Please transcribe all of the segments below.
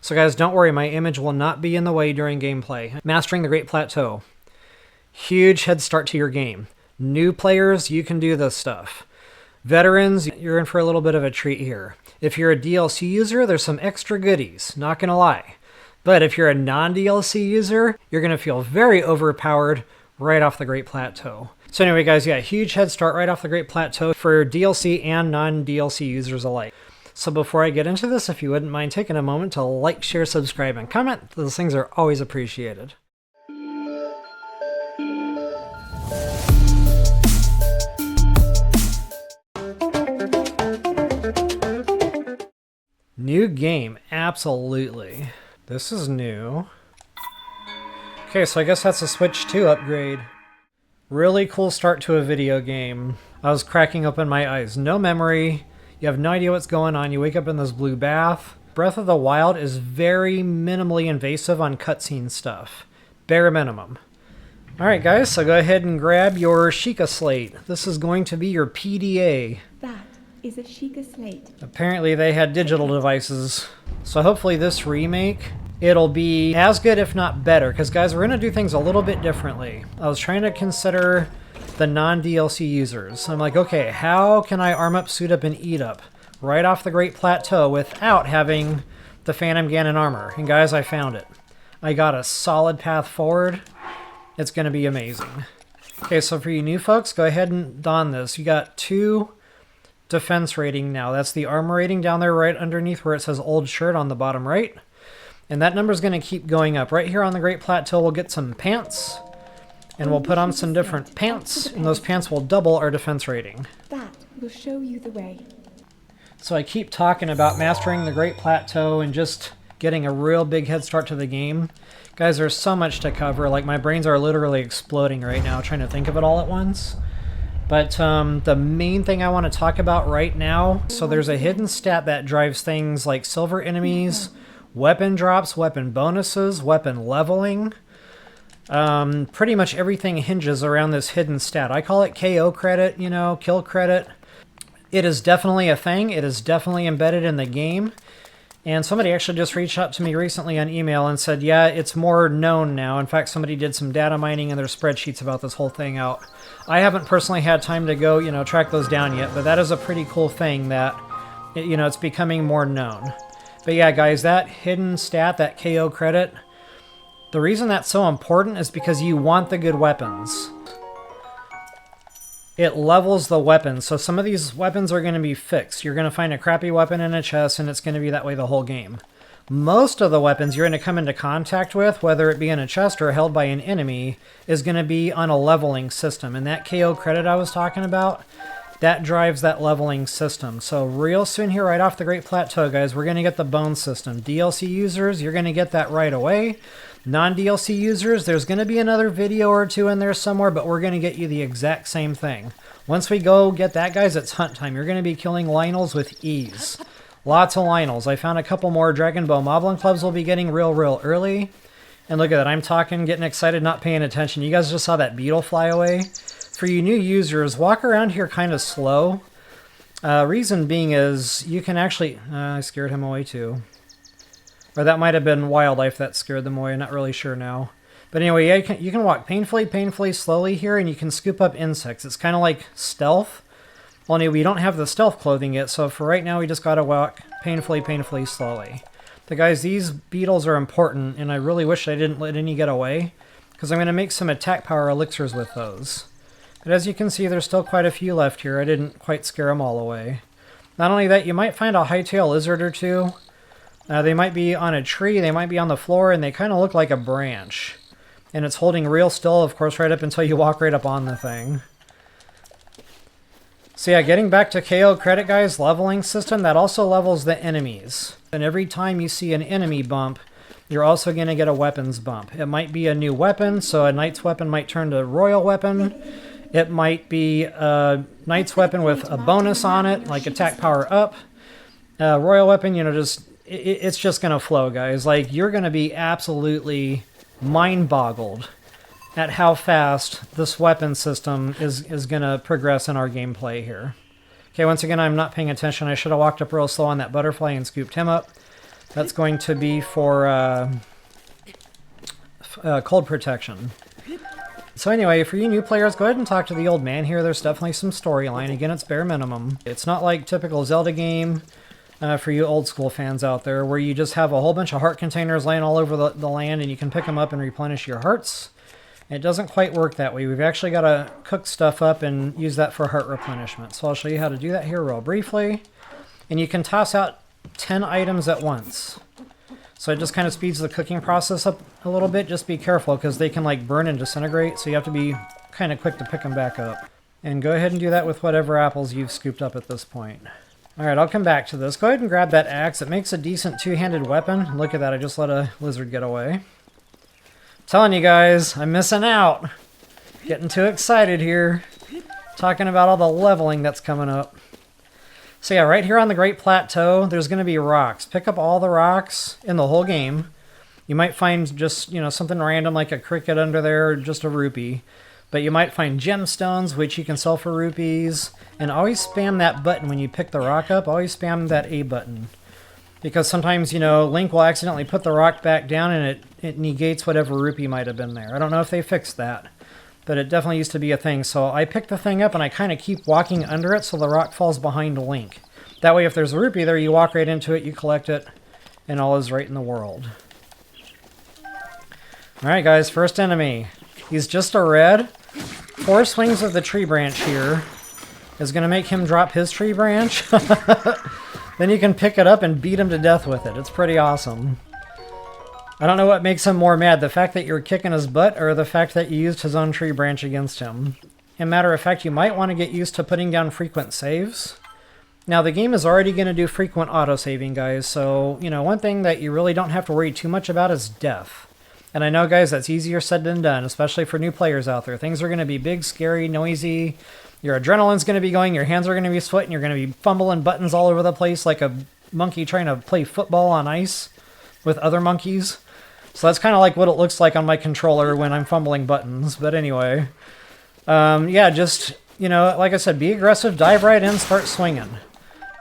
So guys, don't worry, my image will not be in the way during gameplay. Mastering the Great Plateau. Huge head start to your game. New players, you can do this stuff. Veterans, you're in for a little bit of a treat here. If you're a DLC user, there's some extra goodies, not gonna lie. But if you're a non-DLC user, you're gonna feel very overpowered right off the Great Plateau. So anyway guys, yeah, huge head start right off the Great Plateau for DLC and non-DLC users alike. So before I get into this, if you wouldn't mind taking a moment to like, share, subscribe, and comment, those things are always appreciated. New game, absolutely. This is new. Okay, so I guess that's a Switch 2 upgrade. Really cool start to a video game. I was cracking open my eyes. No memory. You have no idea what's going on. You wake up in this blue bath. Breath of the Wild is very minimally invasive on cutscene stuff. Bare minimum. Alright guys, so go ahead and grab your Sheikah slate. This is going to be your PDA. That is a Sheikah slate. Apparently they had digital devices. So hopefully this remake, it'll be as good if not better. Because guys, we're going to do things a little bit differently. I was trying to consider the non-DLC users. I'm like, okay, how can I arm up, suit up, and eat up right off the Great Plateau without having the Phantom Ganon armor? And guys, I found it. I got a solid path forward. It's going to be amazing. Okay, so for you new folks, go ahead and don this. You got 2 defense rating now. That's the armor rating down there right underneath where it says old shirt on the bottom right. And that number is going to keep going up. Right here on the Great Plateau, we'll get some pants. And we'll put on some different pants, and those pants will double our defense rating. That will show you the way. So I keep talking about mastering the Great Plateau and just getting a real big head start to the game. Guys, there's so much to cover. Like, my brains are literally exploding right now trying to think of it all at once. But the main thing I want to talk about right now, so there's a hidden stat that drives things like silver enemies, weapon drops, weapon bonuses, weapon leveling. Pretty much everything hinges around this hidden stat. I call it KO credit, you know, kill credit. It is definitely a thing. It is definitely embedded in the game. And somebody actually just reached out to me recently on email and said, yeah, it's more known now. In fact, somebody did some data mining in their spreadsheets about this whole thing out. I haven't personally had time to go, you know, track those down yet, but that is a pretty cool thing that, you know, it's becoming more known. But yeah, guys, that hidden stat, that KO credit, the reason that's so important is because you want the good weapons. It levels the weapons, so some of these weapons are going to be fixed. You're going to find a crappy weapon in a chest, and it's going to be that way the whole game. Most of the weapons you're going to come into contact with, whether it be in a chest or held by an enemy, is going to be on a leveling system. And that KO credit I was talking about, that drives that leveling system. So real soon here, right off the Great Plateau, guys, we're going to get the bone system. DLC users, you're going to get that right away. Non-DLC users, there's going to be another video or 2 in there somewhere, but we're going to get you the exact same thing. Once we go get that, guys, it's hunt time. You're going to be killing Lionels with ease. Lots of Lionels. I found a couple more Dragon Bow Moblin Clubs we'll be getting real early. And look at that. I'm talking, getting excited, not paying attention. You guys just saw that beetle fly away. For you new users, walk around here kind of slow. Reason being is you can actually... I scared him away too. Or that might have been wildlife that scared them away. I'm not really sure now. But anyway, yeah, you can walk painfully slowly here, and you can scoop up insects. It's kind of like stealth. Only we don't have the stealth clothing yet, so for right now, we just gotta walk painfully slowly. But guys, these beetles are important, and I really wish I didn't let any get away, because I'm going to make some attack power elixirs with those. But as you can see, there's still quite a few left here. I didn't quite scare them all away. Not only that, you might find a hightail lizard or 2. They might be on a tree, they might be on the floor, and they kind of look like a branch. And it's holding real still, of course, right up until you walk right up on the thing. So yeah, getting back to KO credit, guys, leveling system, that also levels the enemies. And every time you see an enemy bump, you're also going to get a weapons bump. It might be a new weapon, so a knight's weapon might turn to a royal weapon. It might be a knight's weapon with a bonus on it, like attack power up. Royal weapon, you know, just... It's just going to flow, guys. Like, you're going to be absolutely mind-boggled at how fast this weapon system is going to progress in our gameplay here. Okay, once again, I'm not paying attention. I should have walked up real slow on that butterfly and scooped him up. That's going to be for cold protection. So anyway, for you new players, go ahead and talk to the old man here. There's definitely some storyline. Again, it's bare minimum. It's not like typical Zelda game for you old school fans out there, where you just have a whole bunch of heart containers laying all over the land and you can pick them up and replenish your hearts. It doesn't quite work that way. We've actually got to cook stuff up and use that for heart replenishment. So I'll show you how to do that here real briefly. And you can toss out 10 items at once. So it just kind of speeds the cooking process up a little bit. Just be careful because they can like burn and disintegrate. So you have to be kind of quick to pick them back up. And go ahead and do that with whatever apples you've scooped up at this point. Alright, I'll come back to this. Go ahead and grab that axe. It makes a decent two-handed weapon. Look at that, I just let a lizard get away. Telling you guys, I'm missing out. Getting too excited here. Talking about all the leveling that's coming up. So yeah, right here on the Great Plateau, there's going to be rocks. Pick up all the rocks in the whole game. You might find just, you know, something random like a cricket under there or just a rupee. But you might find gemstones, which you can sell for rupees. And always spam that button when you pick the rock up. Always spam that A button. Because sometimes, you know, Link will accidentally put the rock back down and it negates whatever rupee might have been there. I don't know if they fixed that. But it definitely used to be a thing. So I pick the thing up and I kind of keep walking under it so the rock falls behind Link. That way if there's a rupee there, you walk right into it, you collect it, and all is right in the world. Alright guys, first enemy. He's just a red. 4 swings of the tree branch here is going to make him drop his tree branch. Then you can pick it up and beat him to death with it. It's pretty awesome. I don't know what makes him more mad, the fact that you're kicking his butt or the fact that you used his own tree branch against him. As a matter of fact, you might want to get used to putting down frequent saves. Now, the game is already going to do frequent auto-saving, guys, so, you know, one thing that you really don't have to worry too much about is death. And I know, guys, that's easier said than done, especially for new players out there. Things are going to be big, scary, noisy. Your adrenaline's going to be going, your hands are going to be sweating, you're going to be fumbling buttons all over the place like a monkey trying to play football on ice with other monkeys. So that's kind of like what it looks like on my controller when I'm fumbling buttons. But anyway, yeah, just, you know, like I said, be aggressive, dive right in, start swinging.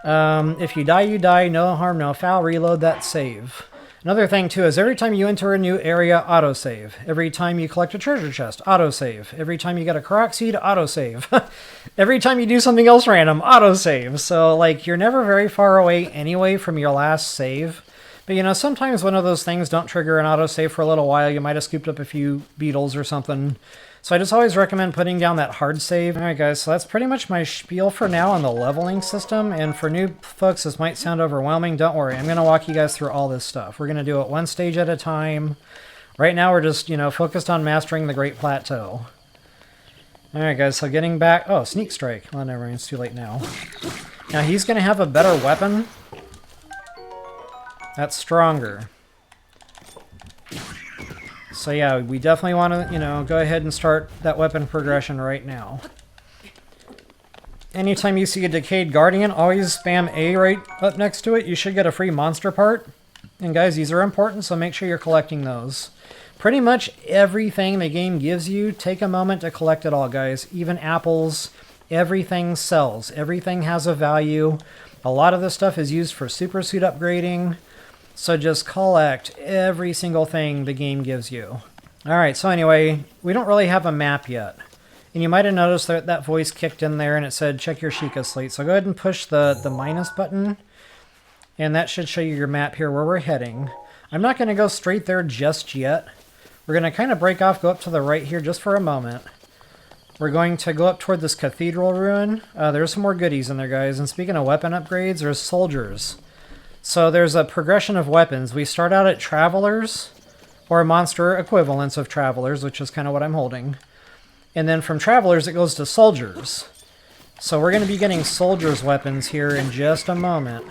If you die, you die. No harm, no foul. Reload that save. Another thing, too, is every time you enter a new area, autosave. Every time you collect a treasure chest, autosave. Every time you get a Korok seed, autosave. Every time you do something else random, autosave. So, like, you're never very far away anyway from your last save. But, you know, sometimes one of those things don't trigger an autosave for a little while. You might have scooped up a few beetles or something. So I just always recommend putting down that hard save. Alright guys, so that's pretty much my spiel for now on the leveling system. And for new folks, this might sound overwhelming. Don't worry, I'm going to walk you guys through all this stuff. We're going to do it one stage at a time. Right now we're just, you know, focused on mastering the Great Plateau. Alright guys, so getting back... Oh, Sneak Strike. Well, never mind, it's too late now. Now he's going to have a better weapon. That's stronger. So yeah, we definitely want to, you know, go ahead and start that weapon progression right now. Anytime you see a Decayed Guardian, always spam A right up next to it. You should get a free monster part. And guys, these are important, so make sure you're collecting those. Pretty much everything the game gives you, take a moment to collect it all, guys. Even apples, everything sells. Everything has a value. A lot of this stuff is used for super suit upgrading. So just collect every single thing the game gives you. Alright, so anyway, we don't really have a map yet. And you might have noticed that that voice kicked in there and it said, check your Sheikah slate. So go ahead and push the minus button. And that should show you your map here where we're heading. I'm not going to go straight there just yet. We're going to kind of break off, go up to the right here just for a moment. We're going to go up toward this cathedral ruin. There's some more goodies in there, guys. And speaking of weapon upgrades, there's soldiers. So there's a progression of weapons. We start out at Travelers, or monster equivalents of Travelers, which is kind of what I'm holding. And then from Travelers, it goes to Soldiers. So we're going to be getting Soldiers weapons here in just a moment.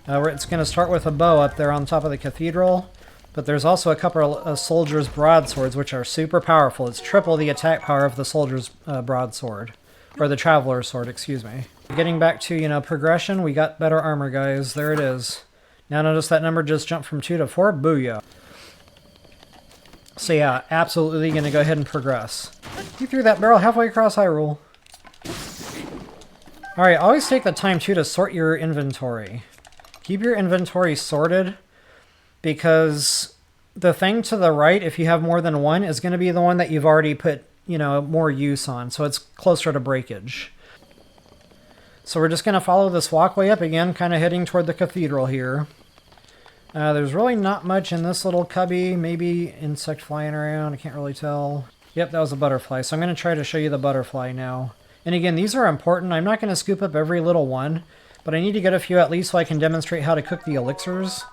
It's going to start with a bow up there on top of the cathedral. But there's also a couple of Soldiers broadswords, which are super powerful. It's triple the attack power of the Soldier's broadsword. Or the Traveler's sword, excuse me. Getting back to, you know, progression, we got better armor, guys. There it is. Now notice that number just jumped from 2 to 4. Booyah. So yeah, absolutely going to go ahead and progress. You threw that barrel halfway across Hyrule. Alright, always take the time, too, to sort your inventory. Keep your inventory sorted. because the thing to the right, if you have more than one, is going to be the one that you've already put, you know, more use on. So it's closer to breakage. So we're just going to follow this walkway up again, kind of heading toward the cathedral here. There's really not much in this little cubby. Maybe insect flying around. I can't really tell. Yep, that was a butterfly. So I'm going to try to show you the butterfly now. And again, these are important. I'm not going to scoop up every little one, but I need to get a few at least so I can demonstrate how to cook the elixirs.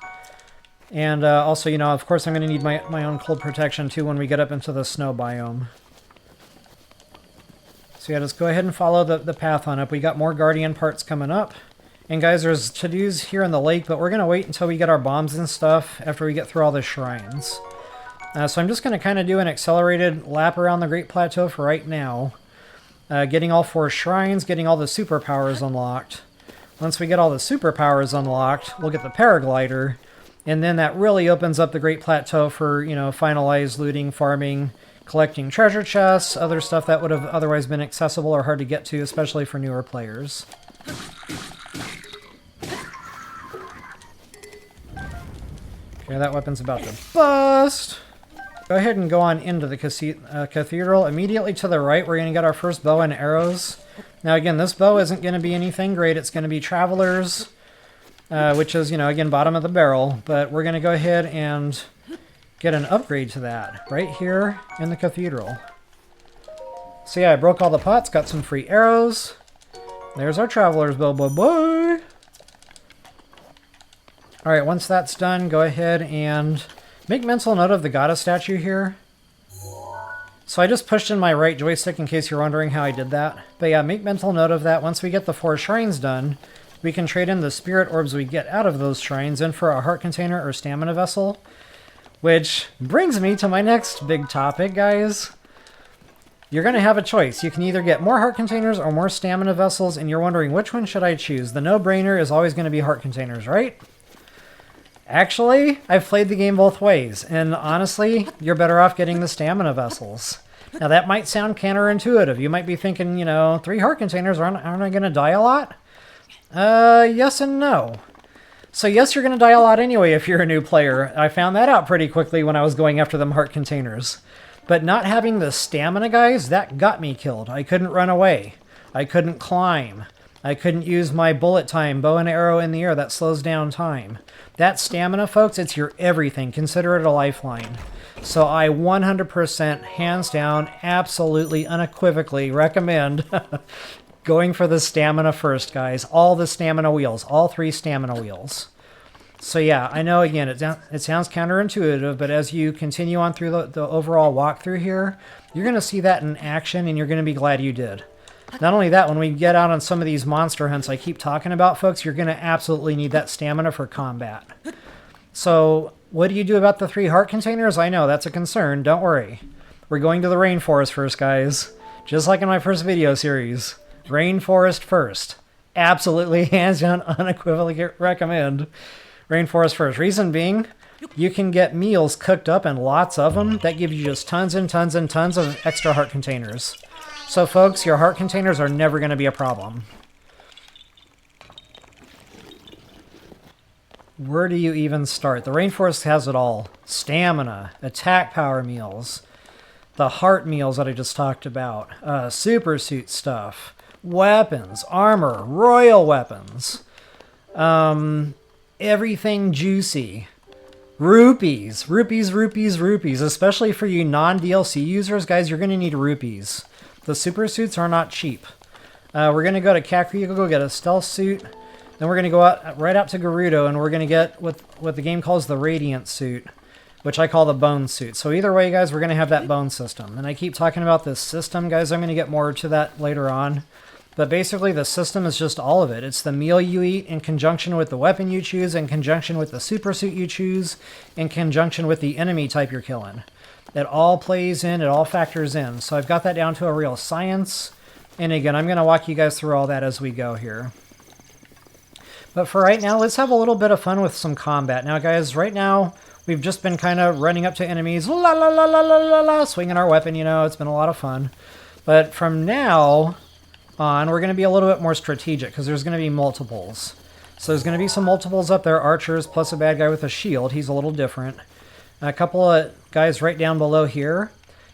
And also, you know, of course I'm going to need my own cold protection too when we get up into the snow biome. So yeah, just go ahead and follow the path on up. We got more guardian parts coming up. And guys, there's to-dos here in the lake, but we're going to wait until we get our bombs and stuff after we get through all the shrines. So I'm just going to kind of do an accelerated lap around the Great Plateau for right now. Getting all 4 shrines, getting all the superpowers unlocked. Once we get all the superpowers unlocked, we'll get the paraglider. And then that really opens up the Great Plateau for, you know, finalized looting, farming, collecting treasure chests, other stuff that would have otherwise been accessible or hard to get to, especially for newer players. Okay, that weapon's about to bust. Go ahead and go on into the cathedral. Immediately to the right, we're going to get our first bow and arrows. Now again, this bow isn't going to be anything great. It's going to be Travelers, which is, you know, again, bottom of the barrel. But we're going to go ahead and get an upgrade to that right here in the cathedral. So yeah, I broke all the pots, got some free arrows. There's our Traveler's bow, bye-bye. Alright, once that's done, go ahead and make mental note of the goddess statue here. So I just pushed in my right joystick in case you're wondering how I did that. But yeah, make mental note of that. Once we get the 4 shrines done, we can trade in the spirit orbs we get out of those shrines in for a heart container or stamina vessel. Which brings me to my next big topic, guys. You're going to have a choice. You can either get more heart containers or more stamina vessels, and you're wondering which one should I choose. The no-brainer is always going to be heart containers, right? Actually, I've played the game both ways, and honestly, you're better off getting the stamina vessels. Now that might sound counterintuitive. You might be thinking, you know, 3 heart containers, aren't I going to die a lot? Yes and no. So yes, you're going to die a lot anyway if you're a new player. I found that out pretty quickly when I was going after them heart containers. But not having the stamina, guys, that got me killed. I couldn't run away. I couldn't climb. I couldn't use my bullet time, bow and arrow in the air. That slows down time. That stamina, folks, it's your everything. Consider it a lifeline. So I 100%, hands down, absolutely, unequivocally recommend going for the stamina first, guys. All the stamina wheels. All 3 stamina wheels. So yeah, I know, again, it sounds counterintuitive, but as you continue on through the overall walkthrough here, you're going to see that in action, and you're going to be glad you did. Not only that, when we get out on some of these monster hunts I keep talking about, folks, you're going to absolutely need that stamina for combat. So what do you do about the 3 heart containers? I know, that's a concern. Don't worry. We're going to the rainforest first, guys. Just like in my first video series. Rainforest first. Absolutely, hands down, unequivocally recommend rainforest first. Reason being, you can get meals cooked up and lots of them that give you just tons and tons and tons of extra heart containers. So folks, your heart containers are never going to be a problem. Where do you even start? The rainforest has it all. Stamina, attack power meals, the heart meals that I just talked about, super suit stuff, weapons, armor, royal weapons, everything juicy. Rupees, especially for you non-DLC users, guys, you're going to need rupees. The super suits are not cheap. We're going to go to Kakri, go get a stealth suit. Then we're going to go out right out to Gerudo, and we're going to get what the game calls the Radiant suit, which I call the Bone suit. So either way, guys, we're going to have that bone system. And I keep talking about this system, guys. I'm going to get more to that later on. But basically, the system is just all of it. It's the meal you eat in conjunction with the weapon you choose, in conjunction with the super suit you choose, in conjunction with the enemy type you're killing. It all plays in, it all factors in. So I've got that down to a real science. And again, I'm going to walk you guys through all that as we go here. But for right now, let's have a little bit of fun with some combat. Now, guys, right now, we've just been kind of running up to enemies, swinging our weapon, you know, it's been a lot of fun. But from now on, we're going to be a little bit more strategic because there's going to be multiples. So there's going to be some multiples up there. Archers plus a bad guy with a shield. He's a little different. A couple of guys right down below here.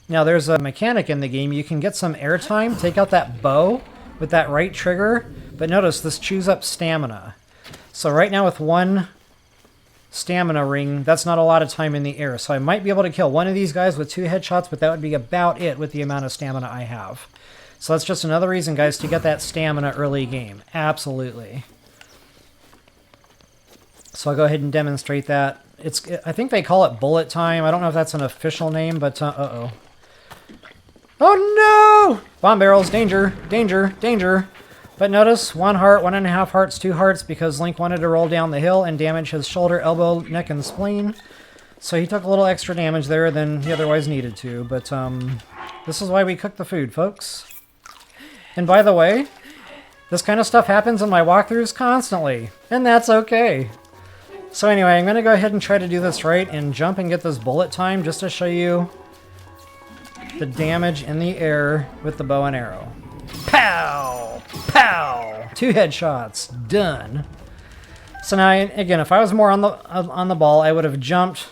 Now there's a mechanic in the game. You can get some airtime. Take out that bow with that right trigger. But notice this chews up stamina. So right now with one stamina ring, that's not a lot of time in the air. So I might be able to kill one of these guys with 2 headshots, but that would be about it with the amount of stamina I have. So that's just another reason, guys, to get that stamina early game. Absolutely. So I'll go ahead and demonstrate that. I think they call it bullet time. I don't know if that's an official name, but uh-oh. Oh no! Bomb barrels, danger, danger, danger. But notice, 1 heart, 1.5 hearts, 2 hearts, because Link wanted to roll down the hill and damage his shoulder, elbow, neck, and spleen. So he took a little extra damage there than he otherwise needed to. But this is why we cook the food, folks. And by the way, this kind of stuff happens in my walkthroughs constantly. And that's okay. So anyway, I'm going to go ahead and try to do this right and jump and get this bullet time just to show you the damage in the air with the bow and arrow. Pow! Pow! 2 headshots. Done. So now, again, if I was more on the ball, I would have jumped,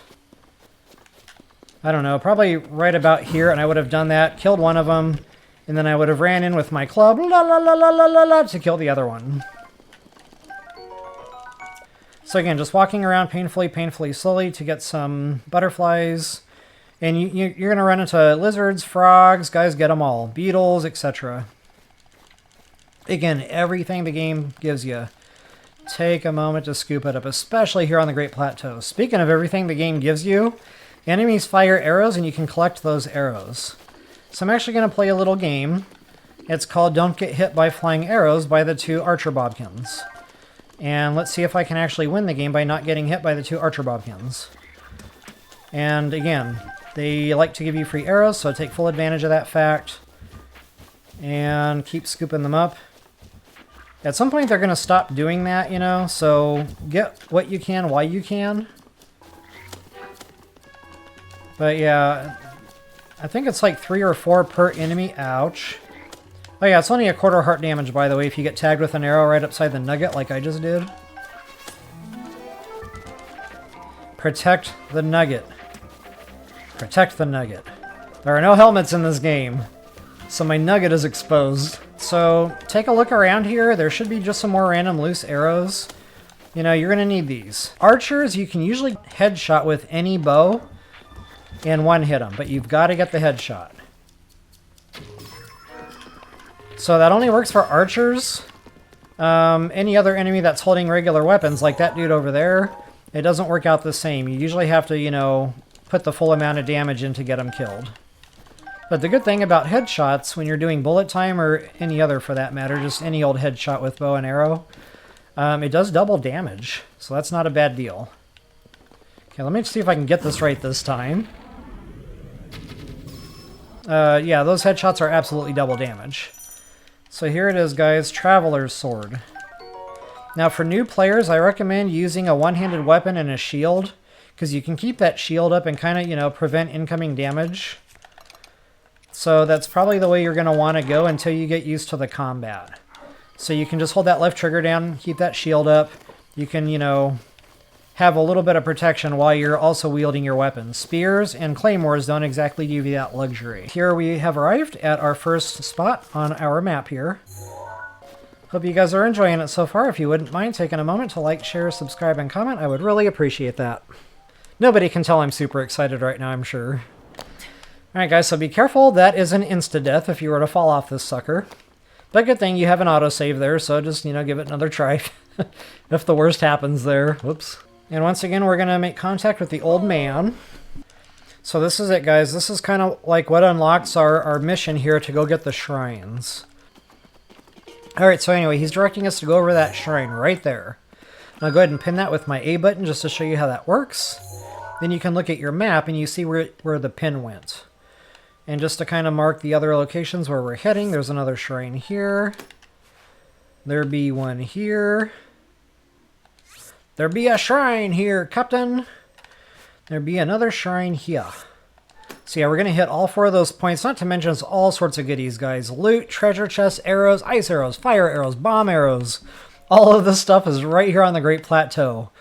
I don't know, probably right about here, and I would have done that, killed one of them, and then I would have ran in with my club, la la la la la la la, to kill the other one. So again, just walking around painfully, slowly to get some butterflies. And you're going to run into lizards, frogs, guys, get them all. Beetles, etc. Again, everything the game gives you. Take a moment to scoop it up, especially here on the Great Plateau. Speaking of everything the game gives you, enemies fire arrows and you can collect those arrows. So I'm actually going to play a little game. It's called Don't Get Hit by Flying Arrows by the 2 Archer Bobkins. And let's see if I can actually win the game by not getting hit by the 2 Archer Bobkins. And again, they like to give you free arrows, so take full advantage of that fact. And keep scooping them up. At some point they're going to stop doing that, you know, so get what you can while you can. But yeah, I think it's like 3 or 4 per enemy. Ouch. Oh yeah, it's only a 1/4 heart damage, by the way, if you get tagged with an arrow right upside the nugget like I just did. Protect the nugget. Protect the nugget. There are no helmets in this game, so my nugget is exposed. So take a look around here. There should be just some more random loose arrows. You know, you're going to need these. Archers, you can usually headshot with any bow and one hit them, but you've got to get the headshot. So that only works for archers. Any other enemy that's holding regular weapons, like that dude over there, it doesn't work out the same. You usually have to, you know, put the full amount of damage in to get them killed. But the good thing about headshots, when you're doing bullet time, or any other for that matter, just any old headshot with bow and arrow, it does double damage. So that's not a bad deal. Okay, let me see if I can get this right this time. Yeah, those headshots are absolutely double damage. So here it is, guys, Traveler's Sword. Now for new players, I recommend using a one-handed weapon and a shield, because you can keep that shield up and kind of, you know, prevent incoming damage. So that's probably the way you're going to want to go until you get used to the combat. So you can just hold that left trigger down, keep that shield up. You can, you know, have a little bit of protection while you're also wielding your weapons. Spears and claymores don't exactly give you that luxury. Here we have arrived at our first spot on our map here. Hope you guys are enjoying it so far. If you wouldn't mind taking a moment to like, share, subscribe, and comment, I would really appreciate that. Nobody can tell I'm super excited right now, I'm sure. Alright guys, so be careful. That is an insta-death if you were to fall off this sucker. But good thing you have an autosave there, so just, you know, give it another try. If the worst happens there. Whoops. And once again, we're going to make contact with the old man. So this is it, guys. This is kind of like what unlocks our mission here to go get the shrines. Alright, so anyway, he's directing us to go over that shrine right there. I'll go ahead and pin that with my A button just to show you how that works. Then you can look at your map and you see where the pin went. And just to kind of mark the other locations where we're heading, there's another shrine here. There be one here. There be a shrine here, Captain. There be another shrine here. So yeah, we're going to hit all 4 of those points, not to mention all sorts of goodies, guys. Loot, treasure chests, arrows, ice arrows, fire arrows, bomb arrows. All of this stuff is right here on the Great Plateau.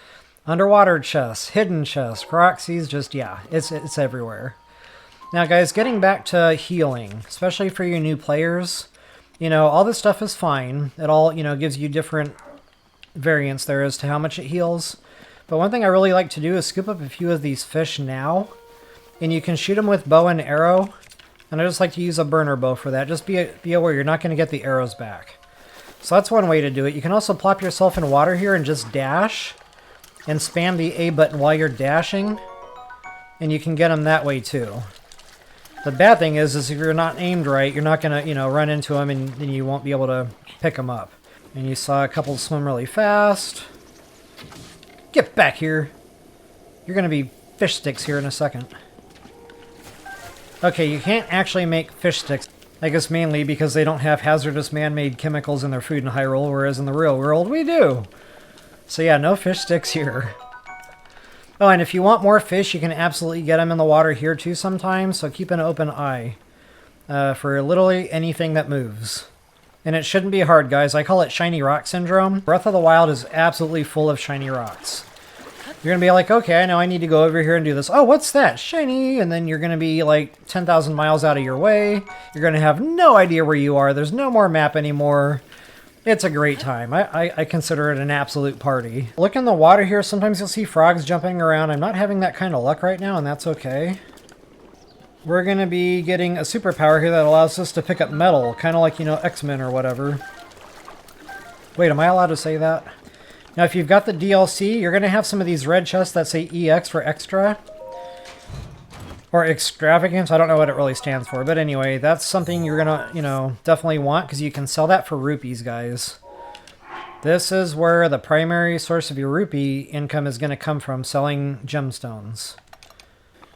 Underwater chests, hidden chests, Croxies, just, yeah, it's everywhere. Now, guys, getting back to healing, especially for you new players, you know, all this stuff is fine. It all, you know, gives you different variants there as to how much it heals. But one thing I really like to do is scoop up a few of these fish now, and you can shoot them with bow and arrow. And I just like to use a burner bow for that. Just be aware you're not going to get the arrows back. So that's one way to do it. You can also plop yourself in water here and just dash and spam the A button while you're dashing, and you can get them that way too. The bad thing is if you're not aimed right, you're not going to, you know, run into them, and then you won't be able to pick them up. And you saw a couple swim really fast. Get back here. You're going to be fish sticks here in a second. Okay, you can't actually make fish sticks. I guess mainly because they don't have hazardous man-made chemicals in their food in Hyrule, whereas in the real world we do. So yeah, no fish sticks here. Oh, and if you want more fish, you can absolutely get them in the water here too sometimes, so keep an open eye for literally anything that moves. And it shouldn't be hard, guys. I call it shiny rock syndrome. Breath of the Wild is absolutely full of shiny rocks. You're going to be like, okay, I know I need to go over here and do this. Oh, what's that? Shiny! And then you're going to be like 10,000 miles out of your way. You're going to have no idea where you are. There's no more map anymore. It's a great time. I consider it an absolute party. Look in the water here. Sometimes you'll see frogs jumping around. I'm not having that kind of luck right now, and that's okay. We're going to be getting a superpower here that allows us to pick up metal, kind of like, you know, X-Men or whatever. Wait, am I allowed to say that? Now, if you've got the DLC, you're going to have some of these red chests that say EX for extra. Or extravagance, I don't know what it really stands for. But anyway, that's something you're going to, you know, definitely want, because you can sell that for rupees, guys. This is where the primary source of your rupee income is going to come from, selling gemstones.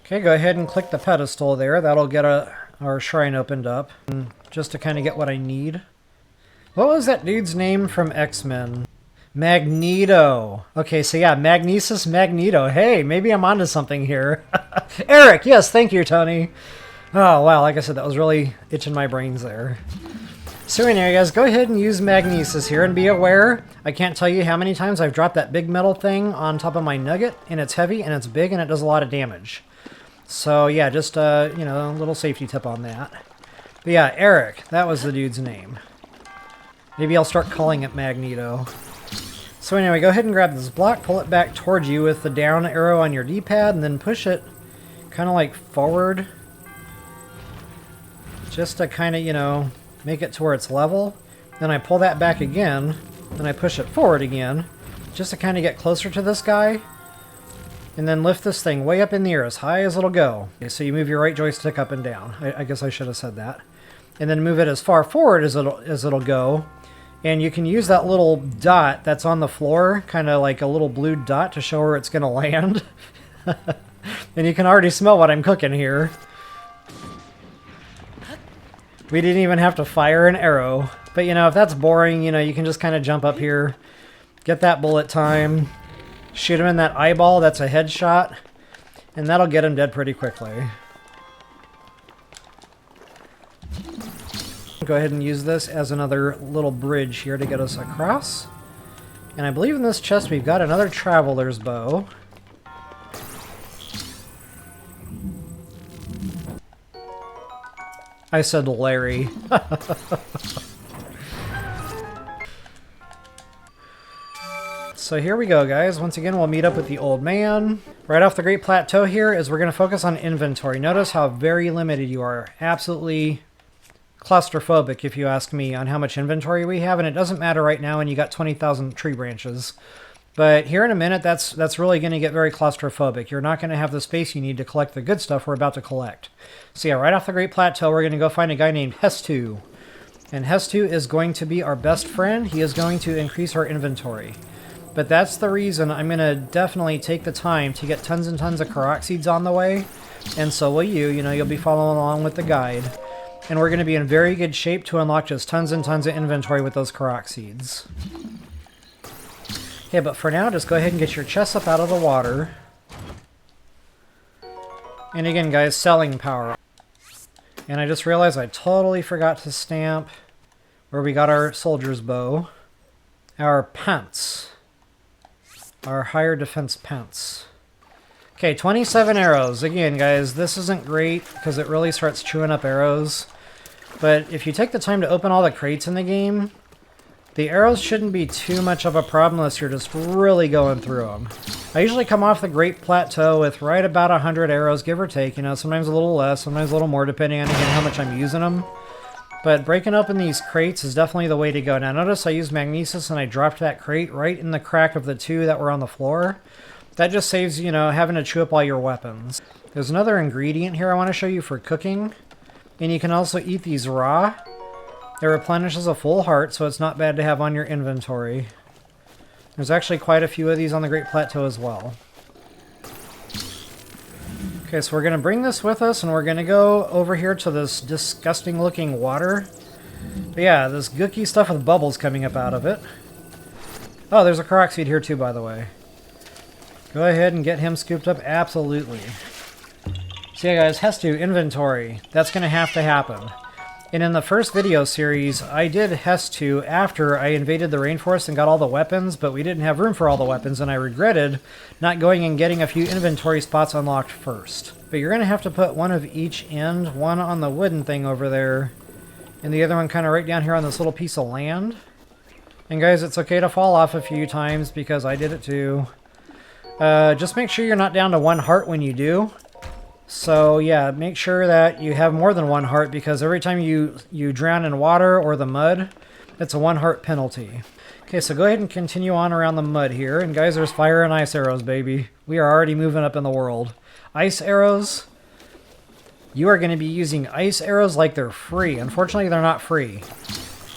Okay, go ahead and click the pedestal there. That'll get our shrine opened up. And just to kind of get what I need. What was that dude's name from X-Men? Magneto. Okay, so yeah, Magnesis Magneto. Hey, maybe I'm onto something here. Eric, yes, thank you, Tony. Oh, wow, like I said, that was really itching my brains there. So anyway, guys, go ahead and use Magnesis here, and be aware, I can't tell you how many times I've dropped that big metal thing on top of my nugget, and it's heavy, and it's big, and it does a lot of damage. So yeah, just, you know, a little safety tip on that. But yeah, Eric, that was the dude's name. Maybe I'll start calling it Magneto. So anyway, go ahead and grab this block, pull it back towards you with the down arrow on your D-pad, and then push it kind of like forward. Just to kind of, you know, make it to where it's level. Then I pull that back again, then I push it forward again, just to kind of get closer to this guy. And then lift this thing way up in the air, as high as it'll go. Okay, so you move your right joystick up and down. I guess I should have said that. And then move it as far forward as it'll go. And you can use that little dot that's on the floor, kind of like a little blue dot, to show where it's going to land. And you can already smell what I'm cooking here. We didn't even have to fire an arrow. But, you know, if that's boring, you know, you can just kind of jump up here, get that bullet time, shoot him in that eyeball, that's a headshot, and that'll get him dead pretty quickly. Go ahead and use this as another little bridge here to get us across. And I believe in this chest we've got another traveler's bow. I said Larry. So here we go, guys. Once again, we'll meet up with the old man. Right off the Great Plateau here is we're going to focus on inventory. Notice how very limited you are. Absolutely claustrophobic, if you ask me, on how much inventory we have. And it doesn't matter right now when you got 20,000 tree branches. But here in a minute, that's really going to get very claustrophobic. You're not going to have the space you need to collect the good stuff we're about to collect. So yeah, right off the Great Plateau, we're going to go find a guy named Hestu. And Hestu is going to be our best friend. He is going to increase our inventory. But that's the reason I'm going to definitely take the time to get tons and tons of Korok seeds on the way. And so will you. You know, you'll be following along with the guide. And we're going to be in very good shape to unlock just tons and tons of inventory with those Korok seeds. Okay, but for now, just go ahead and get your chests up out of the water. And again, guys, selling power. And I just realized I totally forgot to stamp where we got our soldier's bow. our pants. Our higher defense pants. Okay, 27 arrows. Again, guys, this isn't great because it really starts chewing up arrows. But if you take the time to open all the crates in the game, the arrows shouldn't be too much of a problem unless you're just really going through them. I usually come off the Great Plateau with right about 100 arrows, give or take. You know, sometimes a little less, sometimes a little more, depending on, again, how much I'm using them. But breaking open these crates is definitely the way to go. Now, notice I used Magnesis and I dropped that crate right in the crack of the two that were on the floor. That just saves, you know, having to chew up all your weapons. There's another ingredient here I want to show you for cooking. And you can also eat these raw. It replenishes a full heart, so it's not bad to have on your inventory. There's actually quite a few of these on the Great Plateau as well. Okay, so we're going to bring this with us, and we're going to go over here to this disgusting looking water. But yeah, this gooky stuff with bubbles coming up out of it. Oh, there's a Korok seed here too, by the way. Go ahead and get him scooped up. Absolutely. So yeah, guys, Hestu, inventory. That's going to have to happen. And in the first video series, I did Hestu after I invaded the rainforest and got all the weapons, but we didn't have room for all the weapons, and I regretted not going and getting a few inventory spots unlocked first. But you're going to have to put one of each end, one on the wooden thing over there, and the other one kind of right down here on this little piece of land. And guys, it's okay to fall off a few times, because I did it too. Just make sure you're not down to 1 heart when you do. So yeah, make sure that you have more than 1 heart, because every time you drown in water or the mud, it's a 1 heart penalty. Okay, so go ahead and continue on around the mud here. And guys, there's fire and ice arrows, baby. We are already moving up in the world. Ice arrows. You are going to be using ice arrows like they're free. Unfortunately, they're not free.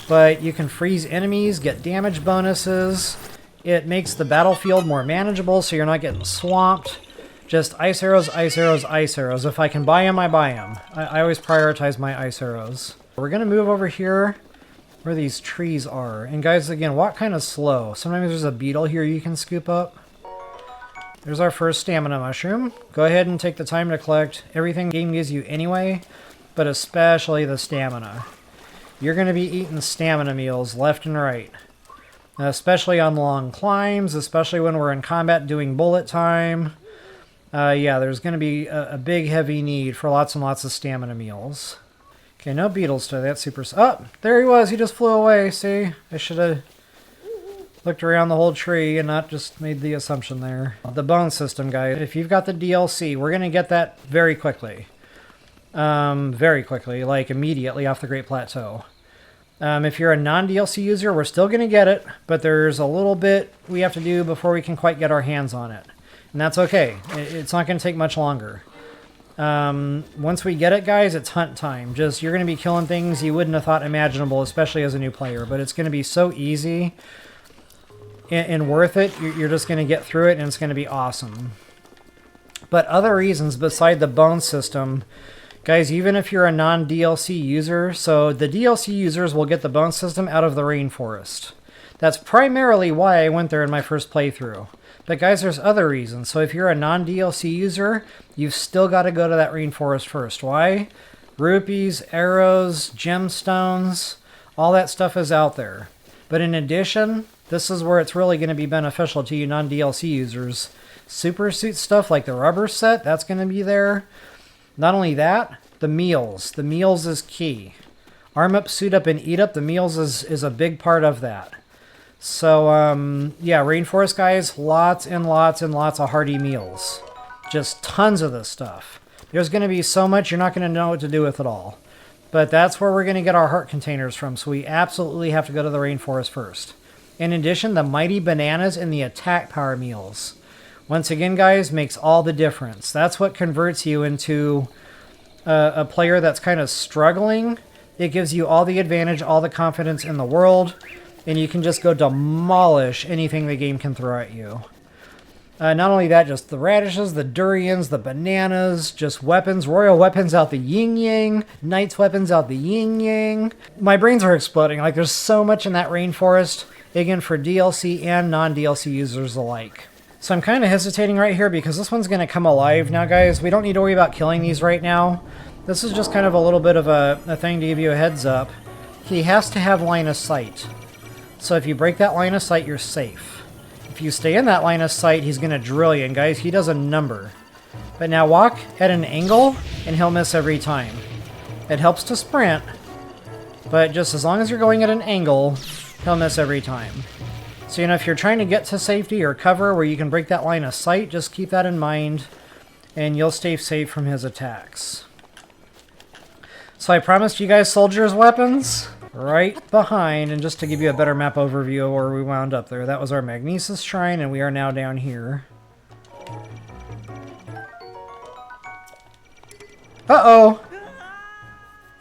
But you can freeze enemies, get damage bonuses. It makes the battlefield more manageable so you're not getting swamped. Just ice arrows, ice arrows, ice arrows. If I can buy them, I buy them. I always prioritize my ice arrows. We're going to move over here where these trees are. And guys, again, walk kind of slow. Sometimes there's a beetle here you can scoop up. There's our first stamina mushroom. Go ahead and take the time to collect everything the game gives you anyway, but especially the stamina. You're going to be eating stamina meals left and right. Especially on long climbs, especially when we're in combat doing bullet time. Yeah, there's going to be a big, heavy need for lots and lots of stamina meals. Okay, no beetles today. That's super... Oh, there he was. He just flew away. See? I should have looked around the whole tree and not just made the assumption there. The bone system, guys. If you've got the DLC, we're going to get that very quickly. Very quickly, like immediately off the Great Plateau. If you're a non-DLC user, we're still going to get it, but there's a little bit we have to do before we can quite get our hands on it. And that's okay. It's not going to take much longer. Once we get it, guys, it's hunt time. Just, you're going to be killing things you wouldn't have thought imaginable, especially as a new player. But it's going to be so easy and worth it. You're just going to get through it, and it's going to be awesome. But other reasons beside the bone system, guys, even if you're a non-DLC user, so the DLC users will get the bone system out of the rainforest. That's primarily why I went there in my first playthrough. But guys, there's other reasons. So if you're a non-DLC user, you've still got to go to that rainforest first. Why? Rupees, arrows, gemstones, all that stuff is out there. But in addition, this is where it's really going to be beneficial to you non-DLC users. Super suit stuff like the rubber set, that's going to be there. Not only that, the meals. The meals is key. Arm up, suit up, and eat up. The meals is a big part of that. So, yeah, rainforest guys, lots and lots and lots of hearty meals. Just tons of this stuff. There's going to be so much you're not going to know what to do with it all. But that's where we're going to get our heart containers from, so we absolutely have to go to the rainforest first. In addition, the mighty bananas and the attack power meals. Once again, guys, makes all the difference. That's what converts you into a player that's kind of struggling. It gives you all the advantage, all the confidence in the world. And you can just go demolish anything the game can throw at you. Not only that, just the radishes, the durians, the bananas, just weapons, royal weapons out the yin-yang, knight's weapons out the yin-yang. My brains are exploding. Like, there's so much in that rainforest, again, for DLC and non-DLC users alike. So I'm kind of hesitating right here because this one's going to come alive now, guys. We don't need to worry about killing these right now. This is just kind of a little bit of a thing to give you a heads up. He has to have line of sight. So if you break that line of sight, you're safe. If you stay in that line of sight, he's going to drill you. And guys, he does a number. But now walk at an angle, and he'll miss every time. It helps to sprint, but just as long as you're going at an angle, he'll miss every time. So, you know, if you're trying to get to safety or cover where you can break that line of sight, just keep that in mind, and you'll stay safe from his attacks. So I promised you guys soldiers' weapons right behind, and just to give you a better map overview of where we wound up there. That was our Magnesis shrine, and we are now down here. Uh-oh!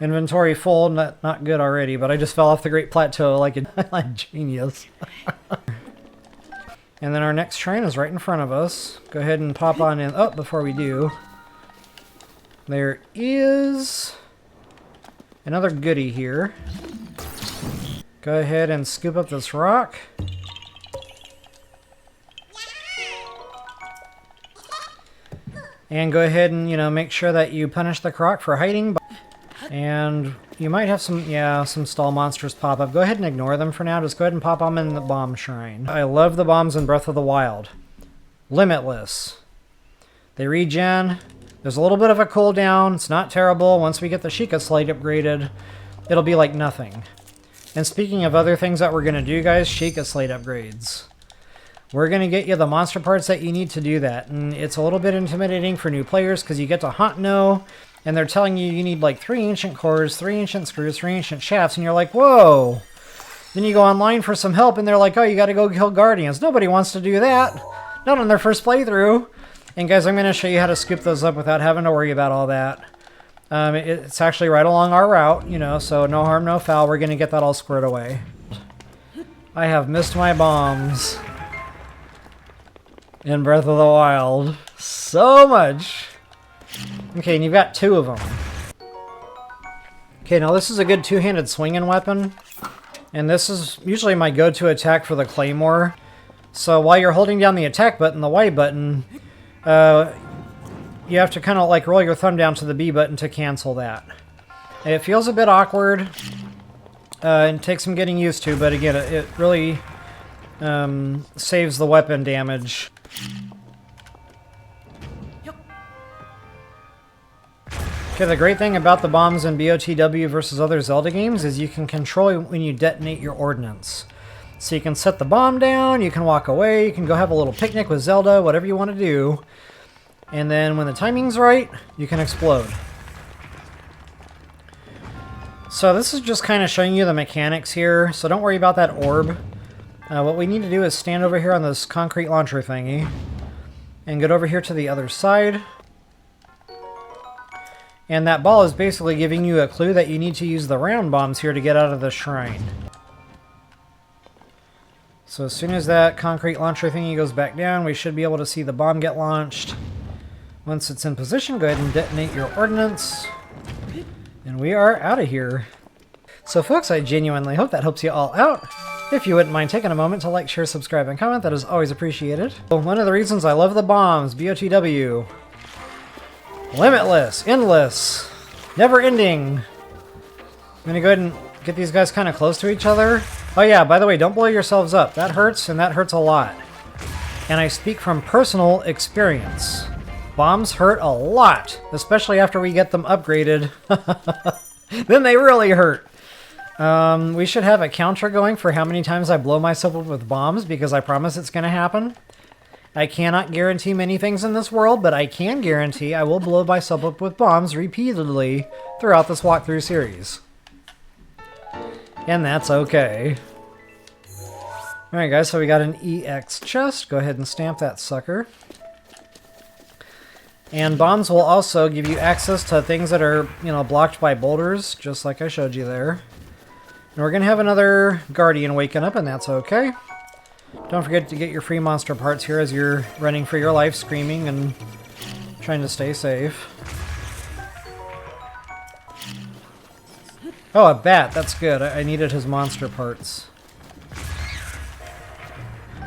Inventory full, not good already, but I just fell off the Great Plateau like a genius. And then our next shrine is right in front of us. Go ahead and pop on in. Oh, before we do, there is another goodie here. Go ahead and scoop up this rock. And go ahead and, you know, make sure that you punish the croc for hiding. And you might have some stall monsters pop up. Go ahead and ignore them for now. Just go ahead and pop them in the bomb shrine. I love the bombs in Breath of the Wild. Limitless. They regen. There's a little bit of a cooldown. It's not terrible. Once we get the Sheikah Slate upgraded, it'll be like nothing. And speaking of other things that we're going to do, guys, Sheikah Slate upgrades. We're going to get you the monster parts that you need to do that. And it's a little bit intimidating for new players because you get to hunt no, and they're telling you you need like 3 ancient cores, 3 ancient screws, 3 ancient shafts, and you're like, whoa. Then you go online for some help, and they're like, oh, you got to go kill guardians. Nobody wants to do that. Not on their first playthrough. And guys, I'm going to show you how to scoop those up without having to worry about all that. It's actually right along our route, you know, so no harm, no foul. We're going to get that all squared away. I have missed my bombs in Breath of the Wild so much. Okay, and you've got 2 of them. Okay, now this is a good 2-handed swinging weapon. And this is usually my go-to attack for the Claymore. So while you're holding down the attack button, the Y button, you have to kind of like roll your thumb down to the B button to cancel that. It feels a bit awkward. It takes some getting used to, but again, it really saves the weapon damage. Okay, the great thing about the bombs in BOTW versus other Zelda games is you can control when you detonate your ordnance. So you can set the bomb down, you can walk away, you can go have a little picnic with Zelda, whatever you want to do. And then when the timing's right, you can explode. So this is just kind of showing you the mechanics here, so don't worry about that orb. What we need to do is stand over here on this concrete launcher thingy and get over here to the other side. And that ball is basically giving you a clue that you need to use the round bombs here to get out of the shrine. So as soon as that concrete launcher thingy goes back down, we should be able to see the bomb get launched. Once it's in position, go ahead and detonate your ordnance. And we are out of here. So folks, I genuinely hope that helps you all out. If you wouldn't mind taking a moment to like, share, subscribe, and comment, that is always appreciated. Well, one of the reasons I love the bombs, BOTW. Limitless, endless, never-ending. I'm going to go ahead and get these guys kind of close to each other. Oh yeah, by the way, don't blow yourselves up. That hurts, and that hurts a lot. And I speak from personal experience. Bombs hurt a lot, especially after we get them upgraded. Then they really hurt. We should have a counter going for how many times I blow myself up with bombs, because I promise it's going to happen. I cannot guarantee many things in this world, but I can guarantee I will blow myself up with bombs repeatedly throughout this walkthrough series. And that's okay. Alright guys, so we got an EX chest. Go ahead and stamp that sucker. And bombs will also give you access to things that are, you know, blocked by boulders, just like I showed you there. And we're going to have another guardian waking up, and that's okay. Don't forget to get your free monster parts here as you're running for your life, screaming and trying to stay safe. Oh, a bat. That's good. I needed his monster parts.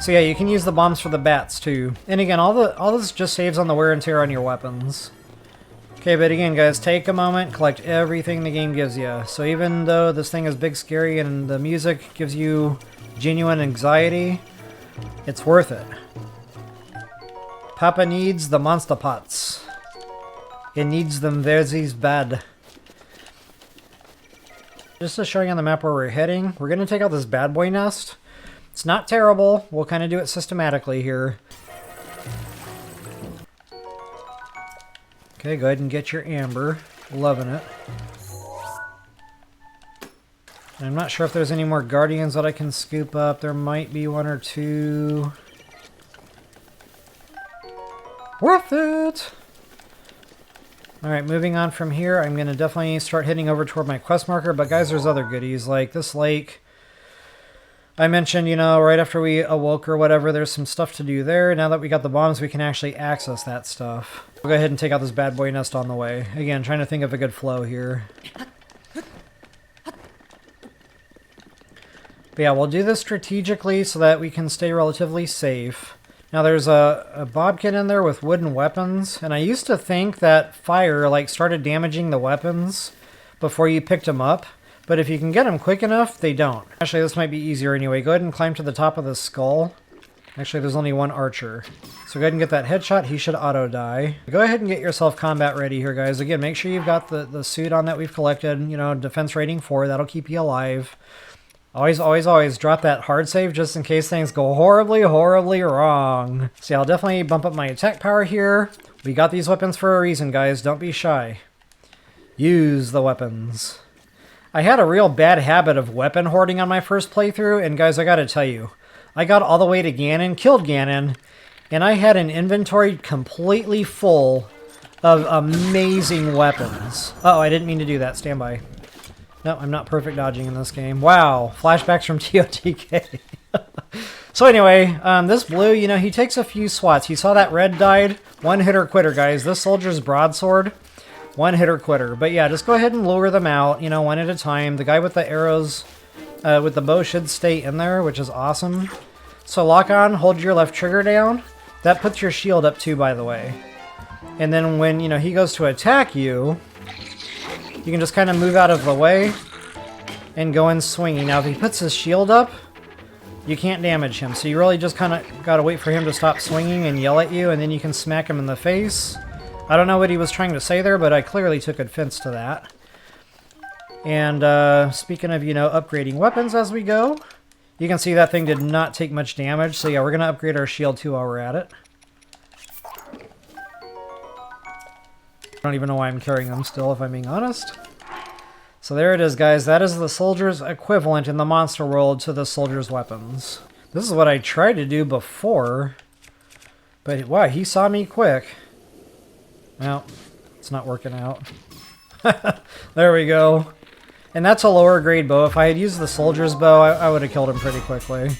So yeah, you can use the bombs for the bats too. And again, all this just saves on the wear and tear on your weapons. Okay, but again, guys, take a moment, collect everything the game gives you. So even though this thing is big, scary, and the music gives you genuine anxiety, it's worth it. Papa needs the monster pots. It needs them verzies bad. Just to show you on the map where we're heading, we're going to take out this bad boy nest. It's not terrible. We'll kind of do it systematically here. Okay, go ahead and get your amber. Loving it. And I'm not sure if there's any more guardians that I can scoop up. There might be one or two. Worth it! Alright, moving on from here, I'm going to definitely start heading over toward my quest marker. But guys, there's other goodies, like this lake. I mentioned, you know, right after we awoke or whatever, there's some stuff to do there. Now that we got the bombs, we can actually access that stuff. We'll go ahead and take out this bad boy nest on the way. Again, trying to think of a good flow here. But yeah, we'll do this strategically so that we can stay relatively safe. Now there's a bobcat in there with wooden weapons, and I used to think that fire like started damaging the weapons before you picked them up, but if you can get them quick enough, they don't. Actually, this might be easier anyway. Go ahead and climb to the top of the skull. Actually, there's only one archer. So go ahead and get that headshot. He should auto-die. Go ahead and get yourself combat ready here, guys. Again, make sure you've got the suit on that we've collected. You know, defense rating 4. That'll keep you alive. Always, always, always drop that hard save just in case things go horribly, horribly wrong. See, I'll definitely bump up my attack power here. We got these weapons for a reason, guys. Don't be shy. Use the weapons. I had a real bad habit of weapon hoarding on my first playthrough, and guys, I gotta tell you, I got all the way to Ganon, killed Ganon, and I had an inventory completely full of amazing weapons. Uh-oh, I didn't mean to do that. Stand by. No, I'm not perfect dodging in this game. Wow, flashbacks from TOTK. So anyway, this blue, you know, he takes a few swats. You saw that red died. One hitter quitter, guys. This soldier's broadsword, one hitter quitter. But yeah, just go ahead and lure them out, you know, one at a time. The guy with the arrows, with the bow should stay in there, which is awesome. So lock on, hold your left trigger down. That puts your shield up too, by the way. And then when, you know, he goes to attack you, you can just kind of move out of the way and go in swinging. Now, if he puts his shield up, you can't damage him. So you really just kind of got to wait for him to stop swinging and yell at you, and then you can smack him in the face. I don't know what he was trying to say there, but I clearly took offense to that. And speaking of, you know, upgrading weapons as we go, you can see that thing did not take much damage. So yeah, we're going to upgrade our shield too while we're at it. I don't even know why I'm carrying them still, if I'm being honest. So there it is, guys. That is the soldier's equivalent in the monster world to the soldier's weapons. This is what I tried to do before. But wow, he saw me quick. Well, it's not working out. There we go. And that's a lower grade bow. If I had used the soldier's bow, I would have killed him pretty quickly.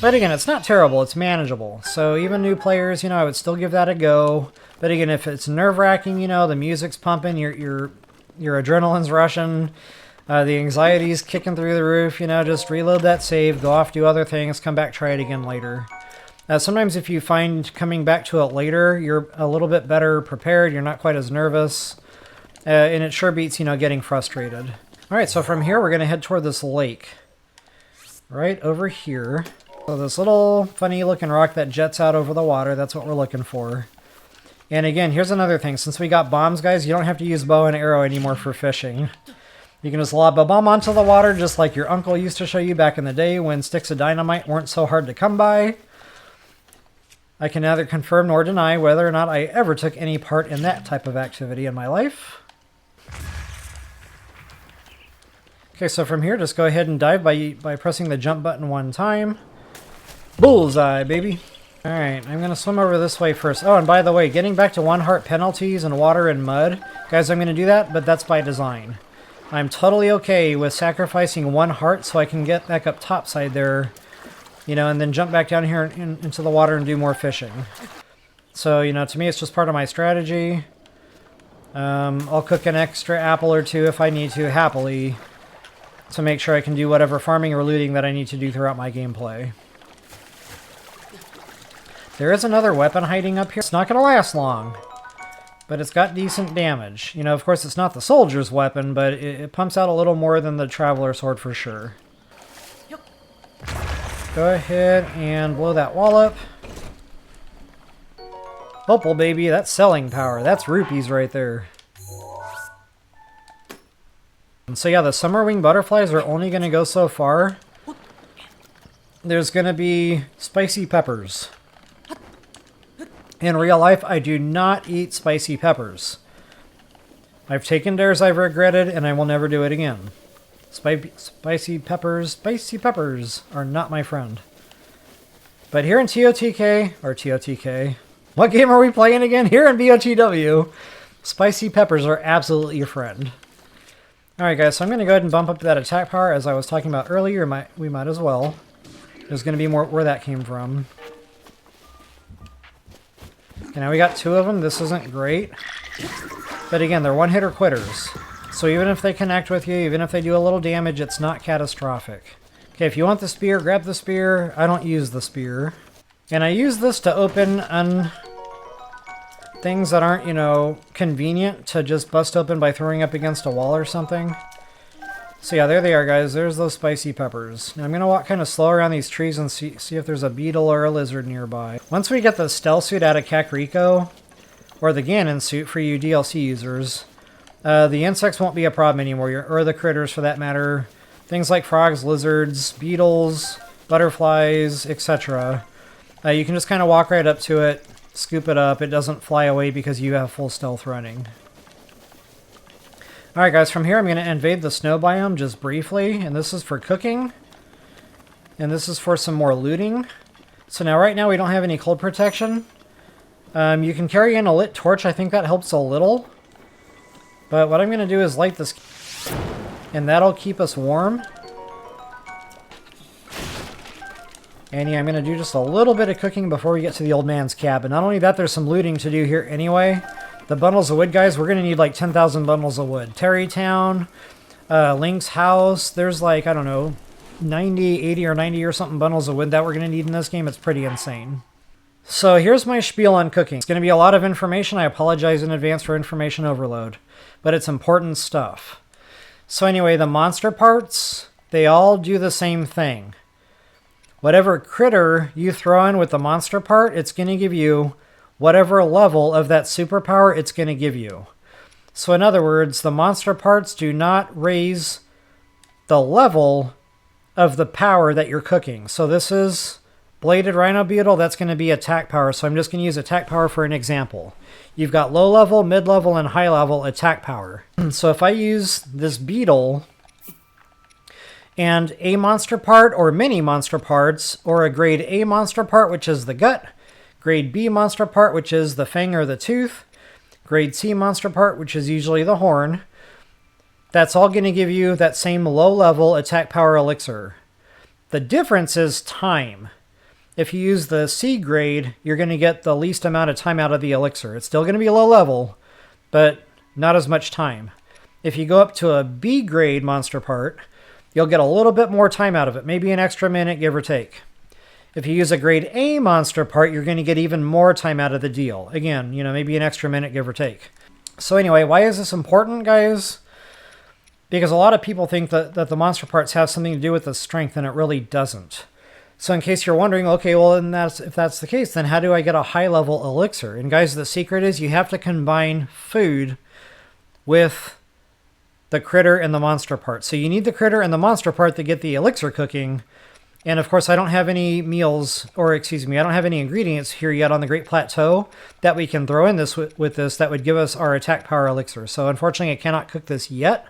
But again, it's not terrible. It's manageable. So even new players, you know, I would still give that a go. But again, if it's nerve-wracking, you know, the music's pumping, your adrenaline's rushing, the anxiety's kicking through the roof, you know, just reload that save, go off, do other things, come back, try it again later. Sometimes if you find coming back to it later, you're a little bit better prepared, you're not quite as nervous, and it sure beats, you know, getting frustrated. All right, so from here, we're going to head toward this lake. Right over here. So this little funny-looking rock that jets out over the water, that's what we're looking for. And again, here's another thing. Since we got bombs, guys, you don't have to use bow and arrow anymore for fishing. You can just lob a bomb onto the water, just like your uncle used to show you back in the day when sticks of dynamite weren't so hard to come by. I can neither confirm nor deny whether or not I ever took any part in that type of activity in my life. Okay, so from here, just go ahead and dive by pressing the jump button one time. Bullseye, baby. Alright, I'm going to swim over this way first. Oh, and by the way, getting back to 1 heart penalties in water and mud. Guys, I'm going to do that, but that's by design. I'm totally okay with sacrificing 1 heart so I can get back up topside there, you know, and then jump back down here into the water and do more fishing. So, you know, to me, it's just part of my strategy. I'll cook an extra apple or 2 if I need to, happily, to make sure I can do whatever farming or looting that I need to do throughout my gameplay. There is another weapon hiding up here. It's not going to last long. but it's got decent damage. You know, of course, it's not the soldier's weapon, but it pumps out a little more than the traveler sword for sure. Go ahead and blow that wall up. Opal, baby, that's selling power. That's rupees right there. And so yeah, the summer wing butterflies are only going to go so far. There's going to be spicy peppers. In real life, I do not eat spicy peppers. I've taken dares I've regretted, and I will never do it again. Spicy peppers are not my friend. But here in TOTK, what game are we playing again? Here in BOTW, spicy peppers are absolutely your friend. Alright guys, so I'm going to go ahead and bump up that attack power as I was talking about earlier. We might as well. There's going to be more where that came from. Okay, now we got 2 of them. This isn't great. But again, they're one-hitter quitters. So even if they connect with you, even if they do a little damage, it's not catastrophic. Okay, if you want the spear, grab the spear. I don't use the spear. And I use this to open things that aren't, you know, convenient to just bust open by throwing up against a wall or something. So yeah, there they are, guys. There's those spicy peppers. Now I'm going to walk kind of slow around these trees and see if there's a beetle or a lizard nearby. Once we get the stealth suit out of Kakariko, or the Ganon suit for you DLC users, the insects won't be a problem anymore, or the critters for that matter. Things like frogs, lizards, beetles, butterflies, etc. You can just kind of walk right up to it, scoop it up. It doesn't fly away because you have full stealth running. Alright guys, from here I'm going to invade the snow biome just briefly, and this is for cooking. And this is for some more looting. So now right now we don't have any cold protection. You can carry in a lit torch, I think that helps a little. But what I'm going to do is light this, and that'll keep us warm. And yeah, I'm going to do just a little bit of cooking before we get to the old man's cabin. Not only that, there's some looting to do here anyway. The bundles of wood, guys, we're going to need like 10,000 bundles of wood. Terrytown, Link's house, there's like, I don't know, 80 or 90 or something bundles of wood that we're going to need in this game. It's pretty insane. So here's my spiel on cooking. It's going to be a lot of information. I apologize in advance for information overload, but it's important stuff. So anyway, the monster parts, they all do the same thing. Whatever critter you throw in with the monster part, it's going to give you whatever level of that superpower it's going to give you. So in other words, the monster parts do not raise the level of the power that you're cooking. So this is Bladed Rhino Beetle, that's going to be attack power. So I'm just going to use attack power for an example. You've got low level, mid level, and high level attack power. So if I use this beetle and a monster part or many monster parts, or a grade A monster part, which is the gut, grade B monster part, which is the fang or the tooth, grade C monster part, which is usually the horn, that's all going to give you that same low level attack power elixir. The difference is time. If you use the C grade, you're going to get the least amount of time out of the elixir. It's still going to be low level, but not as much time. If you go up to a B grade monster part, you'll get a little bit more time out of it, maybe an extra minute, give or take. If you use a grade A monster part, you're going to get even more time out of the deal. Again, you know, maybe an extra minute, give or take. So anyway, why is this important, guys? Because a lot of people think that the monster parts have something to do with the strength, and it really doesn't. So in case you're wondering, okay, well, if that's the case, then how do I get a high-level elixir? And guys, the secret is you have to combine food with the critter and the monster part. So you need the critter and the monster part to get the elixir cooking. And of course, I don't have any meals, or excuse me, I don't have any ingredients here yet on the Great Plateau that we can throw in this with this that would give us our attack power elixir. So unfortunately, I cannot cook this yet.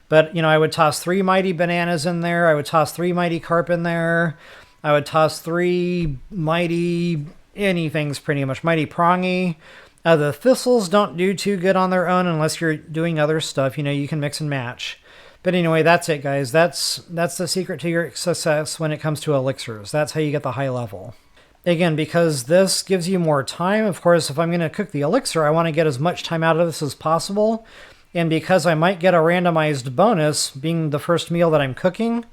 But, you know, I would toss 3 mighty bananas in there. I would toss 3 mighty carp in there. I would toss 3 mighty anythings, pretty much. Mighty prongy. The thistles don't do too good on their own unless you're doing other stuff. You know, you can mix and match. But anyway, that's it, guys. That's the secret to your success when it comes to elixirs. That's how you get the high level. Again, because this gives you more time. Of course, if I'm going to cook the elixir, I want to get as much time out of this as possible. And because I might get a randomized bonus being the first meal that I'm cooking,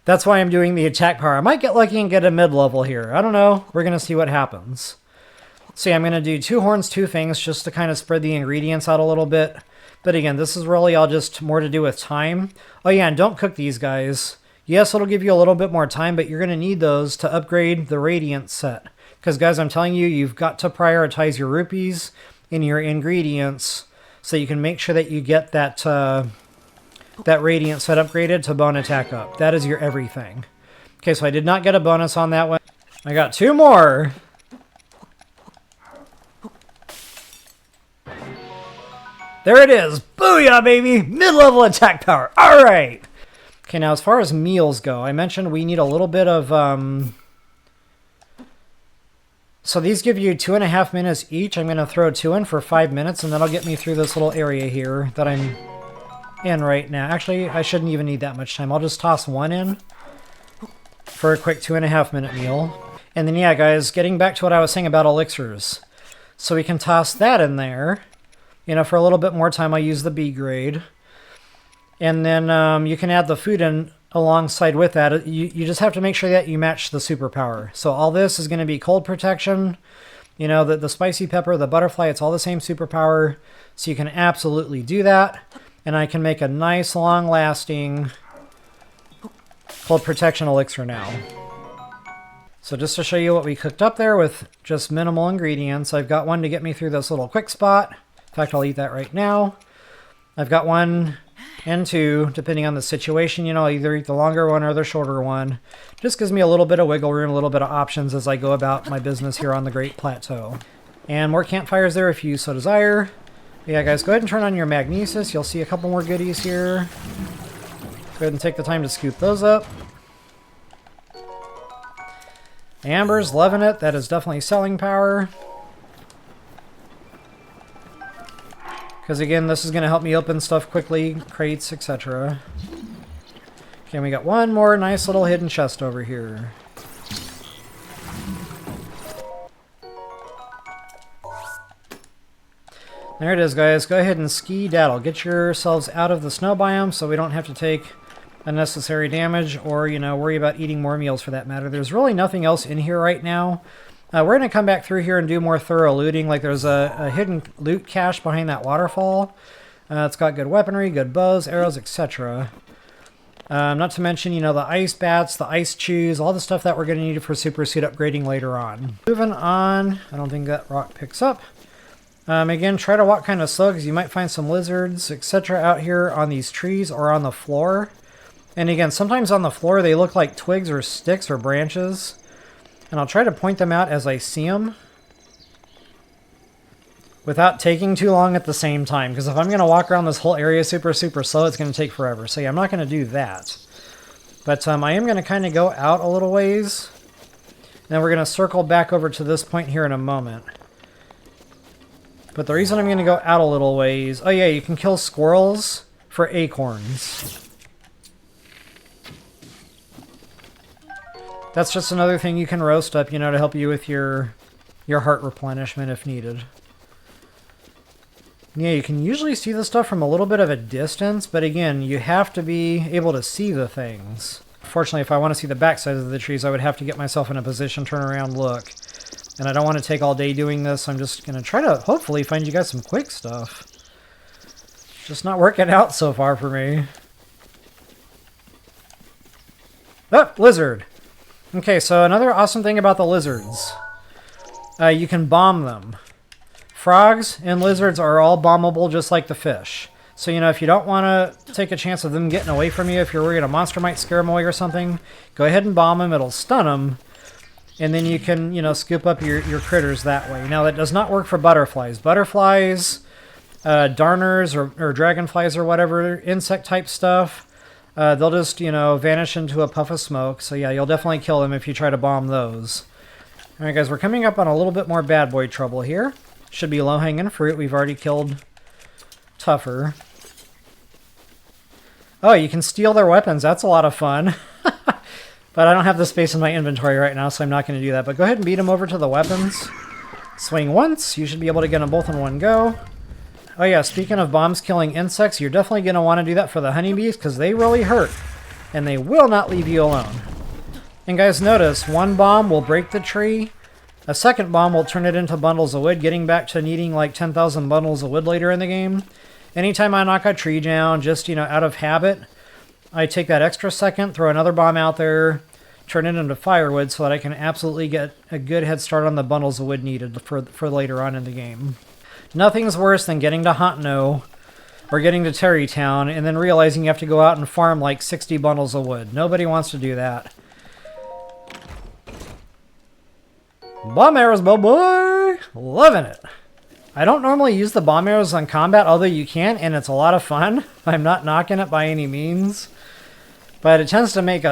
that's why I'm doing the attack power. I might get lucky and get a mid-level here. I don't know. We're going to see what happens. So yeah, I'm going to do 2 horns, 2 fangs, just to kind of spread the ingredients out a little bit. But again, this is really all just more to do with time. Oh yeah, and don't cook these guys. Yes, it'll give you a little bit more time, but you're going to need those to upgrade the radiant set. Because guys, I'm telling you, you've got to prioritize your rupees and your ingredients so you can make sure that you get that that radiant set upgraded to bone attack up. That is your everything. Okay, so I did not get a bonus on that one. I got 2 more. There it is. Booyah, baby. Mid-level attack power. All right. Okay, now as far as meals go, I mentioned we need a little bit of... So these give you 2.5 minutes each. I'm going to throw 2 in for 5 minutes, and that'll get me through this little area here that I'm in right now. Actually, I shouldn't even need that much time. I'll just toss 1 in for a quick 2.5 minute meal. And then, yeah, guys, getting back to what I was saying about elixirs. So we can toss that in there. You know, for a little bit more time, I use the B grade. And then you can add the food in alongside with that. You just have to make sure that you match the superpower. So all this is going to be cold protection. You know, the spicy pepper, the butterfly, it's all the same superpower. So you can absolutely do that. And I can make a nice, long-lasting cold protection elixir now. So just to show you what we cooked up there with just minimal ingredients, I've got 1 to get me through this little quick spot. In fact, I'll eat that right now. I've got 1 and 2, depending on the situation. You know, I'll either eat the longer one or the shorter one. Just gives me a little bit of wiggle room, a little bit of options as I go about my business here on the Great Plateau. And more campfires there if you so desire. But yeah, guys, go ahead and turn on your Magnesis. You'll see a couple more goodies here. Go ahead and take the time to scoop those up. Amber's loving it. That is definitely selling power. Because again, this is going to help me open stuff quickly, crates, etc. Okay, we got 1 more nice little hidden chest over here. There it is, guys. Go ahead and ski-daddle. Get yourselves out of the snow biome so we don't have to take unnecessary damage or, you know, worry about eating more meals for that matter. There's really nothing else in here right now. We're going to come back through here and do more thorough looting. Like there's a hidden loot cache behind that waterfall. It's got good weaponry, good bows, arrows, etc. Not to mention, you know, the ice bats, the ice chews, all the stuff that we're going to need for super suit upgrading later on. Moving on. I don't think that rock picks up. Again, try to walk kind of slow because you might find some lizards, etc. out here on these trees or on the floor. And again, sometimes on the floor they look like twigs or sticks or branches. And I'll try to point them out as I see them without taking too long at the same time. Because if I'm going to walk around this whole area super slow, it's going to take forever. So yeah, I'm not going to do that. But I am going to kind of go out a little ways. And then we're going to circle back over to this point here in a moment. But the reason I'm going to go out a little ways... Oh yeah, you can kill squirrels for acorns. That's just another thing you can roast up, you know, to help you with your heart replenishment if needed. Yeah, you can usually see the stuff from a little bit of a distance, but again, you have to be able to see the things. Fortunately, if I want to see the backside of the trees, I would have to get myself in a position, turn around, look. And I don't want to take all day doing this. I'm just going to try to hopefully find you guys some quick stuff. Just not working out so far for me. Oh, lizard. Okay, so another awesome thing about the lizards. You can bomb them. Frogs and lizards are all bombable just like the fish. So, you know, if you don't want to take a chance of them getting away from you, if you're worried a monster might scare them away or something, go ahead and bomb them. It'll stun them. And then you can, you know, scoop up your critters that way. Now, that does not work for butterflies. Butterflies, darners or dragonflies or whatever, insect-type stuff, they'll just, you know, vanish into a puff of smoke. So, yeah, you'll definitely kill them if you try to bomb those. All right, guys, we're coming up on a little bit more bad boy trouble here. Should be low-hanging fruit. We've already killed tougher. Oh, you can steal their weapons. That's a lot of fun. But I don't have the space in my inventory right now, so I'm not going to do that. But go ahead and beat them over to the weapons. Swing once. You should be able to get them both in one go. Oh yeah, speaking of bombs killing insects, you're definitely going to want to do that for the honeybees because they really hurt. And they will not leave you alone. And guys, notice, one bomb will break the tree. A second bomb will turn it into bundles of wood, getting back to needing like 10,000 bundles of wood later in the game. Anytime I knock a tree down, just, out of habit, I take that extra second, throw another bomb out there, turn it into firewood so that I can absolutely get a good head start on the bundles of wood needed for later on in the game. Nothing's worse than getting to Hontno or getting to Terrytown and then realizing you have to go out and farm like 60 bundles of wood. Nobody wants to do that. Bomb arrows, boy! Loving it. I don't normally use the bomb arrows on combat, although you can, and it's a lot of fun. I'm not knocking it by any means. But it tends to make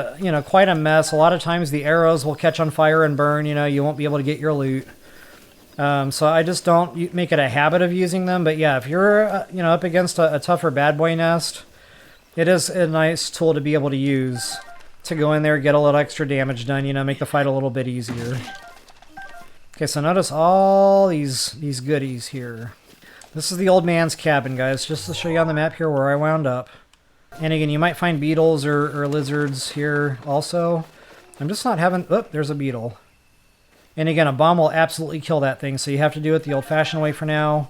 quite a mess. A lot of times the arrows will catch on fire and burn. You won't be able to get your loot. So I just don't make it a habit of using them. But yeah, if you're up against a tougher bad boy nest, it is a nice tool to be able to use to go in there, get a little extra damage done. Make the fight a little bit easier. Okay, so notice all these goodies here. This is the old man's cabin, guys, just to show you on the map here where I wound up. And again, you might find beetles or lizards here also. I'm just not having... Oh, there's a beetle. And again, a bomb will absolutely kill that thing, so you have to do it the old-fashioned way for now.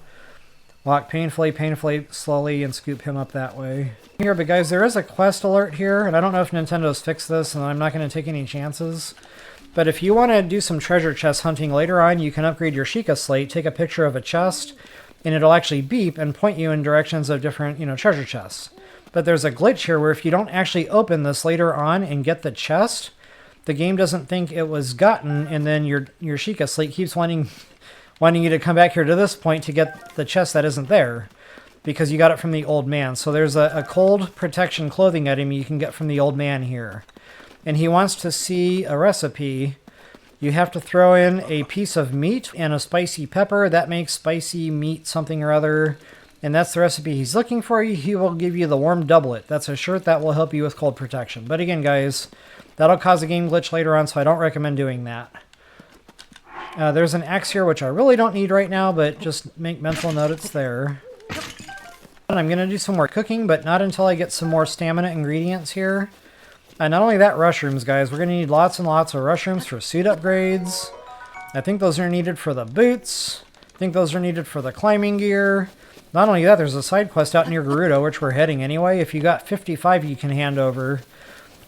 Walk painfully, slowly, and scoop him up that way. Here, but guys, there is a quest alert here, and I don't know if Nintendo's fixed this, and I'm not going to take any chances. But if you want to do some treasure chest hunting later on, you can upgrade your Sheikah Slate, take a picture of a chest, and it'll actually beep and point you in directions of different, treasure chests. But there's a glitch here where if you don't actually open this later on and get the chest, the game doesn't think it was gotten, and then your Sheikah Slate keeps wanting you to come back here to this point to get the chest that isn't there, because you got it from the old man. So there's a cold protection clothing item you can get from the old man here. And he wants to see a recipe. You have to throw in a piece of meat and a spicy pepper. That makes spicy meat something or other. And that's the recipe he's looking for. He will give you the warm doublet. That's a shirt that will help you with cold protection. But again, guys, that'll cause a game glitch later on, so I don't recommend doing that. There's an axe here, which I really don't need right now, but just make mental note it's there. And I'm going to do some more cooking, but not until I get some more stamina ingredients here. Not only that, rushrooms, guys. We're going to need lots and lots of rushrooms for suit upgrades. I think those are needed for the boots. I think those are needed for the climbing gear. Not only that, there's a side quest out near Gerudo, which we're heading anyway. If you got 55 you can hand over,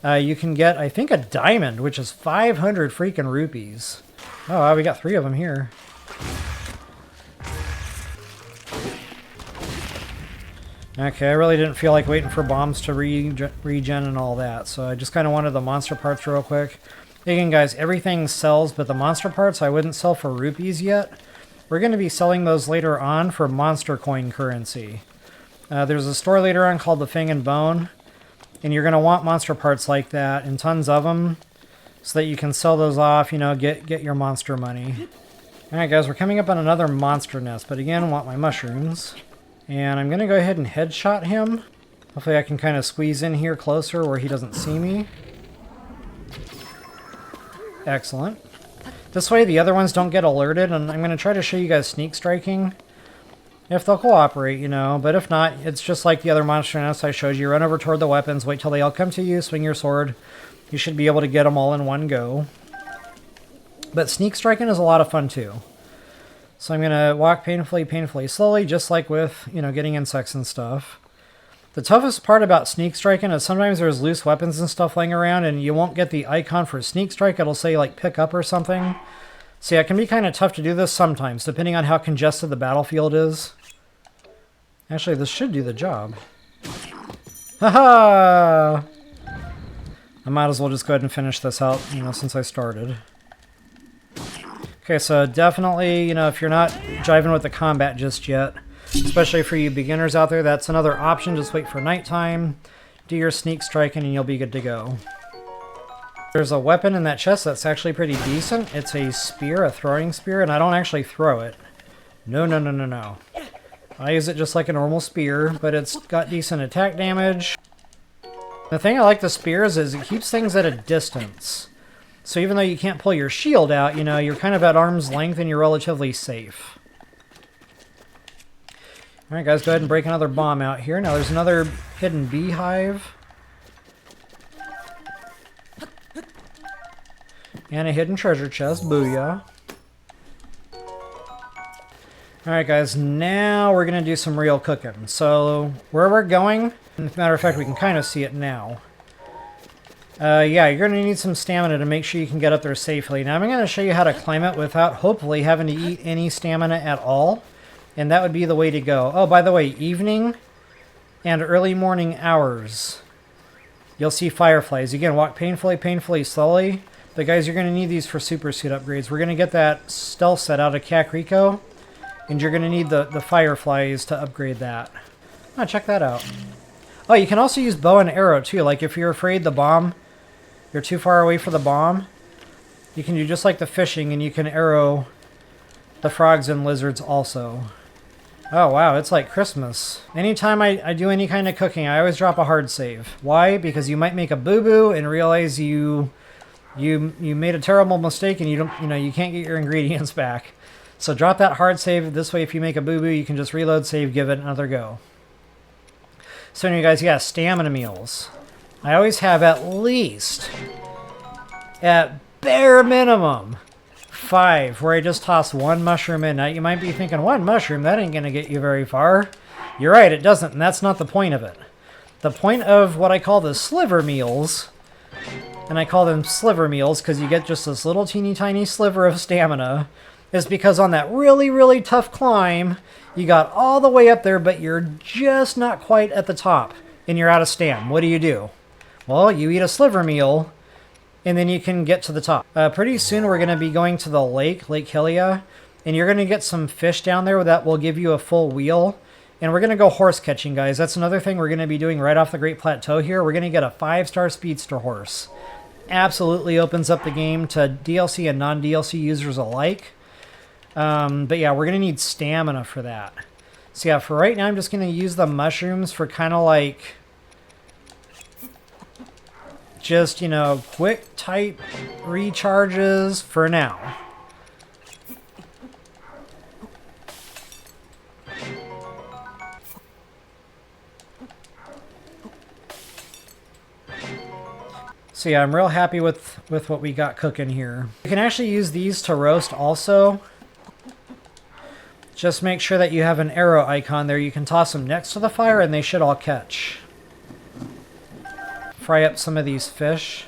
you can get, I think, a diamond, which is 500 freaking rupees. Oh, wow, we got 3 of them here. Okay, I really didn't feel like waiting for bombs to regen and all that, so I just kind of wanted the monster parts real quick. Again, guys, everything sells, but the monster parts I wouldn't sell for rupees yet. We're going to be selling those later on for monster coin currency. There's a store later on called the Fang and Bone, and you're going to want monster parts like that, and tons of them, so that you can sell those off, get your monster money. Alright guys, we're coming up on another monster nest, but again, I want my mushrooms. And I'm going to go ahead and headshot him. Hopefully I can kind of squeeze in here closer where he doesn't see me. Excellent. This way the other ones don't get alerted, and I'm going to try to show you guys sneak striking. If they'll cooperate, but if not, it's just like the other monster nests I showed you. Run over toward the weapons, wait till they all come to you, swing your sword. You should be able to get them all in one go. But sneak striking is a lot of fun too. So I'm going to walk painfully, slowly, just like with, getting insects and stuff. The toughest part about sneak striking is sometimes there's loose weapons and stuff laying around, and you won't get the icon for sneak strike. It'll say, like, pick up or something. So yeah, it can be kind of tough to do this sometimes, depending on how congested the battlefield is. Actually, this should do the job. Haha! I might as well just go ahead and finish this out, since I started. Okay, so definitely, if you're not jiving with the combat just yet, especially for you beginners out there, that's another option. Just wait for nighttime, do your sneak striking, and you'll be good to go. There's a weapon in that chest that's actually pretty decent. It's a spear, a throwing spear, and I don't actually throw it. No. I use it just like a normal spear, but it's got decent attack damage. The thing I like the spears is it keeps things at a distance. So even though you can't pull your shield out, you're kind of at arm's length and you're relatively safe. Alright guys, go ahead and break another bomb out here. Now there's another hidden beehive. And a hidden treasure chest. Booyah. Alright guys, now we're going to do some real cooking. So, where we're going, as a matter of fact, we can kind of see it now. Yeah, you're going to need some stamina to make sure you can get up there safely. Now I'm going to show you how to climb it without hopefully having to eat any stamina at all. And that would be the way to go. Oh, by the way, evening and early morning hours, you'll see fireflies. Again, walk painfully slowly. But guys, you're going to need these for super suit upgrades. We're going to get that stealth set out of Kakariko. And you're going to need the fireflies to upgrade that. Oh, check that out. Oh, you can also use bow and arrow too. Like if you're afraid the bomb, you're too far away for the bomb, you can do just like the fishing and you can arrow the frogs and lizards also. Oh wow, it's like Christmas. Anytime I do any kind of cooking, I always drop a hard save. Why? Because you might make a boo-boo and realize you made a terrible mistake and you can't get your ingredients back. So drop that hard save. This way, if you make a boo-boo, you can just reload, save, give it another go. So anyway, guys, yeah, stamina meals. I always have at least, at bare minimum, 5, where I just toss 1 mushroom in. Now, you might be thinking, 1 mushroom? That ain't going to get you very far. You're right, it doesn't, and that's not the point of it. The point of what I call the sliver meals, and I call them sliver meals because you get just this little teeny tiny sliver of stamina, is because on that really tough climb, you got all the way up there, but you're just not quite at the top, and you're out of stam. What do? Well, you eat a sliver meal, and then you can get to the top. Pretty soon we're going to be going to the Lake Hylia, and you're going to get some fish down there that will give you a full wheel. And we're going to go horse catching, guys. That's another thing we're going to be doing right off the Great Plateau here. We're going to get a 5-star speedster horse. Absolutely opens up the game to DLC and non-DLC users alike. But yeah, we're going to need stamina for that. So yeah, for right now, I'm just going to use the mushrooms for kind of like just, quick, tight recharges for now. So yeah, I'm real happy with what we got cooking here. You can actually use these to roast also. Just make sure that you have an arrow icon there. You can toss them next to the fire and they should all catch. Fry up some of these fish.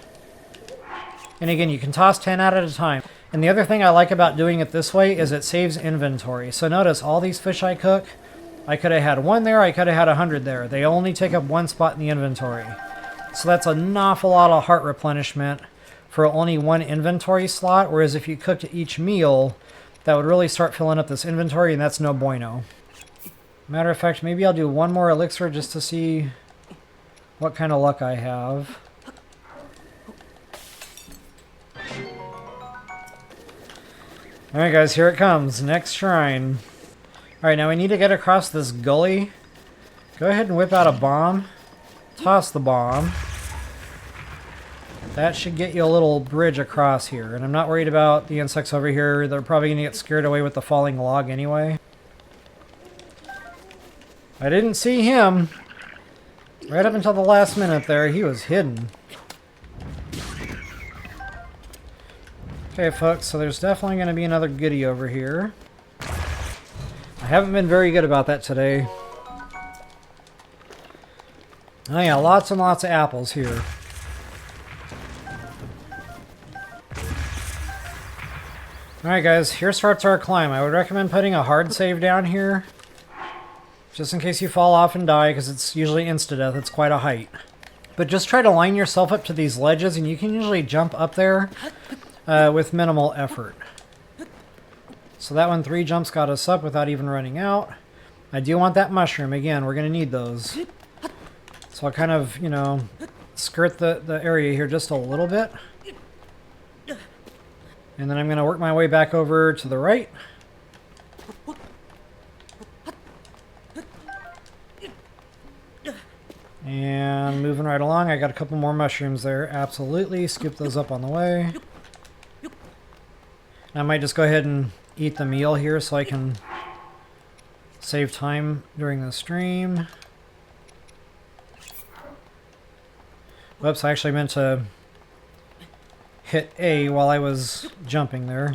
And again, you can toss 10 out at a time. And the other thing I like about doing it this way is it saves inventory. So notice all these fish I cook, I could have had 1 there, I could have had 100 there. They only take up 1 spot in the inventory. So that's an awful lot of heart replenishment for only 1 inventory slot. Whereas if you cooked each meal, that would really start filling up this inventory, and that's no bueno. Matter of fact, maybe I'll do 1 more elixir just to see what kind of luck I have. Alright guys, here it comes. Next shrine. Alright, now we need to get across this gully. Go ahead and whip out a bomb. Toss the bomb. That should get you a little bridge across here. And I'm not worried about the insects over here. They're probably going to get scared away with the falling log anyway. I didn't see him. Right up until the last minute there, he was hidden. Okay, folks, so there's definitely going to be another goodie over here. I haven't been very good about that today. Oh yeah, lots and lots of apples here. Alright guys, here starts our climb. I would recommend putting a hard save down here. Just in case you fall off and die, because it's usually insta-death. It's quite a height. But just try to line yourself up to these ledges, and you can usually jump up there with minimal effort. So that one, 3 jumps got us up without even running out. I do want that mushroom. Again, we're going to need those. So I'll kind of, skirt the area here just a little bit. And then I'm going to work my way back over to the right. And moving right along, I got a couple more mushrooms there. Absolutely. Scoop those up on the way. I might just go ahead and eat the meal here so I can save time during the stream. Whoops, I actually meant to hit A while I was jumping there.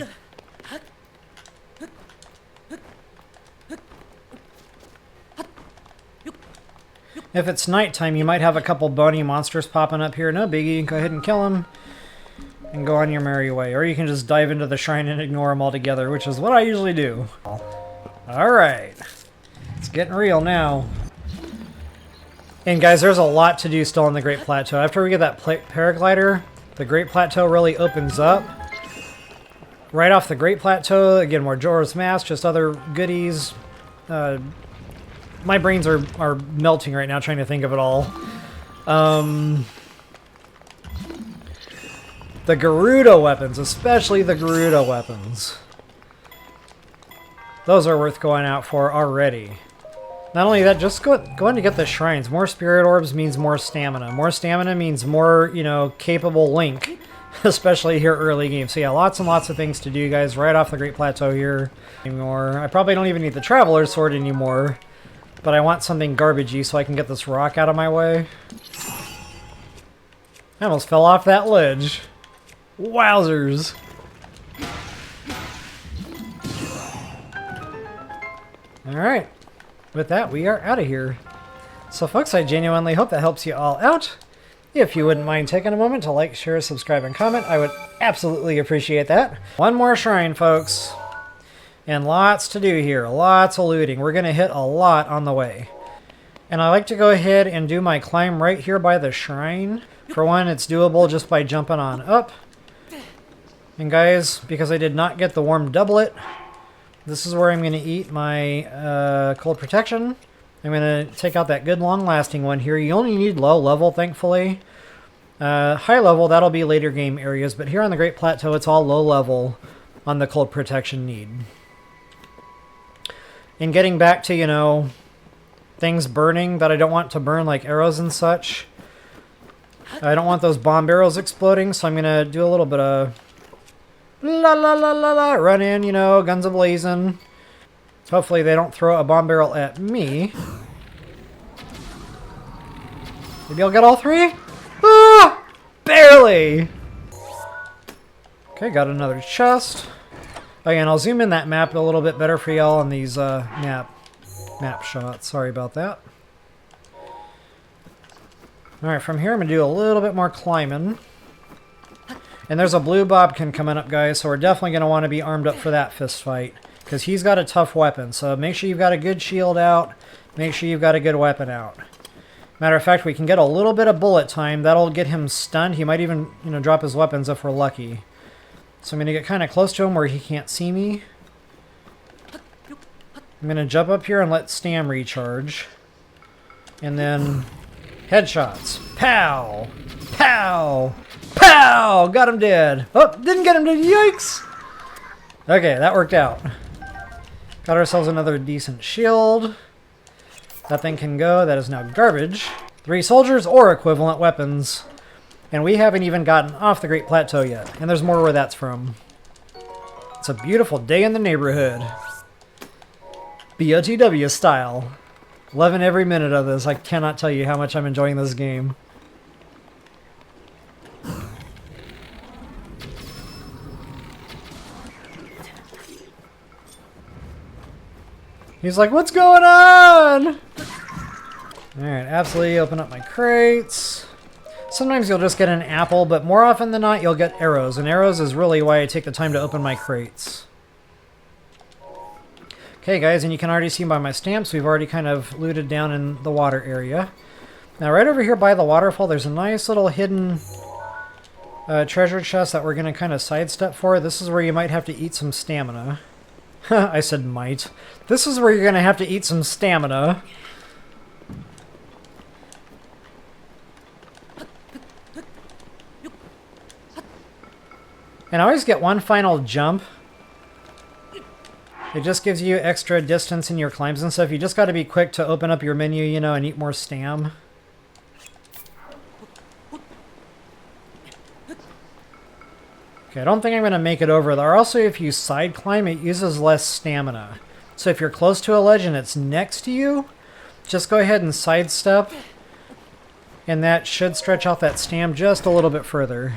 If it's nighttime, you might have a couple bony monsters popping up here. No biggie, go ahead and kill them and go on your merry way. Or you can just dive into the shrine and ignore them altogether, which is what I usually do. Alright, it's getting real now. And guys, there's a lot to do still on the Great Plateau. After we get that paraglider, the Great Plateau really opens up. Right off the Great Plateau, again, more Jorah's Mask, just other goodies. My brains are melting right now trying to think of it all. The Garuda weapons, especially the Garuda weapons. Those are worth going out for already. Not only that, just going to get the shrines. More spirit orbs means more stamina. More stamina means more, you know, capable Link. Especially here early game. So yeah, lots and lots of things to do, guys, right off the Great Plateau here. I probably don't even need the Traveler's Sword anymore. But I want something garbagey so I can get this rock out of my way. I almost fell off that ledge. Wowzers. Alright. With that, we are out of here. So folks, I genuinely hope that helps you all out. If you wouldn't mind taking a moment to like, share, subscribe, and comment, I would absolutely appreciate that. One more shrine, folks. And lots to do here. Lots of looting. We're going to hit a lot on the way. And I like to go ahead and do my climb right here by the shrine. For one, it's doable just by jumping on up. And guys, because I did not get the warm doublet, this is where I'm going to eat my cold protection. I'm going to take out that good long-lasting one here. You only need low level, thankfully. High level, that'll be later game areas. But here on the Great Plateau, it's all low level on the cold protection need. And getting back to, you know, things burning that I don't want to burn, like arrows and such. I don't want those bomb barrels exploding, so I'm going to do a little bit of la la la la la, run in, you know, guns a-blazing. Hopefully they don't throw a bomb barrel at me. Maybe I'll get all three? Ah! Barely! Okay, got another chest. Oh yeah, and I'll zoom in that map a little bit better for y'all on these map shots. Sorry about that. Alright, from here I'm going to do a little bit more climbing. And there's a blue bobkin coming up, guys, so we're definitely going to want to be armed up for that fist fight. Because he's got a tough weapon, so make sure you've got a good shield out. Make sure you've got a good weapon out. Matter of fact, we can get a little bit of bullet time. That'll get him stunned. He might even, you know, drop his weapons if we're lucky. So I'm going to get kind of close to him where he can't see me. I'm going to jump up here and let Stam recharge. And then headshots. Pow! Pow! Pow! Got him dead. Oh, didn't get him dead. Yikes! Okay, that worked out. Got ourselves another decent shield. That thing can go. That is now garbage. 3 soldiers or equivalent weapons. And we haven't even gotten off the Great Plateau yet. And there's more where that's from. It's a beautiful day in the neighborhood. BOTW style. Loving every minute of this. I cannot tell you how much I'm enjoying this game. He's like, what's going on? Alright, absolutely open up my crates. Sometimes you'll just get an apple, but more often than not, you'll get arrows. And arrows is really why I take the time to open my crates. Okay, guys, and you can already see by my stamps, we've already kind of looted down in the water area. Now, right over here by the waterfall, there's a nice little hidden treasure chest that we're going to kind of sidestep for. This is where you might have to eat some stamina. I said might. This is where you're going to have to eat some stamina. And I always get one final jump. It just gives you extra distance in your climbs and stuff. You just got to be quick to open up your menu, you know, and eat more stam. Okay, I don't think I'm going to make it over there. Also, if you side climb, it uses less stamina. So if you're close to a ledge and it's next to you, just go ahead and sidestep. And that should stretch out that stam just a little bit further.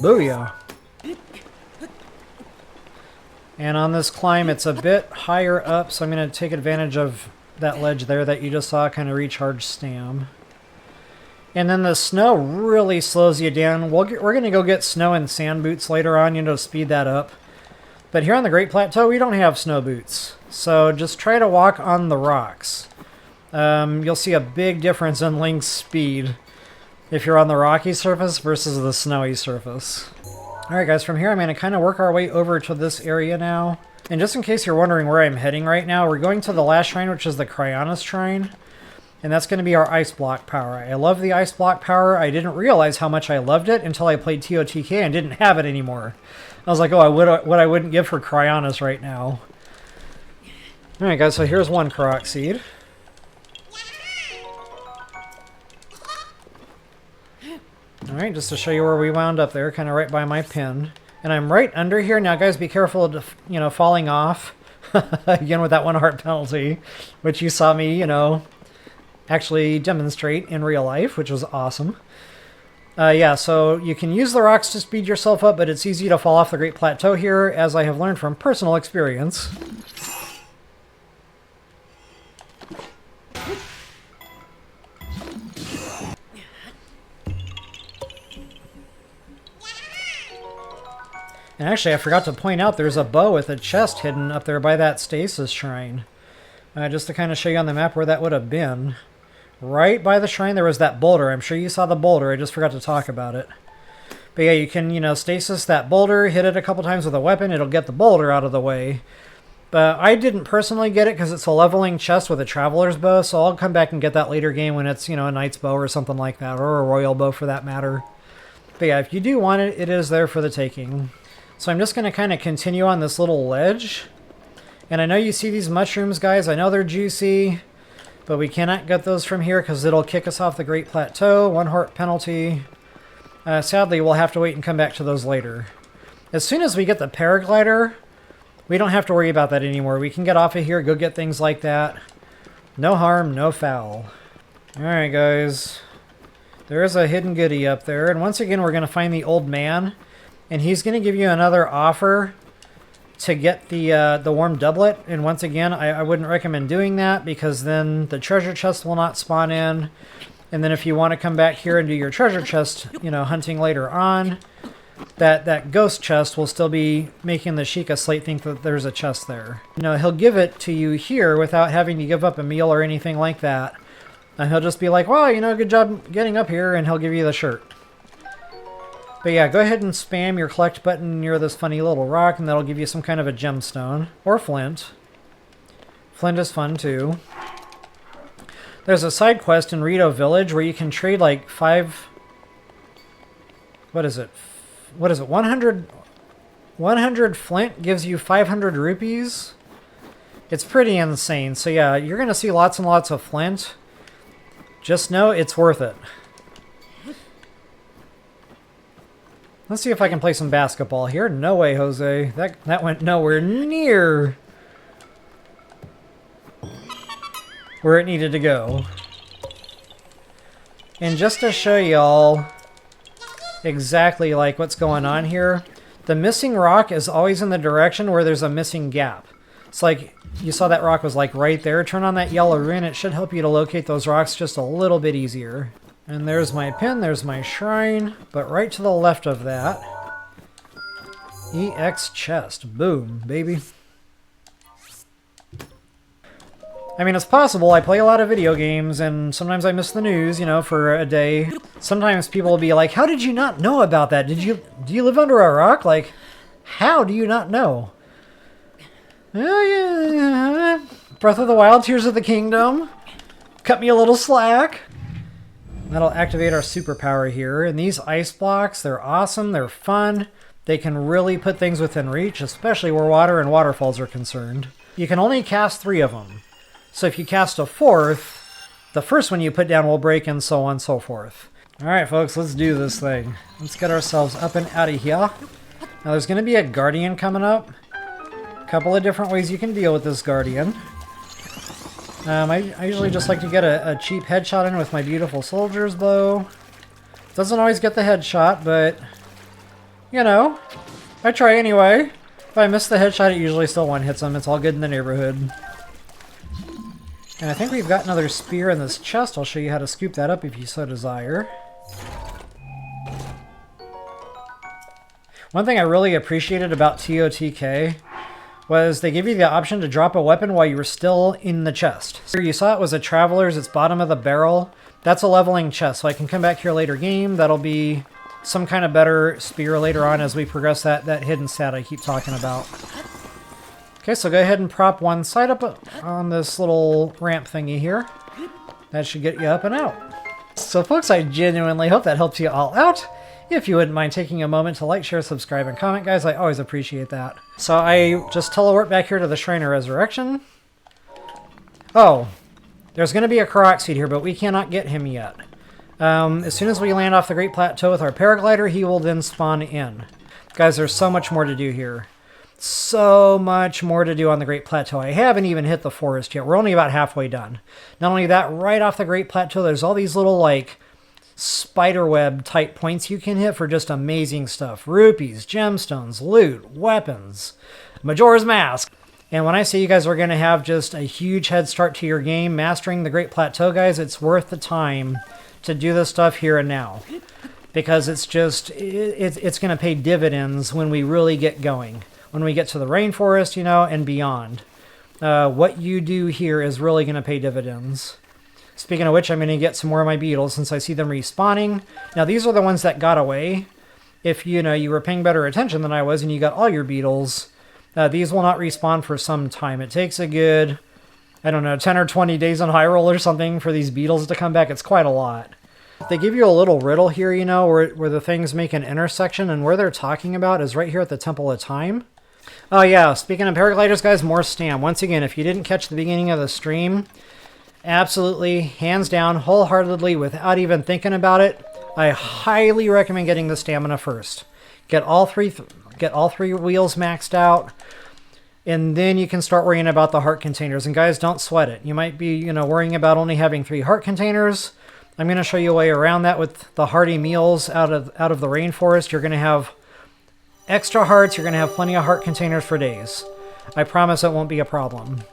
Booyah! And on this climb, it's a bit higher up, so I'm going to take advantage of that ledge there that you just saw kind of recharge stam. And then the snow really slows you down. We're going to go get snow and sand boots later on, to speed that up. But here on the Great Plateau, we don't have snow boots. So just try to walk on the rocks. You'll see a big difference in Link's speed if you're on the rocky surface versus the snowy surface. Alright guys, from here I'm going to kind of work our way over to this area now. And just in case you're wondering where I'm heading right now, we're going to the last shrine, which is the Cryonis Shrine. And that's going to be our ice block power. I love the ice block power. I didn't realize how much I loved it until I played TOTK and didn't have it anymore. I was like, oh, what I wouldn't give for Cryonis right now. Alright guys, so here's one Korok Seed. Alright, just to show you where we wound up there, kind of right by my pin. And I'm right under here. Now guys, be careful of, falling off. Again with that 1 heart penalty, which you saw me, actually demonstrate in real life, which was awesome. Yeah, so you can use the rocks to speed yourself up, but it's easy to fall off the Great Plateau here, as I have learned from personal experience. And actually, I forgot to point out there's a bow with a chest hidden up there by that stasis shrine. Just to kind of show you on the map where that would have been. Right by the shrine there was that boulder. I'm sure you saw the boulder, I just forgot to talk about it. But yeah, you can, stasis that boulder, hit it a couple times with a weapon, it'll get the boulder out of the way. But I didn't personally get it because it's a leveling chest with a traveler's bow, so I'll come back and get that later game when it's, a knight's bow or something like that, or a royal bow for that matter. But yeah, if you do want it, it is there for the taking. So I'm just going to kind of continue on this little ledge. And I know you see these mushrooms, guys. I know they're juicy, but we cannot get those from here because it'll kick us off the Great Plateau. 1 heart penalty. Sadly, we'll have to wait and come back to those later. As soon as we get the paraglider, we don't have to worry about that anymore. We can get off of here, go get things like that. No harm, no foul. Alright, guys. There is a hidden goodie up there. And once again, we're going to find the old man. And he's going to give you another offer to get the warm doublet. And once again, I wouldn't recommend doing that because then the treasure chest will not spawn in. And then if you want to come back here and do your treasure chest, hunting later on, that ghost chest will still be making the Sheikah Slate think that there's a chest there. He'll give it to you here without having to give up a meal or anything like that. And he'll just be like, wow, good job getting up here, and he'll give you the shirt. But yeah, go ahead and spam your collect button near this funny little rock, and that'll give you some kind of a gemstone. Or flint. Flint is fun, too. There's a side quest in Rito Village where you can trade, like, 5... What is it? 100 flint gives you 500 rupees? It's pretty insane. So yeah, you're going to see lots and lots of flint. Just know it's worth it. Let's see if I can play some basketball here. No way, Jose. That went nowhere near where it needed to go. And just to show y'all exactly like what's going on here, the missing rock is always in the direction where there's a missing gap. It's like you saw that rock was like right there. Turn on that yellow rune. It should help you to locate those rocks just a little bit easier. And there's my pin, there's my shrine, but right to the left of that, EX chest. Boom, baby. I mean, it's possible. I play a lot of video games, and sometimes I miss the news, for a day. Sometimes people will be like, how did you not know about that? Do you live under a rock? Like, how do you not know? Oh, yeah. Breath of the Wild, Tears of the Kingdom. Cut me a little slack. That'll activate our superpower here. And these ice blocks, they're awesome, they're fun. They can really put things within reach, especially where water and waterfalls are concerned. You can only cast 3 of them. So if you cast a 4th, the first one you put down will break and so on and so forth. Alright folks, let's do this thing. Let's get ourselves up and out of here. Now there's going to be a guardian coming up. A couple of different ways you can deal with this guardian. I usually just like to get a cheap headshot in with my beautiful soldier's bow. Doesn't always get the headshot, but, I try anyway. If I miss the headshot, it usually still one-hits them. It's all good in the neighborhood. And I think we've got another spear in this chest. I'll show you how to scoop that up if you so desire. One thing I really appreciated about TOTK was they give you the option to drop a weapon while you were still in the chest. So you saw it was a Traveler's, it's bottom of the barrel. That's a leveling chest, so I can come back here later game. That'll be some kind of better spear later on as we progress that hidden stat I keep talking about. Okay, so go ahead and prop one side up on this little ramp thingy here. That should get you up and out. So folks, I genuinely hope that helps you all out. If you wouldn't mind taking a moment to like, share, subscribe, and comment, guys, I always appreciate that. So I just teleport back here to the Shrine of Resurrection. Oh, there's going to be a Korok seed here, but we cannot get him yet. As soon as we land off the Great Plateau with our paraglider, he will then spawn in. Guys, there's so much more to do here. So much more to do on the Great Plateau. I haven't even hit the forest yet. We're only about halfway done. Not only that, right off the Great Plateau, there's all these little, like, spiderweb type points you can hit for just amazing stuff. Rupees, gemstones, loot, weapons, Majora's Mask. And when I say you guys are going to have just a huge head start to your game, mastering the Great Plateau, guys, it's worth the time to do this stuff here and now. Because it's just, it's going to pay dividends when we really get going. When we get to the rainforest, you know, and beyond. What you do here is really going to pay dividends. Speaking of which, I'm going to get some more of my beetles since I see them respawning. Now, these are the ones that got away. If, you know, you were paying better attention than I was and you got all your beetles, these will not respawn for some time. It takes a good, I don't know, 10 or 20 days on Hyrule or something for these beetles to come back. It's quite a lot. They give you a little riddle here, you know, where the things make an intersection, and where they're talking about is right here at the Temple of Time. Oh yeah, speaking of paragliders, guys, more stam. Once again, if you didn't catch the beginning of the stream, absolutely, hands down, wholeheartedly, without even thinking about it, I highly recommend getting the stamina first. Get all three wheels maxed out, and then you can start worrying about the heart containers. And guys, don't sweat it. You might be, you know, worrying about only having 3 heart containers. I'm going to show you a way around that with the hearty meals out of the rainforest. You're going to have extra hearts. You're going to have plenty of heart containers for days. I promise it won't be a problem.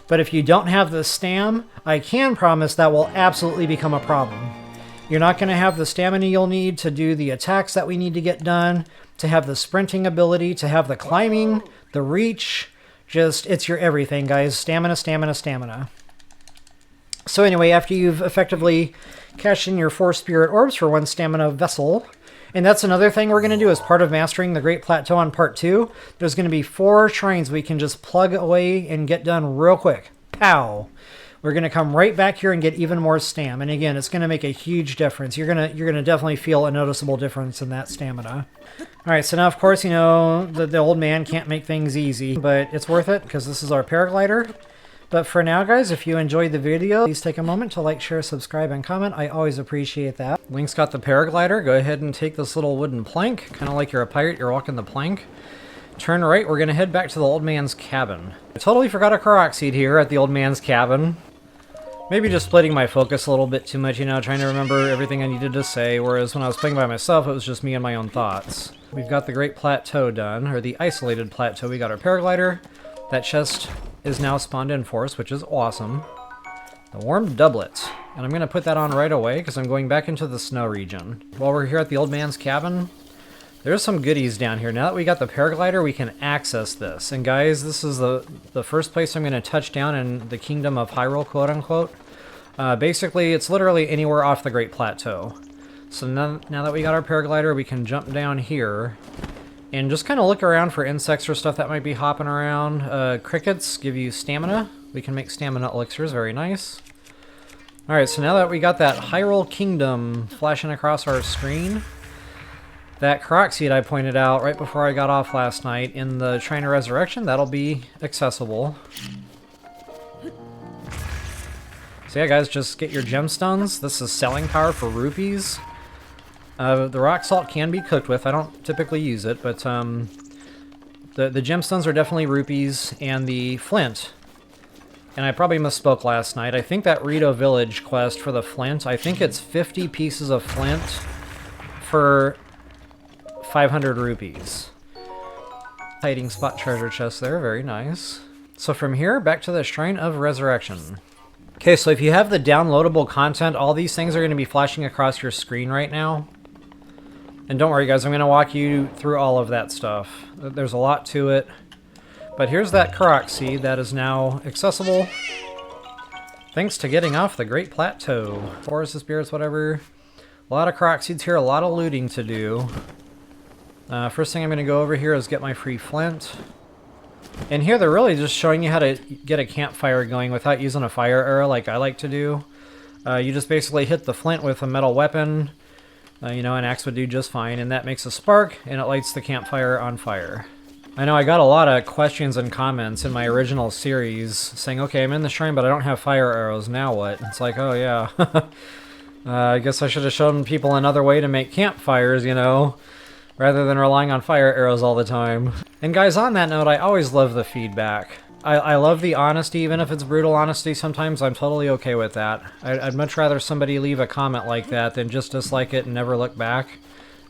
But if you don't have the stam, I can promise that will absolutely become a problem. You're not going to have the stamina you'll need to do the attacks that we need to get done, to have the sprinting ability, to have the climbing, the reach. Just, it's your everything, guys. Stamina, stamina, stamina. So anyway, after you've effectively cashed in your 4 spirit orbs for 1 stamina vessel, and that's another thing we're going to do as part of mastering the Great Plateau on part 2. There's going to be 4 shrines we can just plug away and get done real quick. Pow! We're going to come right back here and get even more stam. And again, it's going to make a huge difference. You're going to definitely feel a noticeable difference in that stamina. Alright, so now of course, you know, the old man can't make things easy, but it's worth it because this is our paraglider. But for now, guys, if you enjoyed the video, please take a moment to like, share, subscribe, and comment. I always appreciate that. Link's got the paraglider. Go ahead and take this little wooden plank. Kind of like you're a pirate, you're walking the plank. Turn right. We're going to head back to the old man's cabin. I totally forgot a Korok seed here at the old man's cabin. Maybe just splitting my focus a little bit too much, you know, trying to remember everything I needed to say, whereas when I was playing by myself, it was just me and my own thoughts. We've got the Great Plateau done, or the Isolated Plateau. We got our paraglider. That chest is now spawned in for us, which is awesome. The warm doublet. And I'm going to put that on right away because I'm going back into the snow region. While we're here at the old man's cabin, there's some goodies down here. Now that we got the paraglider, we can access this. And guys, this is the first place I'm going to touch down in the kingdom of Hyrule, quote unquote. Basically, it's literally anywhere off the Great Plateau. So now that we got our paraglider, we can jump down here and just kind of look around for insects or stuff that might be hopping around. Crickets give you stamina. We can make stamina elixirs, very nice. Alright, so now that we got that Hyrule Kingdom flashing across our screen, that Korok seed I pointed out right before I got off last night in the Shrine of Resurrection, that'll be accessible. So yeah, guys, just get your gemstones. This is selling power for rupees. The rock salt can be cooked with. I don't typically use it, but the gemstones are definitely rupees, and the flint. And I probably misspoke last night. I think that Rito Village quest for the flint, I think it's 50 pieces of flint for 500 rupees. Hiding spot treasure chest there, very nice. So from here, back to the Shrine of Resurrection. Okay, so if you have the downloadable content, all these things are going to be flashing across your screen right now. And don't worry, guys, I'm going to walk you through all of that stuff. There's a lot to it. But here's that Korok seed that is now accessible thanks to getting off the Great Plateau. Forest spirits, whatever. A lot of Korok seeds here, a lot of looting to do. First thing I'm going to go over here is get my free flint. And here they're really just showing you how to get a campfire going without using a fire arrow like I like to do. You just basically hit the flint with a metal weapon. You know, an axe would do just fine, and that makes a spark, and it lights the campfire on fire. I know I got a lot of questions and comments in my original series saying, okay, I'm in the shrine, but I don't have fire arrows, now what? It's like, oh yeah. I guess I should have shown people another way to make campfires, you know, rather than relying on fire arrows all the time. And guys, on that note, I always love the feedback. I love the honesty, even if it's brutal honesty sometimes, I'm totally okay with that. I'd much rather somebody leave a comment like that than just dislike it and never look back.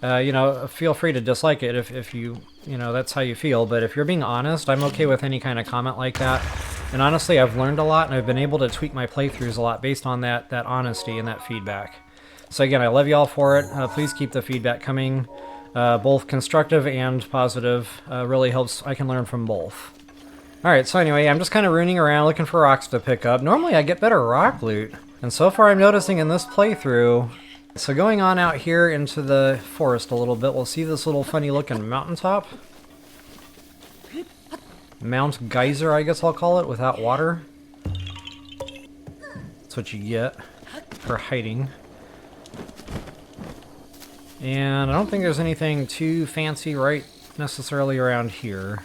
You know, feel free to dislike it if you know, that's how you feel, but if you're being honest, I'm okay with any kind of comment like that. And honestly, I've learned a lot, and I've been able to tweak my playthroughs a lot based on that honesty and that feedback. So again, I love you all for it. Please keep the feedback coming. Both constructive and positive really helps. I can learn from both. Alright, so anyway, I'm just kind of runing around looking for rocks to pick up. Normally I get better rock loot, and so far I'm noticing in this playthrough. So going on out here into the forest a little bit, we'll see this little funny looking mountaintop. Mount Geyser, I guess I'll call it, without water. That's what you get for hiding. And I don't think there's anything too fancy right necessarily around here.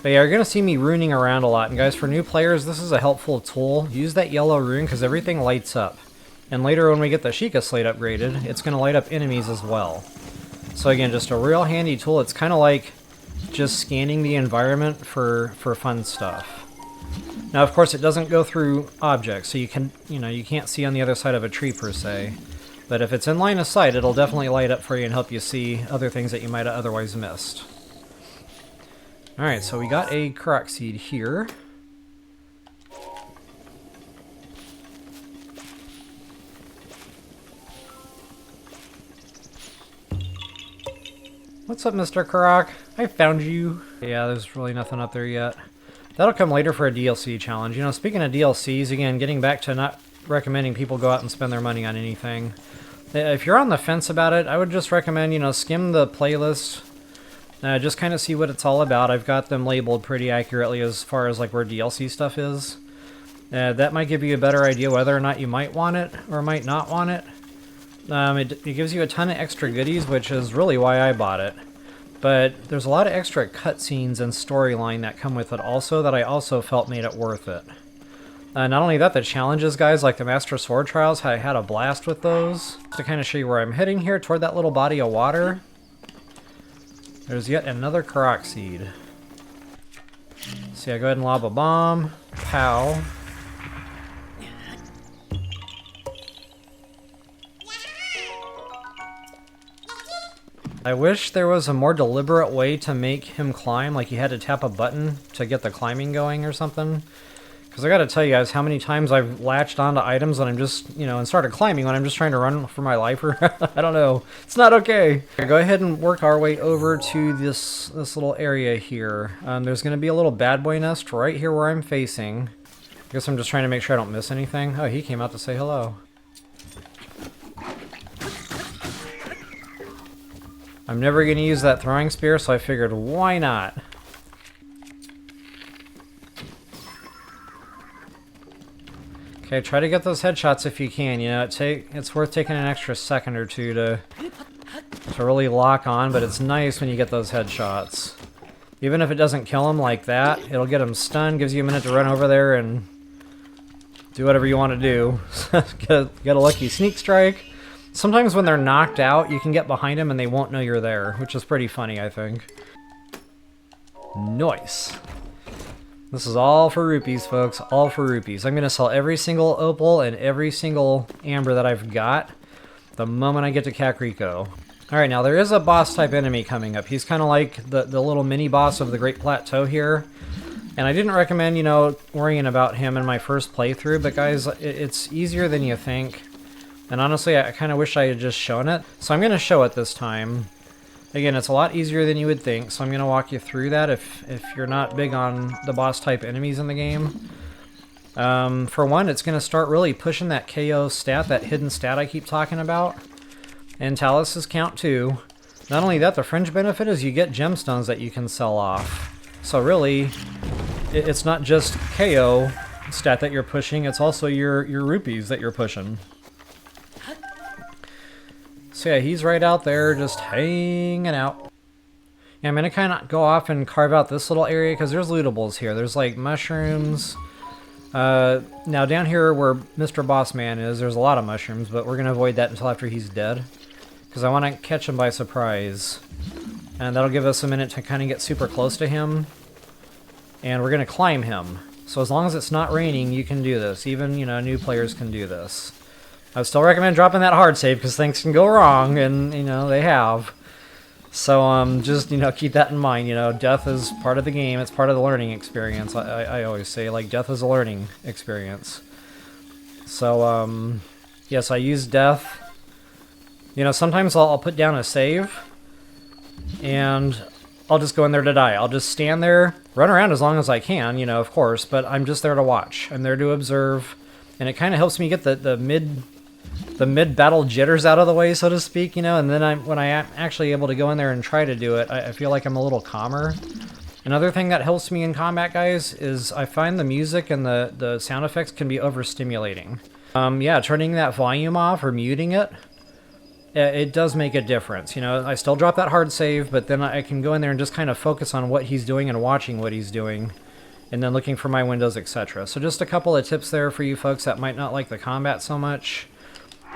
But yeah, you're going to see me runing around a lot. And guys, for new players, this is a helpful tool. Use that yellow rune because everything lights up. And later when we get the Sheikah Slate upgraded, it's going to light up enemies as well. So again, just a real handy tool. It's kind of like just scanning the environment for fun stuff. Now, of course, it doesn't go through objects, so you can't see on the other side of a tree per se. But if it's in line of sight, it'll definitely light up for you and help you see other things that you might have otherwise missed. Alright, so we got a Korok seed here. What's up, Mr. Korok? I found you. Yeah, there's really nothing up there yet. That'll come later for a DLC challenge. You know, speaking of DLCs, again, getting back to not recommending people go out and spend their money on anything. If you're on the fence about it, I would just recommend, you know, skim the playlist. Just kind of see what it's all about. I've got them labeled pretty accurately as far as like where DLC stuff is. That might give you a better idea whether or not you might want it or might not want it. It gives you a ton of extra goodies, which is really why I bought it. But there's a lot of extra cutscenes and storyline that come with it also that I also felt made it worth it. Not only that, the challenges, guys, like the Master Sword Trials, I had a blast with those. To kind of show you where I'm heading here, toward that little body of water. There's yet another Korok seed. So yeah, go ahead and lob a bomb. Pow. I wish there was a more deliberate way to make him climb, like you had to tap a button to get the climbing going or something. Because I gotta tell you guys how many times I've latched onto items when I'm just, you know, and started climbing when I'm just trying to run for my life, or I don't know. It's not okay. Go ahead and work our way over to this little area here. There's gonna be a little bad boy nest right here where I'm facing. I guess I'm just trying to make sure I don't miss anything. Oh, he came out to say hello. I'm never gonna use that throwing spear, so I figured, why not? Okay, try to get those headshots if you can. You know, it's worth taking an extra second or two to really lock on, but it's nice when you get those headshots. Even if it doesn't kill them like that, it'll get them stunned, gives you a minute to run over there and do whatever you want to do. Get a lucky sneak strike. Sometimes when they're knocked out, you can get behind them and they won't know you're there, which is pretty funny, I think. Nice. This is all for rupees, folks. All for rupees. I'm going to sell every single opal and every single amber that I've got the moment I get to Kakariko. Alright, now there is a boss-type enemy coming up. He's kind of like the little mini-boss of the Great Plateau here. And I didn't recommend, you know, worrying about him in my first playthrough, but guys, it's easier than you think. And honestly, I kind of wish I had just shown it. So I'm going to show it this time. Again, it's a lot easier than you would think, so I'm going to walk you through that if you're not big on the boss type enemies in the game. For one, it's going to start really pushing that KO stat, that hidden stat I keep talking about. And Talus's count too. Not only that, the fringe benefit is you get gemstones that you can sell off. So really, it's not just KO stat that you're pushing, it's also your rupees that you're pushing. So yeah, he's right out there just hanging out. Yeah, I'm going to kind of go off and carve out this little area because there's lootables here. There's like mushrooms. Now down here where Mr. Bossman is, there's a lot of mushrooms, but we're going to avoid that until after he's dead. Because I want to catch him by surprise. And that'll give us a minute to kind of get super close to him. And we're going to climb him. So as long as it's not raining, you can do this. Even, you know, new players can do this. I would still recommend dropping that hard save because things can go wrong, and, you know, they have. So, just, you know, keep that in mind. You know, death is part of the game. It's part of the learning experience. I always say, like, death is a learning experience. So, yes, I use death. You know, sometimes I'll put down a save, and I'll just go in there to die. I'll just stand there, run around as long as I can, you know, of course, but I'm just there to watch. I'm there to observe, and it kind of helps me get the mid-battle jitters out of the way, so to speak, you know, and then when I am actually able to go in there and try to do it, I feel like I'm a little calmer. Another thing that helps me in combat, guys, is I find the music and the sound effects can be overstimulating. Yeah, turning that volume off or muting it, it does make a difference. You know, I still drop that hard save, but then I can go in there and just kind of focus on what he's doing and watching what he's doing, and then looking for my windows, etc. So just a couple of tips there for you folks that might not like the combat so much.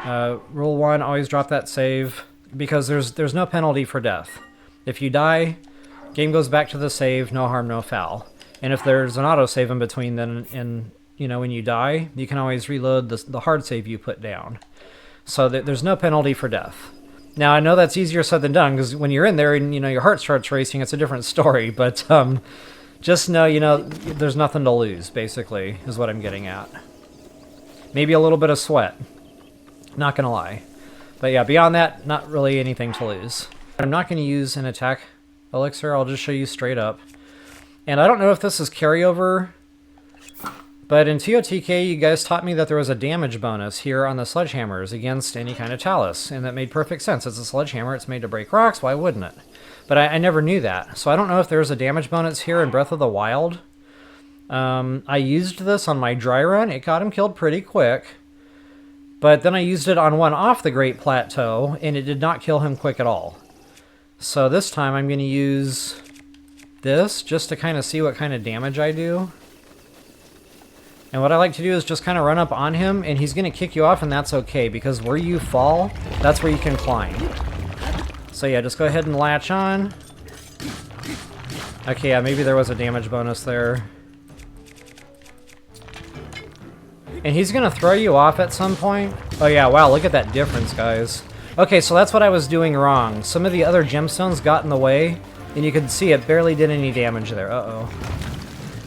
Rule 1, always drop that save, because there's no penalty for death. If you die, game goes back to the save, no harm, no foul. And if there's an autosave in between, then you know, when you die, you can always reload the hard save you put down. So there's no penalty for death. Now, I know that's easier said than done, because when you're in there and, you know, your heart starts racing, it's a different story, but just know, you know, there's nothing to lose, basically, is what I'm getting at. Maybe a little bit of sweat. Not gonna lie. But yeah, beyond that, not really anything to lose. I'm not gonna use an attack elixir, I'll just show you straight up. And I don't know if this is carryover, but in TOTK, you guys taught me that there was a damage bonus here on the sledgehammers against any kind of talus, and that made perfect sense. It's a sledgehammer, it's made to break rocks, why wouldn't it? But I never knew that, so I don't know if there's a damage bonus here in Breath of the Wild. I used this on my dry run, it got him killed pretty quick. But then I used it on one off the Great Plateau, and it did not kill him quick at all. So this time I'm going to use this just to kind of see what kind of damage I do. And what I like to do is just kind of run up on him, and he's going to kick you off, and that's okay, because where you fall, that's where you can climb. So yeah, just go ahead and latch on. Okay, yeah, maybe there was a damage bonus there. And he's going to throw you off at some point. Oh yeah, wow, look at that difference, guys. Okay, so that's what I was doing wrong. Some of the other gemstones got in the way, and you could see it barely did any damage there. Uh-oh.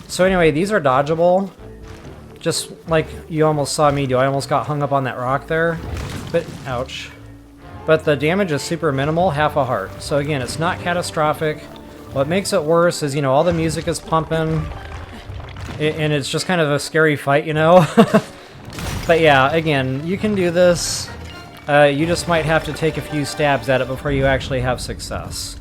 So anyway, these are dodgeable. Just like you almost saw me do. I almost got hung up on that rock there. But, ouch. But the damage is super minimal, half a heart. So again, it's not catastrophic. What makes it worse is, you know, all the music is pumping. And it's just kind of a scary fight, you know? But yeah, again, you can do this. You just might have to take a few stabs at it before you actually have success.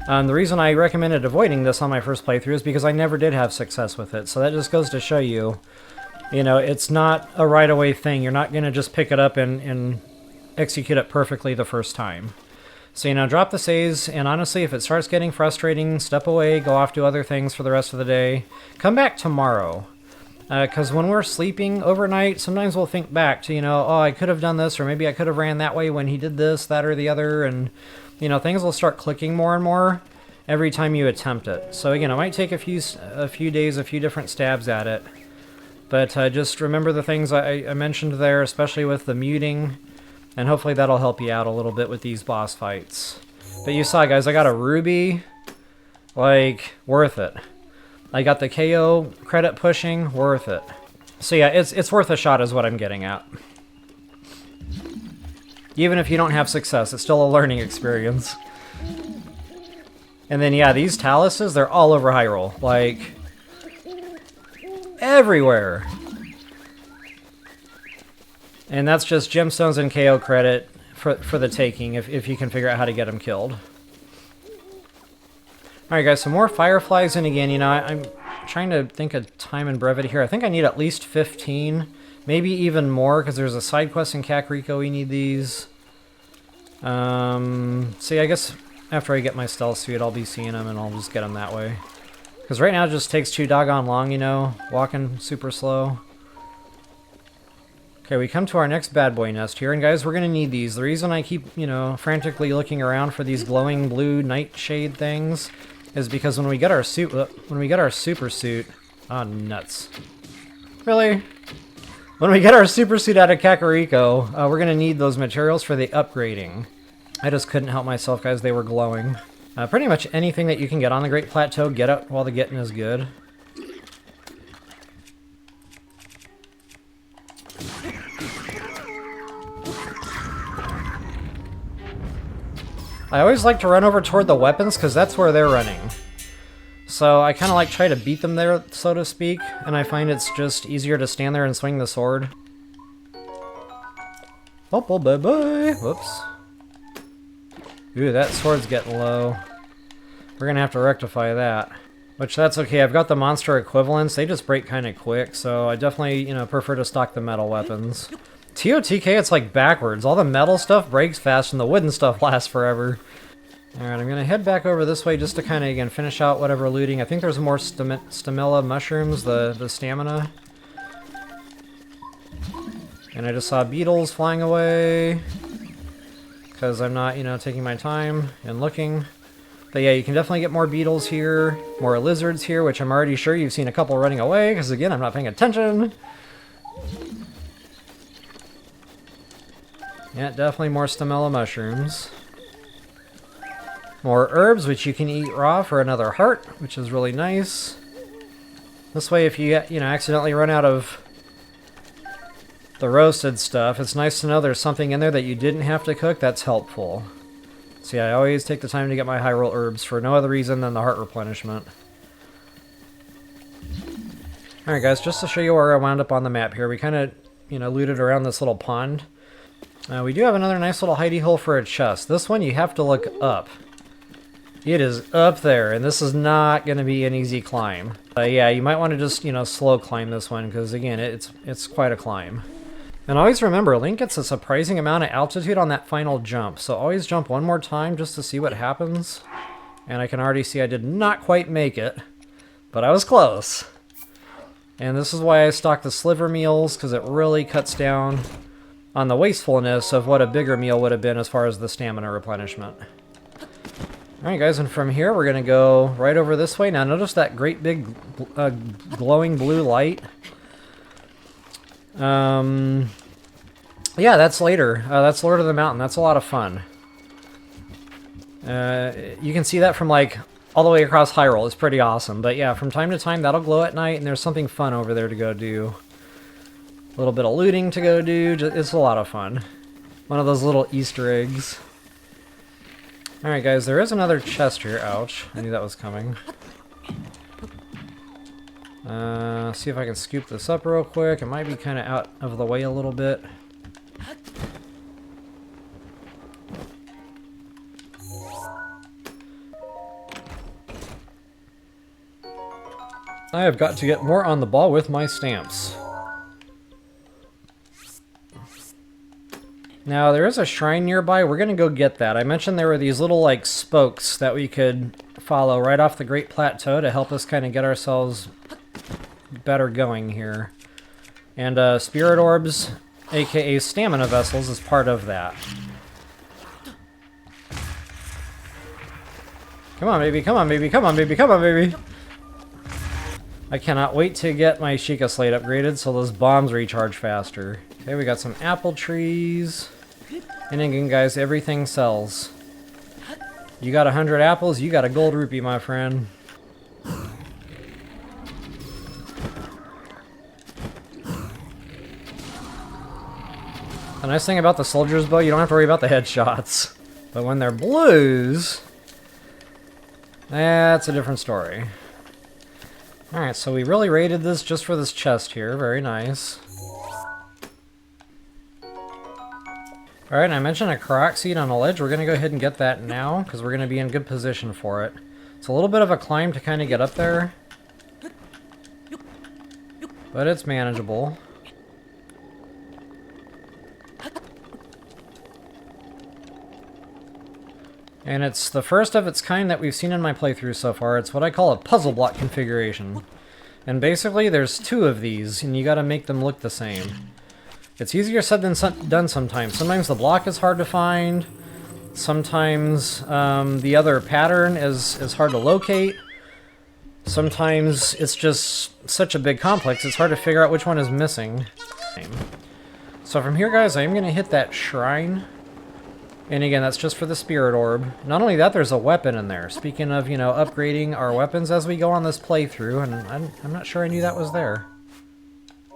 The reason I recommended avoiding this on my first playthrough is because I never did have success with it. So that just goes to show you, you know, it's not a right-away thing. You're not going to just pick it up and execute it perfectly the first time. So, you know, drop the saves, and honestly, if it starts getting frustrating, step away, go off to other things for the rest of the day. Come back tomorrow. Because when we're sleeping overnight, sometimes we'll think back to, you know, oh, I could have done this, or maybe I could have ran that way when he did this, that, or the other, and, you know, things will start clicking more and more every time you attempt it. So, again, it might take a few days, a few different stabs at it. But just remember the things I mentioned there, especially with the muting. And hopefully that'll help you out a little bit with these boss fights. But you saw, guys, I got a ruby. Like, worth it. I got the KO credit pushing, worth it. So yeah, it's worth a shot is what I'm getting at. Even if you don't have success, it's still a learning experience. And then yeah, these taluses, they're all over Hyrule. Like, everywhere. And that's just gemstones and KO credit for the taking, if you can figure out how to get them killed. Alright guys, some more fireflies, and again, you know, I'm trying to think of time and brevity here. I think I need at least 15, maybe even more, because there's a side quest in Kakariko we need these. See, I guess after I get my stealth suit, I'll be seeing them, and I'll just get them that way. Because right now it just takes too doggone long, you know, walking super slow. Okay, we come to our next bad boy nest here, and guys, we're going to need these. The reason I keep, you know, frantically looking around for these glowing blue nightshade things is because when we get our suit, super suit, oh nuts. Really? When we get our super suit out of Kakariko, we're going to need those materials for the upgrading. I just couldn't help myself, guys, they were glowing. Pretty much anything that you can get on the Great Plateau, get it while the getting is good. I always like to run over toward the weapons because that's where they're running. So I kind of like try to beat them there, so to speak, and I find it's just easier to stand there and swing the sword. Oh, well, bye-bye. Whoops. Ooh, that sword's getting low. We're gonna have to rectify that. Which, that's okay. I've got the monster equivalents. They just break kind of quick, so I definitely, you know, prefer to stock the metal weapons. TOTK, it's like backwards. All the metal stuff breaks fast and the wooden stuff lasts forever. Alright, I'm gonna head back over this way just to kind of, again, finish out whatever looting. I think there's more stamilla mushrooms, the stamina. And I just saw beetles flying away. Because I'm not, you know, taking my time and looking. But yeah, you can definitely get more beetles here, more lizards here, which I'm already sure you've seen a couple running away, because again, I'm not paying attention. Yeah, definitely more stamilla mushrooms. More herbs, which you can eat raw for another heart, which is really nice. This way, if you, you know, accidentally run out of the roasted stuff, it's nice to know there's something in there that you didn't have to cook. That's helpful. See, I always take the time to get my Hyrule herbs for no other reason than the heart replenishment. Alright guys, just to show you where I wound up on the map here, we kind of, you know, looted around this little pond. We do have another nice little hidey hole for a chest. This one you have to look up. It is up there, and this is not going to be an easy climb. Yeah, you might want to just, you know, slow climb this one, because again, it's quite a climb. And always remember, Link gets a surprising amount of altitude on that final jump, so always jump one more time just to see what happens. And I can already see I did not quite make it, but I was close. And this is why I stock the sliver meals, because it really cuts down on the wastefulness of what a bigger meal would have been as far as the stamina replenishment. Alright guys, and from here we're going to go right over this way. Now notice that great big glowing blue light. Yeah, that's later. That's Lord of the Mountain. That's a lot of fun. You can see that from like all the way across Hyrule. It's pretty awesome. But yeah, from time to time that'll glow at night, and there's something fun over there to go do. A little bit of looting to go do. It's a lot of fun. One of those little Easter eggs. Alright guys, there is another chest here. Ouch. I knew that was coming. See if I can scoop this up real quick. It might be kind of out of the way a little bit. I have got to get more on the ball with my stamps. Now, there is a shrine nearby. We're going to go get that. I mentioned there were these little, like, spokes that we could follow right off the Great Plateau to help us kind of get ourselves better going here. And Spirit Orbs, aka Stamina Vessels, is part of that. Come on, baby. Come on, baby. Come on, baby. Come on, baby. I cannot wait to get my Sheikah Slate upgraded so those bombs recharge faster. Okay, we got some apple trees. And again, guys, everything sells. You got 100 apples, you got a gold rupee, my friend. The nice thing about the soldier's bow, you don't have to worry about the headshots. But when they're blues, that's a different story. Alright, so we really raided this just for this chest here. Very nice. Alright, I mentioned a Karak seed on a ledge. We're going to go ahead and get that now, because we're going to be in good position for it. It's a little bit of a climb to kind of get up there, but it's manageable. And it's the first of its kind that we've seen in my playthrough so far. It's what I call a puzzle block configuration. And basically there's 2 of these, and you gotta make them look the same. It's easier said than done sometimes. Sometimes the block is hard to find. Sometimes the other pattern is hard to locate. Sometimes it's just such a big complex, it's hard to figure out which one is missing. So from here, guys, I'm gonna hit that shrine. And again, that's just for the spirit orb. Not only that, there's a weapon in there. Speaking of, you know, upgrading our weapons as we go on this playthrough, and I'm not sure I knew that was there.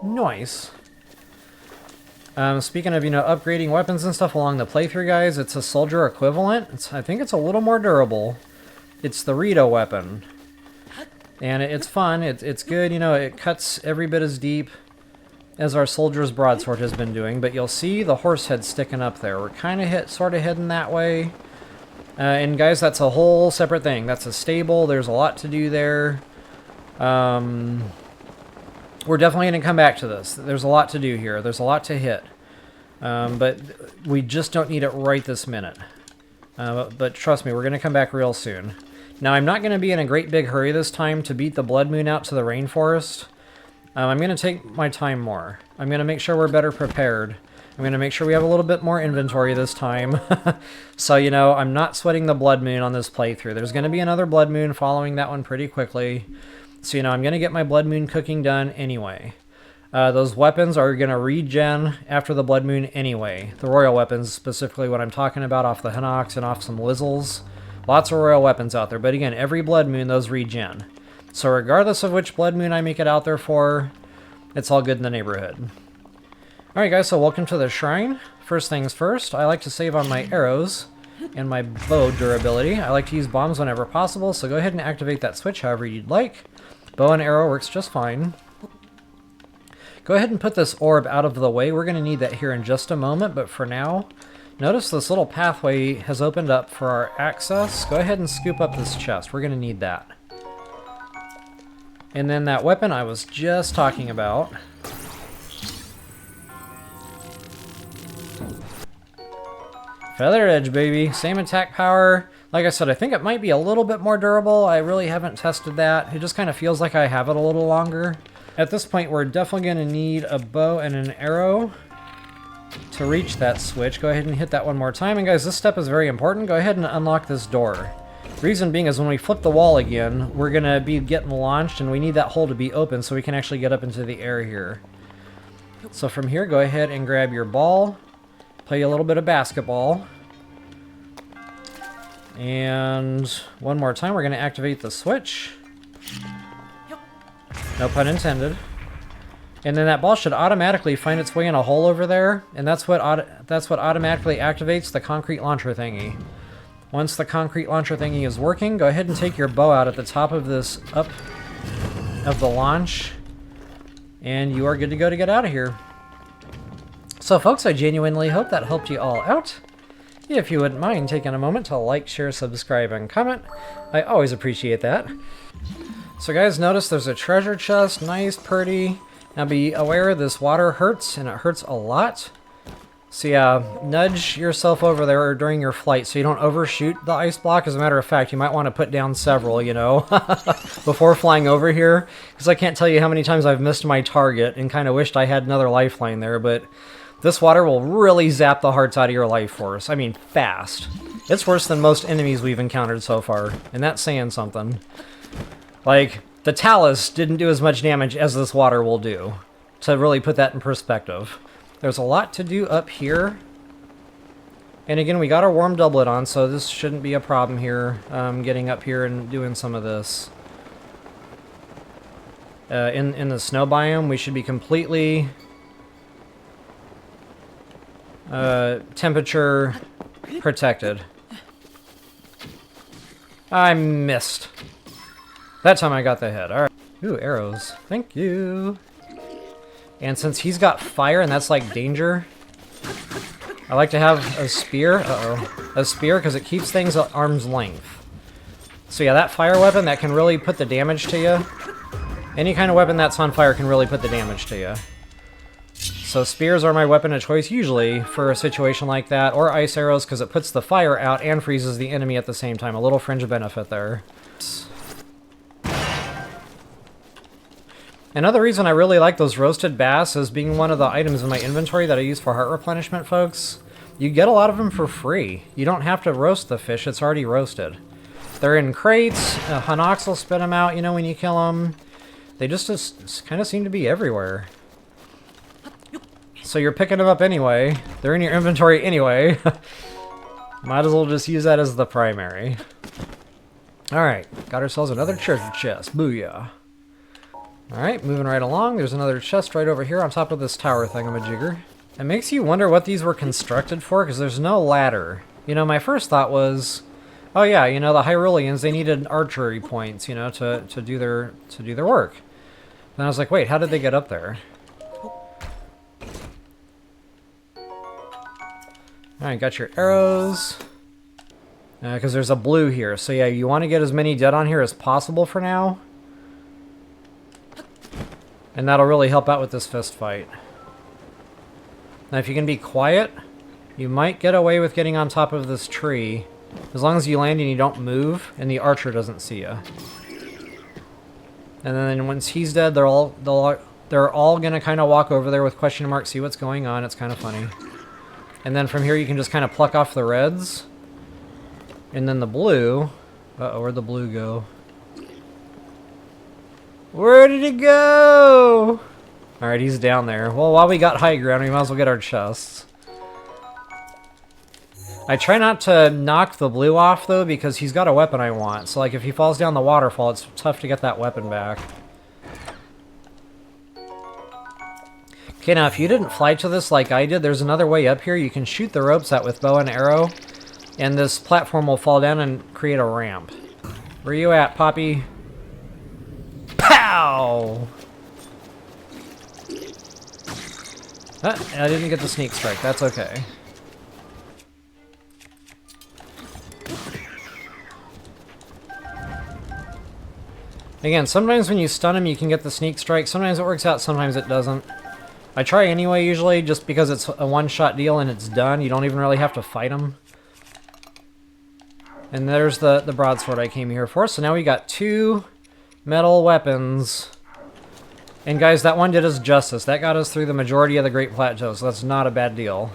Nice. Speaking of, you know, upgrading weapons and stuff along the playthrough, guys, it's a soldier equivalent. I think it's a little more durable. It's the Rito weapon. And it's fun. It's good, you know, it cuts every bit as deep as our soldier's broadsword has been doing, but you'll see the horse head sticking up there. We're kind of sort of heading that way. And guys, that's a whole separate thing. That's a stable. There's a lot to do there. We're definitely going to come back to this. There's a lot to do here. There's a lot to hit. But we just don't need it right this minute. But trust me, we're going to come back real soon. Now, I'm not going to be in a great big hurry this time to beat the Blood Moon out to the rainforest. I'm going to take my time more. I'm going to make sure we're better prepared. I'm going to make sure we have a little bit more inventory this time. So, you know, I'm not sweating the Blood Moon on this playthrough. There's going to be another Blood Moon following that one pretty quickly. So, you know, I'm going to get my Blood Moon cooking done anyway. Those weapons are going to regen after the Blood Moon anyway. The Royal weapons, specifically what I'm talking about, off the Hinox and off some Lizzles. Lots of Royal weapons out there. But again, every Blood Moon, those regen. So regardless of which Blood Moon I make it out there for, it's all good in the neighborhood. Alright guys, so welcome to the shrine. First things first, I like to save on my arrows and my bow durability. I like to use bombs whenever possible, so go ahead and activate that switch however you'd like. Bow and arrow works just fine. Go ahead and put this orb out of the way. We're going to need that here in just a moment, but for now, notice this little pathway has opened up for our access. Go ahead and scoop up this chest. We're going to need that. And then that weapon I was just talking about. Feather Edge, baby. Same attack power. Like I said, I think it might be a little bit more durable. I really haven't tested that. It just kind of feels like I have it a little longer. At this point, we're definitely going to need a bow and an arrow to reach that switch. Go ahead and hit that one more time. And guys, this step is very important. Go ahead and unlock this door. Reason being is when we flip the wall again, we're going to be getting launched, and we need that hole to be open so we can actually get up into the air here. So from here, go ahead and grab your ball, play a little bit of basketball. And one more time, we're going to activate the switch. No pun intended. And then that ball should automatically find its way in a hole over there, and that's what automatically activates the concrete launcher thingy. Once the concrete launcher thingy is working, go ahead and take your bow out at the top of this up of the launch, and you are good to go to get out of here. So folks, I genuinely hope that helped you all out. If you wouldn't mind taking a moment to like, share, subscribe, and comment, I always appreciate that. So guys, notice there's a treasure chest, nice, pretty. Now be aware this water hurts, and it hurts a lot. So yeah, nudge yourself over there during your flight so you don't overshoot the ice block. As a matter of fact, you might want to put down several, you know, before flying over here. Because I can't tell you how many times I've missed my target and kind of wished I had another lifeline there. But this water will really zap the hearts out of your life force. I mean, fast. It's worse than most enemies we've encountered so far. And that's saying something. Like, the Talus didn't do as much damage as this water will do. To really put that in perspective. There's a lot to do up here. And again, we got our warm doublet on, so this shouldn't be a problem here, getting up here and doing some of this. In the snow biome, we should be completely temperature protected. I missed. That time I got the hit. Alright. Ooh, arrows. Thank you. And since he's got fire and that's like danger, I like to have a spear. Uh-oh. A spear because it keeps things at arm's length. So yeah, that fire weapon, that can really put the damage to you. Any kind of weapon that's on fire can really put the damage to you. So spears are my weapon of choice usually for a situation like that, or ice arrows because it puts the fire out and freezes the enemy at the same time. A little fringe benefit there. Another reason I really like those roasted bass is being one of the items in my inventory that I use for heart replenishment, folks. You get a lot of them for free. You don't have to roast the fish, it's already roasted. They're in crates, Hanox will spit them out, you know, when you kill them. They just kind of seem to be everywhere. So you're picking them up anyway. They're in your inventory anyway. Might as well just use that as the primary. Alright, got ourselves another treasure chest. Booyah. Alright, moving right along. There's another chest right over here on top of this tower thingamajigger. It makes you wonder what these were constructed for, because there's no ladder. You know, my first thought was, oh yeah, you know, the Hyruleans, they needed archery points, you know, to do their work. Then I was like, wait, how did they get up there? Alright, got your arrows. Because there's a blue here. So yeah, you want to get as many dead on here as possible for now. And that'll really help out with this fist fight. Now if you can be quiet, you might get away with getting on top of this tree. As long as you land and you don't move, and the archer doesn't see you. And then once he's dead, they're all gonna kind of walk over there with question marks, see what's going on. It's kind of funny. And then from here you can just kind of pluck off the reds. And then the blue... Uh-oh, where'd the blue go? Where did it go? Alright, he's down there. Well, while we got high ground, we might as well get our chests. I try not to knock the blue off, though, because he's got a weapon I want. So, like, if he falls down the waterfall, it's tough to get that weapon back. Okay, now if you didn't fly to this like I did, there's another way up here. You can shoot the ropes out with bow and arrow, and this platform will fall down and create a ramp. Where you at, Poppy? Pow! I didn't get the sneak strike. That's okay. Again, sometimes when you stun him, you can get the sneak strike. Sometimes it works out, sometimes it doesn't. I try anyway, usually, just because it's a one-shot deal and it's done. You don't even really have to fight him. And there's the broadsword I came here for. So now we got 2 metal weapons. And guys, that one did us justice. That got us through the majority of the Great Plateau, so that's not a bad deal.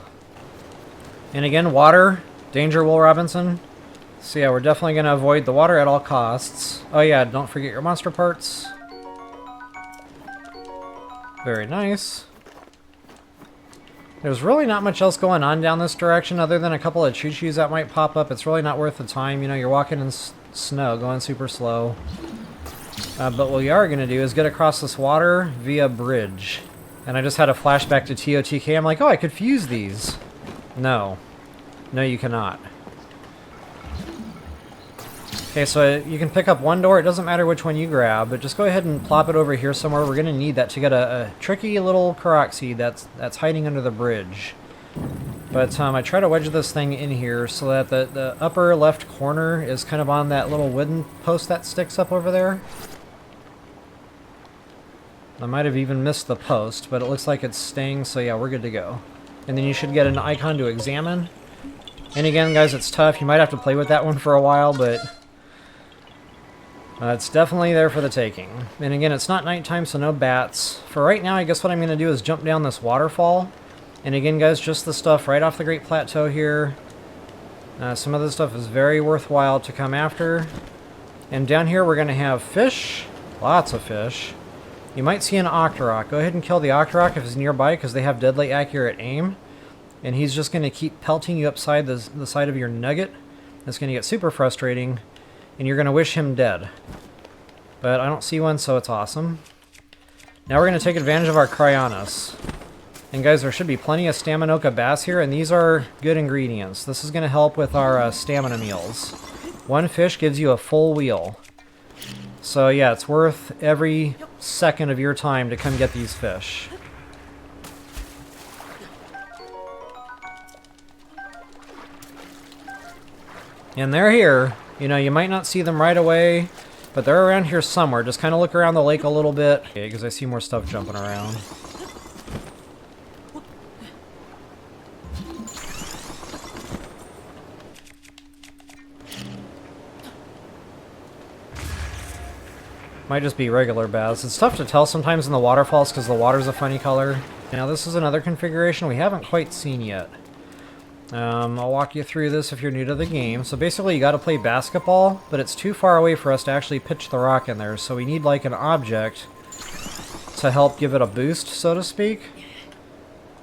And again, water. Danger, Will Robinson. So yeah, we're definitely going to avoid the water at all costs. Oh yeah, don't forget your monster parts. Very nice. There's really not much else going on down this direction other than a couple of choo-choos that might pop up. It's really not worth the time. You know, you're walking in snow, going super slow. But what we are going to do is get across this water via bridge. And I just had a flashback to TOTK. I'm like, oh, I could fuse these. No. No, you cannot. Okay, so you can pick up one door. It doesn't matter which one you grab, but just go ahead and plop it over here somewhere. We're going to need that to get a tricky little Korok seed that's hiding under the bridge. But I try to wedge this thing in here so that the upper left corner is kind of on that little wooden post that sticks up over there. I might have even missed the post, but it looks like it's staying, so yeah, we're good to go. And then you should get an icon to examine. And again, guys, it's tough. You might have to play with that one for a while, but... it's definitely there for the taking. And again, it's not nighttime, so no bats. For right now, I guess what I'm going to do is jump down this waterfall. And again, guys, just the stuff right off the Great Plateau here. Some of this stuff is very worthwhile to come after. And down here, we're going to have fish. Lots of fish. You might see an Octorok. Go ahead and kill the Octorok if it's nearby, because they have deadly accurate aim. And he's just going to keep pelting you upside the side of your nugget. It's going to get super frustrating. And you're going to wish him dead. But I don't see one, so it's awesome. Now we're going to take advantage of our Cryonis. And guys, there should be plenty of Staminoka bass here, and these are good ingredients. This is going to help with our stamina meals. One fish gives you a full wheel. So yeah, it's worth every second of your time to come get these fish. And they're here. You know, you might not see them right away, but they're around here somewhere. Just kind of look around the lake a little bit. Okay, because I see more stuff jumping around. Might just be regular bass. It's tough to tell sometimes in the waterfalls because the water's a funny color. Now this is another configuration we haven't quite seen yet. I'll walk you through this if you're new to the game. So basically you got to play basketball, but it's too far away for us to actually pitch the rock in there. So we need like an object to help give it a boost, so to speak.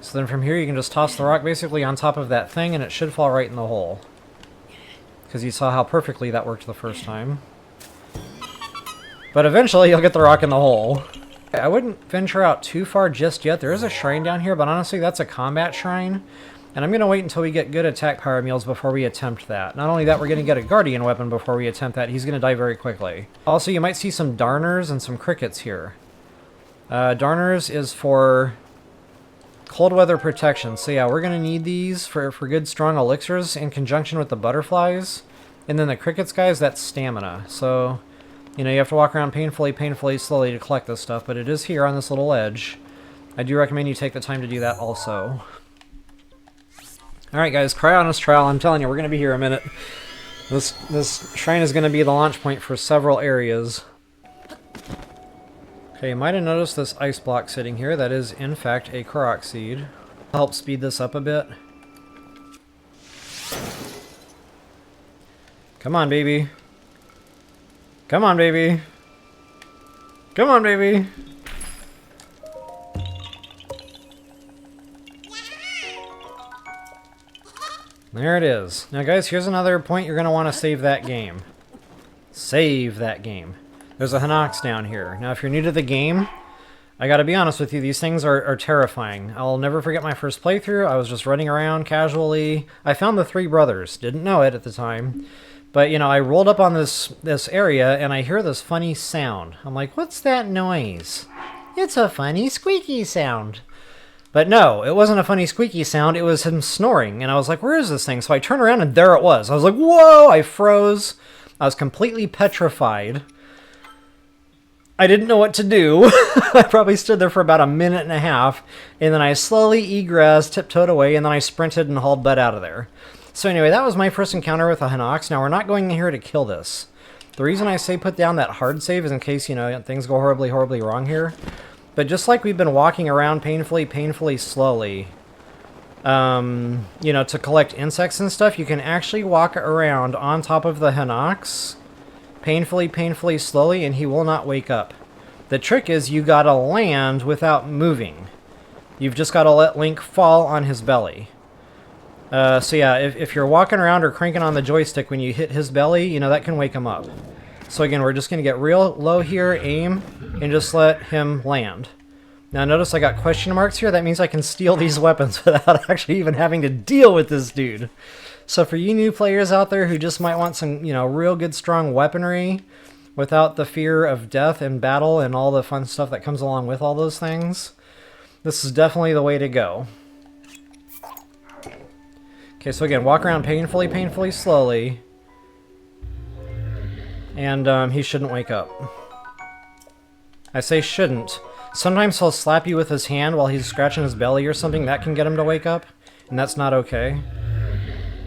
So then from here you can just toss the rock basically on top of that thing and it should fall right in the hole. Because you saw how perfectly that worked the first time. But eventually you'll get the rock in the hole. I wouldn't venture out too far just yet. There is a shrine down here, but honestly that's a combat shrine. And I'm going to wait until we get good attack power meals before we attempt that. Not only that, we're going to get a guardian weapon before we attempt that. He's going to die very quickly. Also, you might see some darners and some crickets here. Darners is for cold weather protection. So yeah, we're going to need these for good strong elixirs in conjunction with the butterflies. And then the crickets, guys, that's stamina. So, you know, you have to walk around painfully, slowly to collect this stuff. But it is here on this little edge. I do recommend you take the time to do that also. Alright guys, Cryonis Trial, I'm telling you, we're going to be here a minute. This shrine is going to be the launch point for several areas. Okay, you might have noticed this ice block sitting here. That is, in fact, a Korok seed. I'll help speed this up a bit. Come on, baby. Come on, baby. Come on, baby. There it is. Now guys, here's another point you're going to want to save that game. Save that game. There's a Hinox down here. Now if you're new to the game, I gotta be honest with you, these things are terrifying. I'll never forget my first playthrough. I was just running around casually. I found the three brothers. Didn't know it at the time. But, you know, I rolled up on this area and I hear this funny sound. I'm like, what's that noise? It's a funny squeaky sound. But no, it wasn't a funny squeaky sound, it was him snoring. And I was like, where is this thing? So I turned around and there it was. I was like, whoa! I froze. I was completely petrified. I didn't know what to do. I probably stood there for about a minute and a half. And then I slowly egressed, tiptoed away, and then I sprinted and hauled butt out of there. So anyway, that was my first encounter with a Hinox. Now, we're not going in here to kill this. The reason I say put down that hard save is in case, you know, things go horribly, horribly wrong here. But just like we've been walking around painfully slowly, you know, to collect insects and stuff, you can actually walk around on top of the Hinox painfully slowly, and he will not wake up. The trick is you gotta land without moving. You've just gotta let Link fall on his belly. So yeah, if you're walking around or cranking on the joystick when you hit his belly, you know, that can wake him up. So again, we're just going to get real low here, aim, and just let him land. Now notice I got question marks here. That means I can steal these weapons without actually even having to deal with this dude. So for you new players out there who just might want some, you know, real good strong weaponry without the fear of death and battle and all the fun stuff that comes along with all those things, this is definitely the way to go. Okay, so again, walk around painfully slowly. And he shouldn't wake up. I say shouldn't. Sometimes he'll slap you with his hand while he's scratching his belly or something. That can get him to wake up, and that's not okay.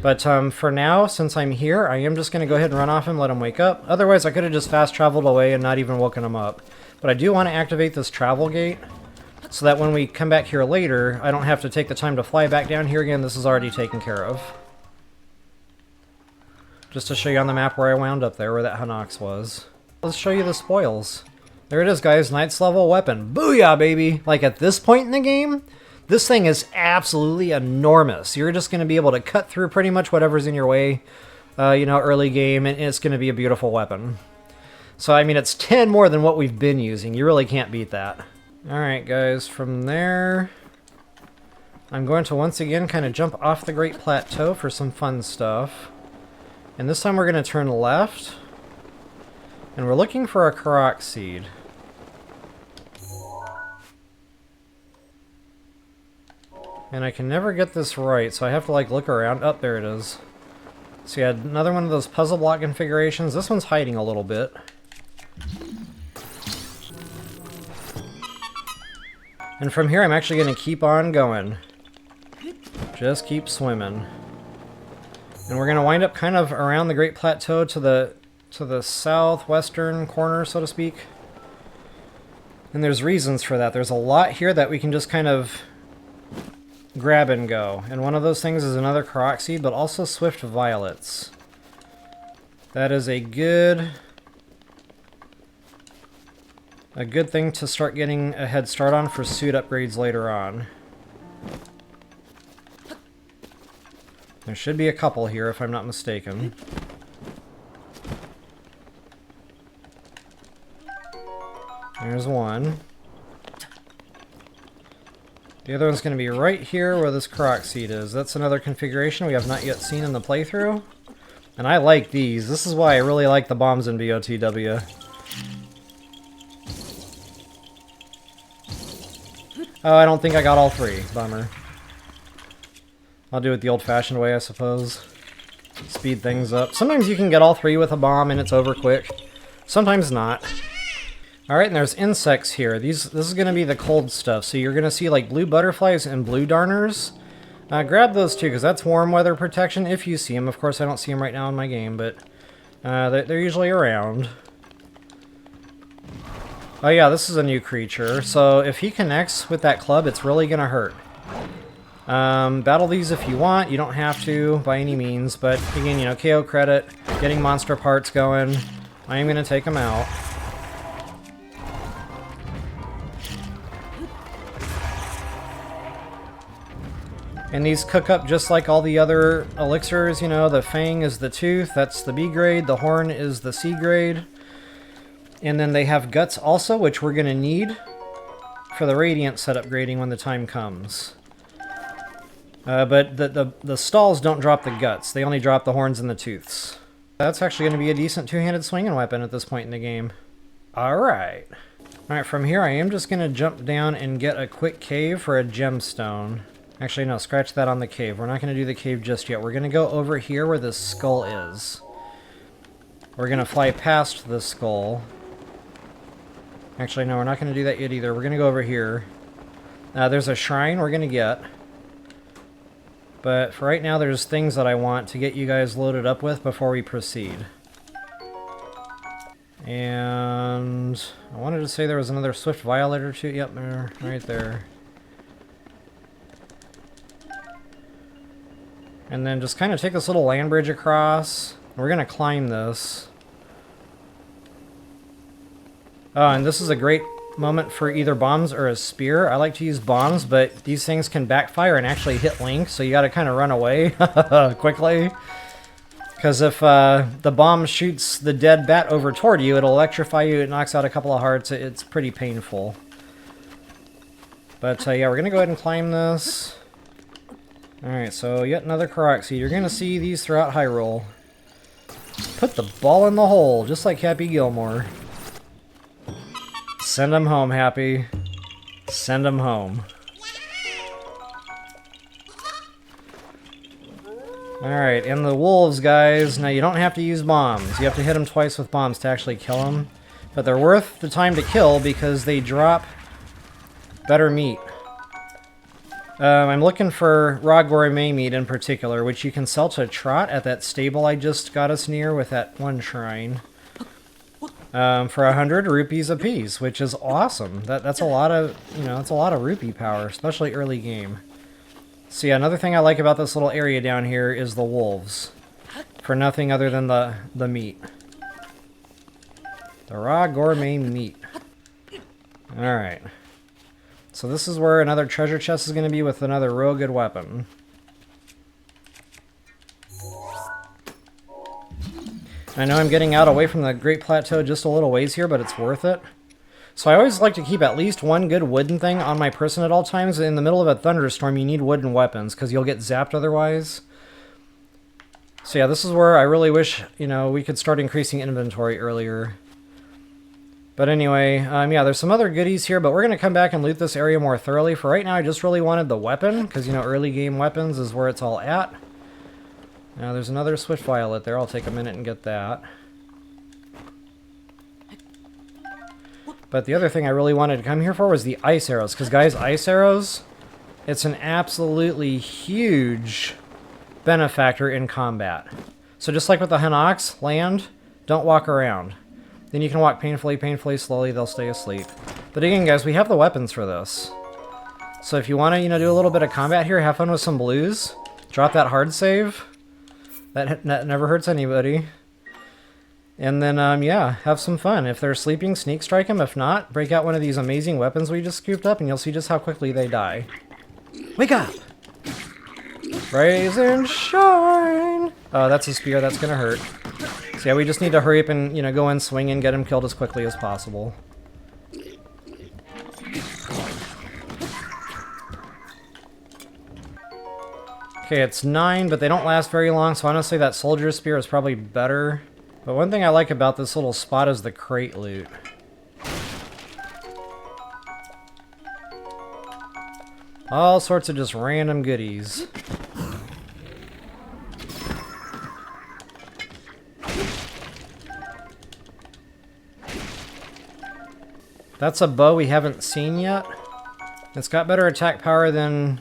But for now, since I'm here, I am just going to go ahead and run off him, let him wake up. Otherwise, I could have just fast traveled away and not even woken him up. But I do want to activate this travel gate, so that when we come back here later, I don't have to take the time to fly back down here again. This is already taken care of. Just to show you on the map where I wound up there, where that Hinox was. Let's show you the spoils. There it is, guys. Knight's level weapon. Booyah, baby! Like, at this point in the game, this thing is absolutely enormous. You're just going to be able to cut through pretty much whatever's in your way, you know, early game, and it's going to be a beautiful weapon. So, I mean, it's 10 more than what we've been using. You really can't beat that. Alright, guys, from there, I'm going to once again kind of jump off the Great Plateau for some fun stuff. And this time we're going to turn left. And we're looking for a Korok seed. And I can never get this right, so I have to like look around. Oh, there it is. So you had another one of those puzzle block configurations. This one's hiding a little bit. And from here I'm actually going to keep on going. Just keep swimming. And we're going to wind up kind of around the Great Plateau to the southwestern corner, so to speak. And there's reasons for that. There's a lot here that we can just kind of grab and go. And one of those things is another Korok seed, but also swift violets. That is a good thing to start getting a head start on for suit upgrades later on. There should be a couple here if I'm not mistaken. There's one. The other one's going to be right here where this Korok seed is. That's another configuration we have not yet seen in the playthrough. And I like these. This is why I really like the bombs in BOTW. Oh, I don't think I got all three. Bummer. I'll do it the old-fashioned way, I suppose. Speed things up. Sometimes you can get all three with a bomb and it's over quick. Sometimes not. Alright, and there's insects here. This is going to be the cold stuff. So you're going to see like blue butterflies and blue darners. Grab those too, because that's warm weather protection if you see them. Of course, I don't see them right now in my game, but they're usually around. Oh yeah, this is a new creature. So if he connects with that club, it's really going to hurt. Battle these if you want. You don't have to by any means, but again, you know, KO credit, getting monster parts going. I am going to take them out. And these cook up just like all the other elixirs, you know, the fang is the tooth, that's the B grade, the horn is the C grade. And then they have guts also, which we're going to need for the radiant set upgrading when the time comes. But the stalls don't drop the guts, they only drop the horns and the tooths. That's actually going to be a decent two-handed swinging weapon at this point in the game. Alright. Alright, from here I am just going to jump down and get a quick cave for a gemstone. Actually, no, scratch that on the cave. We're not going to do the cave just yet. We're going to go over here where the skull is. We're going to fly past the skull. Actually, no, we're not going to do that yet either. We're going to go over here. There's a shrine we're going to get. But for right now, there's things that I want to get you guys loaded up with before we proceed. And I wanted to say there was another swift violet or two. Yep, right there. And then just kind of take this little land bridge across. We're going to climb this. Oh, and this is a great moment for either bombs or a spear. I like to use bombs, but these things can backfire and actually hit Link, so you got to kind of run away quickly. Because if the bomb shoots the dead bat over toward you, it'll electrify you, it knocks out a couple of hearts, it's pretty painful. But yeah, we're going to go ahead and climb this. Alright, so yet another Korok seed. You're going to see these throughout Hyrule. Put the ball in the hole, just like Happy Gilmore. Send him home, Happy. Send him home. Alright, and the wolves, guys. Now, you don't have to use bombs. You have to hit them twice with bombs to actually kill them. But they're worth the time to kill because they drop better meat. I'm looking for raw gourmet meat in particular, which you can sell to Trot at that stable I just got us near with that one shrine. For 100 rupees apiece, which is awesome. That's a lot of, you know, that's a lot of rupee power, especially early game. So yeah, another thing I like about this little area down here is the wolves. For nothing other than the meat. The raw gourmet meat. Alright. So this is where another treasure chest is going to be with another real good weapon. I know I'm getting out away from the Great Plateau just a little ways here, but it's worth it. So I always like to keep at least one good wooden thing on my person at all times. In the middle of a thunderstorm, you need wooden weapons because you'll get zapped otherwise. So yeah, this is where I really wish, you know, we could start increasing inventory earlier. But anyway, yeah, there's some other goodies here, but we're going to come back and loot this area more thoroughly. For right now, I just really wanted the weapon, because, you know, early game weapons is where it's all at. Now, there's another Swift Violet there. I'll take a minute and get that. But the other thing I really wanted to come here for was the ice arrows, because, guys, ice arrows, it's an absolutely huge benefactor in combat. So just like with the Hinox, land, don't walk around. Then you can walk painfully, painfully, slowly, they'll stay asleep. But again, guys, we have the weapons for this. So if you want to, you know, do a little bit of combat here, have fun with some blues. Drop that hard save. That never hurts anybody. And then, yeah, have some fun. If they're sleeping, sneak strike them. If not, break out one of these amazing weapons we just scooped up, and you'll see just how quickly they die. Wake up! Rise and shine! Oh, that's a spear. That's gonna hurt. So yeah, we just need to hurry up and, you know, go in, swing, and get him killed as quickly as possible. Okay, it's 9, but they don't last very long, so honestly that soldier's spear is probably better. But one thing I like about this little spot is the crate loot. All sorts of just random goodies. That's a bow we haven't seen yet. It's got better attack power than,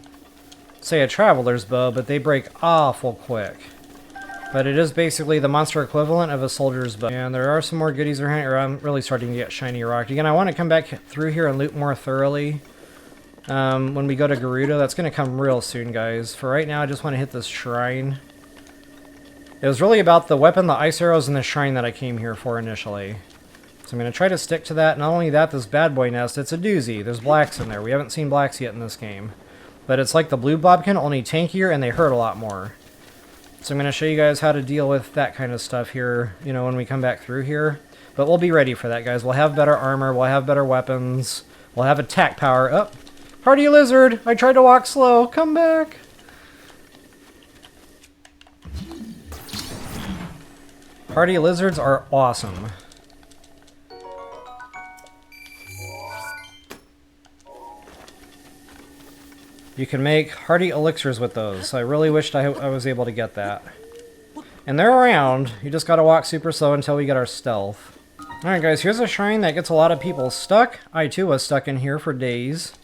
say, a traveler's bow, but they break awful quick. But it is basically the monster equivalent of a soldier's bow. And there are some more goodies around here. I'm really starting to get shiny rock. Again, I want to come back through here and loot more thoroughly. When we go to Gerudo, that's going to come real soon, guys. For right now, I just want to hit this shrine. It was really about the weapon, the ice arrows, and the shrine that I came here for initially. So I'm going to try to stick to that. Not only that, this bad boy nest, it's a doozy. There's blacks in there. We haven't seen blacks yet in this game. But it's like the blue bobkin, only tankier, and they hurt a lot more. So I'm going to show you guys how to deal with that kind of stuff here, you know, when we come back through here. But we'll be ready for that, guys. We'll have better armor. We'll have better weapons. We'll have attack power. Oh, hardy lizard! I tried to walk slow. Come back! Hardy lizards are awesome. You can make hardy elixirs with those. I really wished I was able to get that. And they're around. You just gotta walk super slow until we get our stealth. Alright guys, here's a shrine that gets a lot of people stuck. I too was stuck in here for days.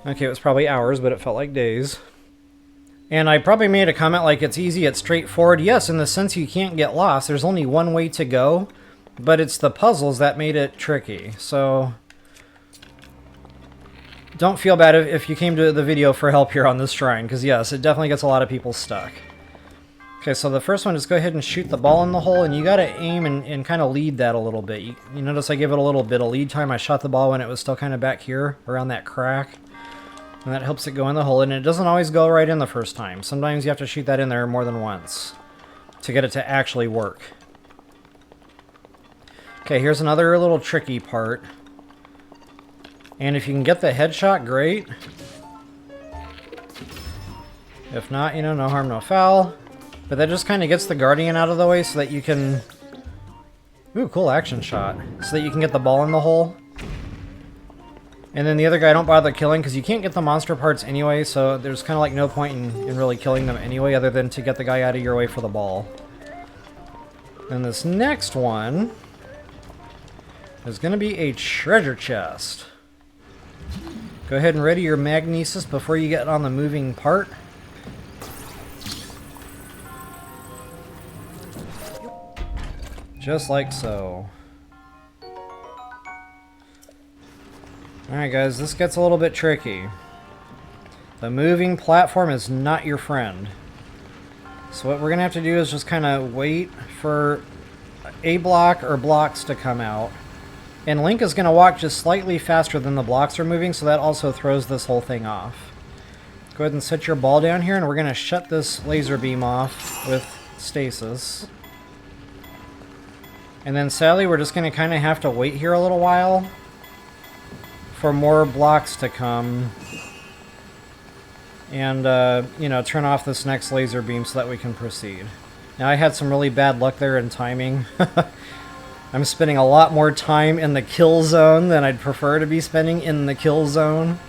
Okay, it was probably hours, but it felt like days. And I probably made a comment like it's easy, it's straightforward. Yes, in the sense you can't get lost. There's only one way to go. But it's the puzzles that made it tricky. So don't feel bad if you came to the video for help here on this shrine, because yes, it definitely gets a lot of people stuck. Okay, so the first one is go ahead and shoot the ball in the hole, and you gotta aim and kind of lead that a little bit. You notice I give it a little bit of lead time. I shot the ball when it was still kind of back here, around that crack. And that helps it go in the hole, and it doesn't always go right in the first time. Sometimes you have to shoot that in there more than once to get it to actually work. Okay, here's another little tricky part. And if you can get the headshot, great. If not, you know, no harm, no foul. But that just kind of gets the Guardian out of the way so that you can... Ooh, cool action shot. So that you can get the ball in the hole. And then the other guy don't bother killing because you can't get the monster parts anyway, so there's kind of like no point in really killing them anyway other than to get the guy out of your way for the ball. And this next one is going to be a treasure chest. Go ahead and ready your Magnesis before you get on the moving part. Just like so. Alright guys, this gets a little bit tricky. The moving platform is not your friend. So what we're going to have to do is just kind of wait for a block or blocks to come out. And Link is going to walk just slightly faster than the blocks are moving, so that also throws this whole thing off. Go ahead and set your ball down here, and we're going to shut this laser beam off with stasis. And then sadly, we're just going to kind of have to wait here a little while for more blocks to come. And, you know, turn off this next laser beam so that we can proceed. Now, I had some really bad luck there in timing. I'm spending a lot more time in the kill zone than I'd prefer to be spending in the kill zone.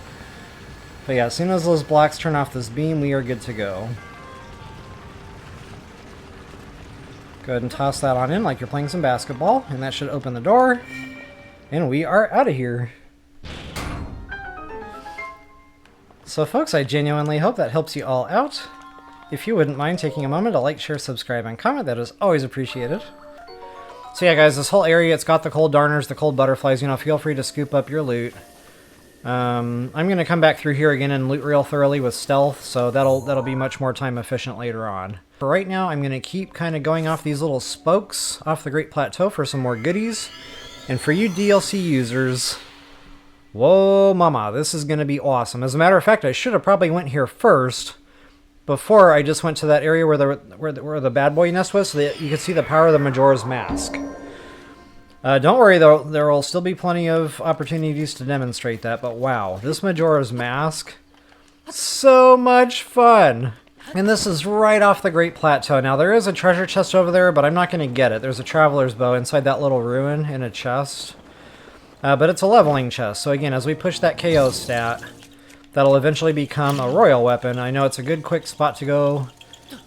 But yeah, as soon as those blocks turn off this beam, we are good to go. Go ahead and toss that on in like you're playing some basketball, and that should open the door. And we are out of here. So folks, I genuinely hope that helps you all out. If you wouldn't mind taking a moment to like, share, subscribe, and comment, that is always appreciated. So yeah, guys, this whole area, it's got the cold darners, the cold butterflies, you know, feel free to scoop up your loot. I'm going to come back through here again and loot real thoroughly with stealth, so that'll be much more time efficient later on. For right now, I'm going to keep kind of going off these little spokes off the Great Plateau for some more goodies. And for you DLC users, whoa mama, this is going to be awesome. As a matter of fact, I should have probably went here first before I just went to that area where the bad boy nest was, so that you could see the power of the Majora's Mask. Don't worry though, there will still be plenty of opportunities to demonstrate that, but wow, this Majora's Mask, so much fun! And this is right off the Great Plateau. Now there is a treasure chest over there, but I'm not going to get it. There's a traveler's bow inside that little ruin in a chest. But it's a leveling chest, so again, as we push that KO stat, that'll eventually become a royal weapon. I know it's a good quick spot to go,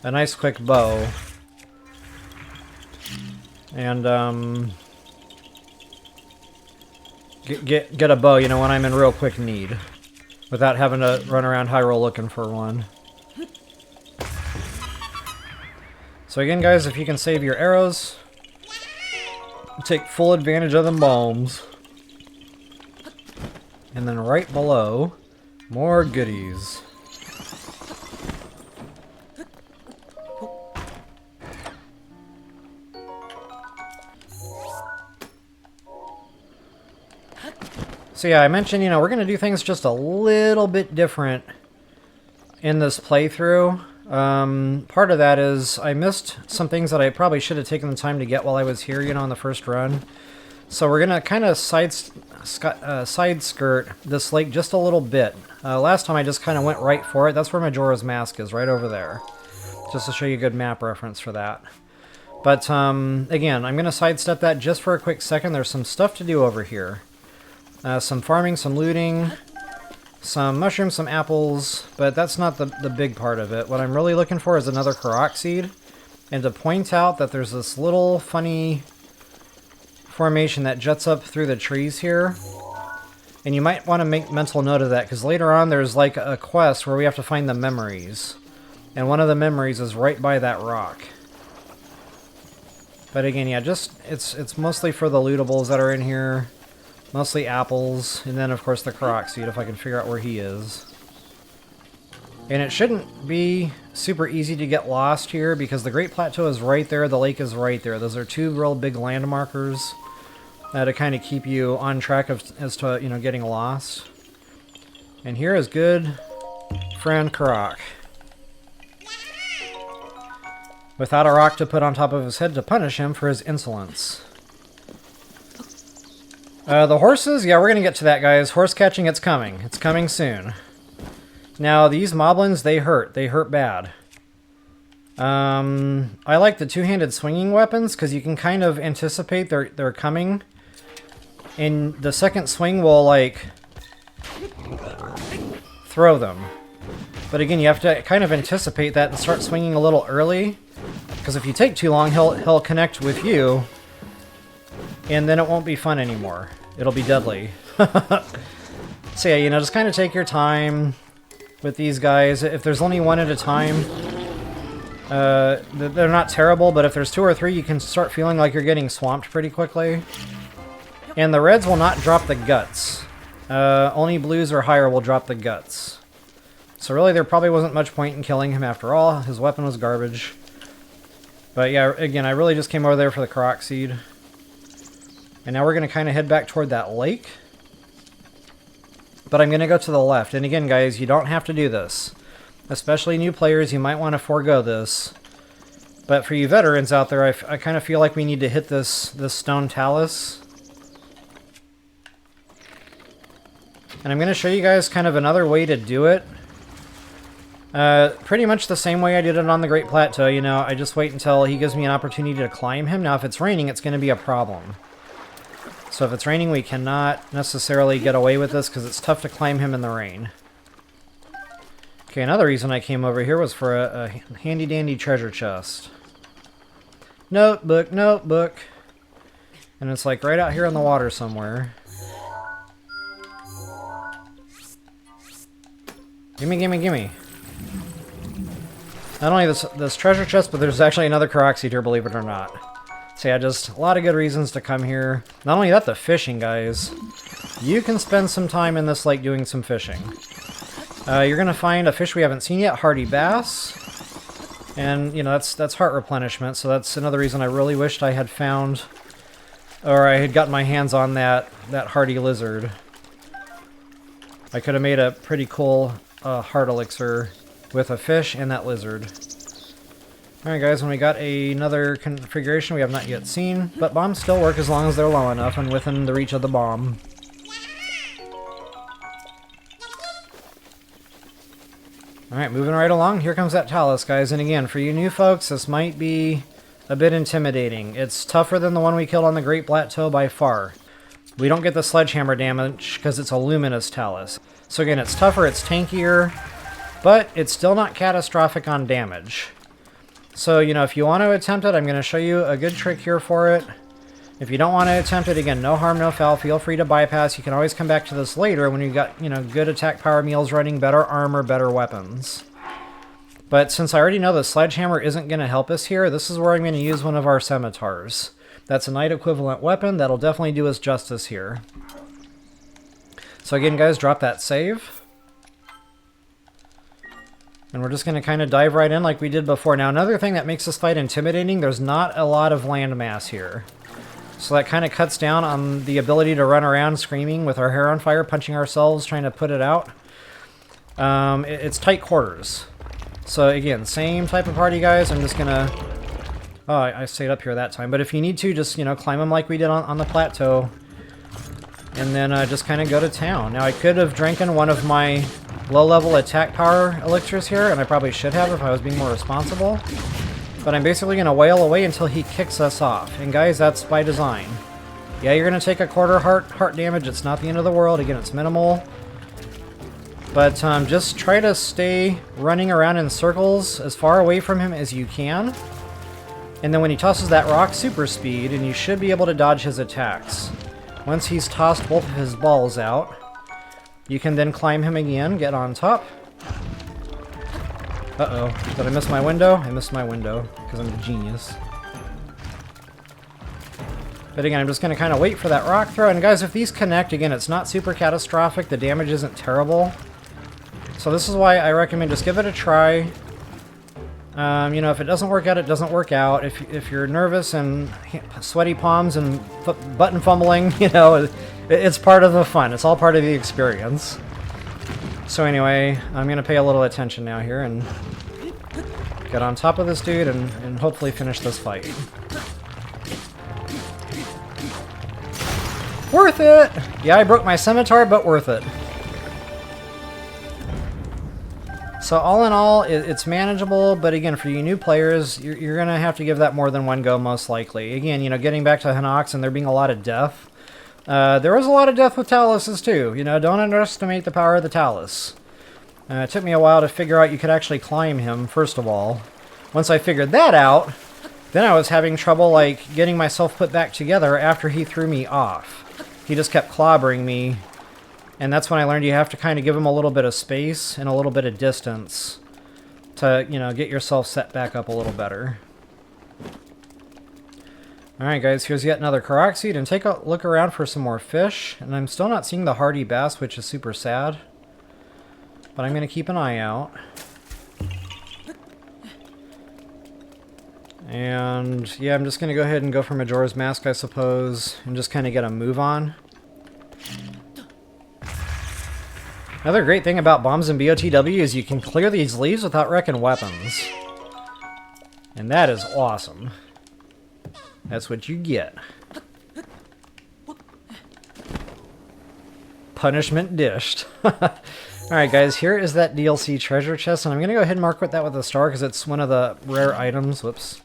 a nice quick bow. And, get a bow, you know, when I'm in real quick need, without having to run around Hyrule looking for one. So again, guys, if you can save your arrows, take full advantage of the bombs. And then right below, more goodies. So yeah, I mentioned, you know, we're going to do things just a little bit different in this playthrough. Part of that is I missed some things that I probably should have taken the time to get while I was here, you know, on the first run. So we're going to kind of side skirt this lake just a little bit. Last time I just kind of went right for it. That's where Majora's Mask is, right over there. Just to show you a good map reference for that. But, again, I'm going to sidestep that just for a quick second. There's some stuff to do over here. Some farming, some looting, some mushrooms, some apples, but that's not the big part of it. What I'm really looking for is another Korok seed, and to point out that there's this little funny formation that juts up through the trees here. And you might want to make mental note of that, because later on there's like a quest where we have to find the memories. And one of the memories is right by that rock. But again, yeah, just it's mostly for the lootables that are in here. Mostly apples, and then of course the Korok seed, if I can figure out where he is. And it shouldn't be super easy to get lost here, because the Great Plateau is right there, the lake is right there. Those are two real big landmarkers to kind of keep you on track as to, you know, getting lost. And here is good friend Korok, without a rock to put on top of his head to punish him for his insolence. The horses, yeah, we're going to get to that, guys. Horse catching, it's coming. It's coming soon. Now, these moblins, they hurt. They hurt bad. I like the two-handed swinging weapons, because you can kind of anticipate they're coming. And the second swing will, like, throw them. But again, you have to kind of anticipate that and start swinging a little early. Because if you take too long, he'll connect with you. And then it won't be fun anymore. It'll be deadly. So yeah, you know, just kind of take your time with these guys. If there's only one at a time, they're not terrible, but if there's two or three, you can start feeling like you're getting swamped pretty quickly. And the reds will not drop the guts. Only blues or higher will drop the guts. So really, there probably wasn't much point in killing him after all. His weapon was garbage. But yeah, again, I really just came over there for the Korok seed. And now we're going to kind of head back toward that lake. But I'm going to go to the left. And again, guys, you don't have to do this. Especially new players, you might want to forego this. But for you veterans out there, I kind of feel like we need to hit this stone talus. And I'm going to show you guys kind of another way to do it. Pretty much the same way I did it on the Great Plateau, you know, I just wait until he gives me an opportunity to climb him. Now, if it's raining, it's going to be a problem. So if it's raining, we cannot necessarily get away with this because it's tough to climb him in the rain. Okay, another reason I came over here was for a handy-dandy treasure chest. Notebook, notebook. And it's like right out here in the water somewhere. Gimme, gimme, gimme. Not only this treasure chest, but there's actually another Karoxide here, believe it or not. So yeah, just a lot of good reasons to come here. Not only that, the fishing, guys. You can spend some time in this lake doing some fishing. You're going to find a fish we haven't seen yet, hardy bass. And, you know, that's heart replenishment, so that's another reason I really wished I had found, or I had gotten my hands on that hardy lizard. I could have made a pretty cool heart elixir with a fish and that lizard. Alright guys, when we got another configuration we have not yet seen, but bombs still work as long as they're low enough and within the reach of the bomb. Alright, moving right along. Here comes that talus, guys. And again, for you new folks, this might be a bit intimidating. It's tougher than the one we killed on the Great Plateau by far. We don't get the sledgehammer damage because it's a luminous talus. So again, it's tougher, it's tankier, but it's still not catastrophic on damage. So, you know, if you want to attempt it, I'm going to show you a good trick here for it. If you don't want to attempt it, again, no harm, no foul. Feel free to bypass. You can always come back to this later when you've got, you know, good attack power meals running, better armor, better weapons. But since I already know the sledgehammer isn't going to help us here, this is where I'm going to use one of our scimitars. That's a knight equivalent weapon. That'll definitely do us justice here. So again, guys, drop that save. And we're just going to kind of dive right in like we did before. Now, another thing that makes this fight intimidating, there's not a lot of land mass here. So that kind of cuts down on the ability to run around screaming with our hair on fire, punching ourselves, trying to put it out. It's tight quarters. So again, same type of party, guys. I'm just going to... Oh, I stayed up here that time. But if you need to, just, you know, climb them like we did on the plateau. And then just kind of go to town. Now, I could have drinking one of my low-level attack power elixirs here, and I probably should have if I was being more responsible. But I'm basically going to wail away until he kicks us off. And guys, that's by design. Yeah, you're going to take a quarter heart damage. It's not the end of the world. Again, it's minimal. But just try to stay running around in circles as far away from him as you can. And then when he tosses that rock, super speed, and you should be able to dodge his attacks. Once he's tossed both of his balls out, you can then climb him again, get on top. Uh-oh. Did I miss my window? I missed my window, because I'm a genius. But again, I'm just going to kind of wait for that rock throw. And guys, if these connect, again, it's not super catastrophic. The damage isn't terrible. So this is why I recommend just give it a try. You know, if it doesn't work out, it doesn't work out. If you're nervous and sweaty palms and button fumbling, you know, it's part of the fun. It's all part of the experience. So anyway, I'm going to pay a little attention now here and get on top of this dude and hopefully finish this fight. Worth it! Yeah, I broke my scimitar, but worth it. So all in all, it's manageable, but again, for you new players, you're going to have to give that more than one go, most likely. Again, you know, getting back to Hinox and there being a lot of death. There was a lot of death with taluses too. You know, don't underestimate the power of the talus. It took me a while to figure out you could actually climb him, first of all. Once I figured that out, then I was having trouble, like, getting myself put back together after he threw me off. He just kept clobbering me. And that's when I learned you have to kind of give him a little bit of space and a little bit of distance to, you know, get yourself set back up a little better. Alright guys, here's yet another Karoxide, and take a look around for some more fish. And I'm still not seeing the hardy bass, which is super sad. But I'm going to keep an eye out. And yeah, I'm just going to go ahead and go for Majora's Mask, I suppose, and just kind of get a move on. Another great thing about bombs in BOTW is you can clear these leaves without wrecking weapons. And that is awesome. That's what you get. Punishment dished. Alright guys, here is that DLC treasure chest, and I'm going to go ahead and mark that with a star because it's one of the rare items. Whoops.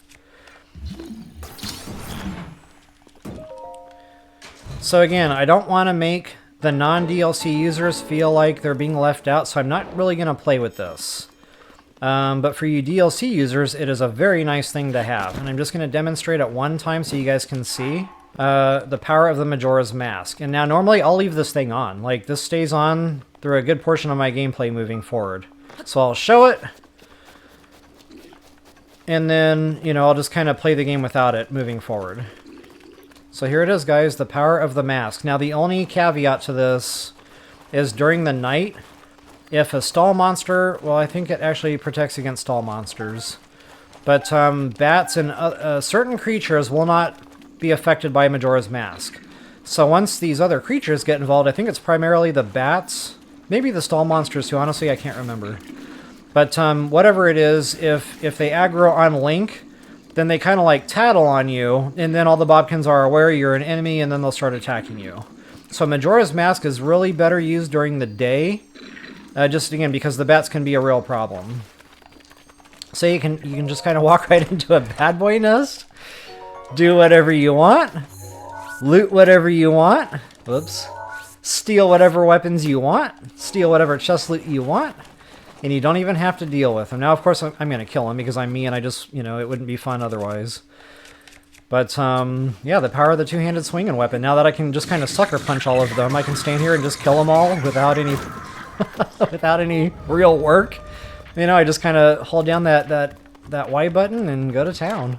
So again, I don't want to make the non-DLC users feel like they're being left out, so I'm not really going to play with this. But for you DLC users, it is a very nice thing to have. And I'm just going to demonstrate it one time so you guys can see the power of the Majora's Mask. And now normally I'll leave this thing on. Like, this stays on through a good portion of my gameplay moving forward. So I'll show it. And then, you know, I'll just kind of play the game without it moving forward. So here it is, guys, the power of the mask. Now, the only caveat to this is during the night, if a stall monster... Well, I think it actually protects against stall monsters. But bats and certain creatures will not be affected by Majora's Mask. So once these other creatures get involved, I think it's primarily the bats. Maybe the stall monsters too, honestly, I can't remember. But whatever it is, if they aggro on Link, then they kind of like tattle on you, and then all the Bobkins are aware you're an enemy, and then they'll start attacking you. So Majora's Mask is really better used during the day, just again because the bats can be a real problem. So you can just kind of walk right into a bad boy nest, do whatever you want, loot whatever you want, whoops, steal whatever weapons you want, steal whatever chest loot you want. And you don't even have to deal with him. Now, of course, I'm going to kill him because I'm me and I just, you know, it wouldn't be fun otherwise. But, yeah, the power of the two-handed swinging weapon. Now that I can just kind of sucker punch all of them, I can stand here and just kill them all without any, without any real work. You know, I just kind of hold down that Y button and go to town.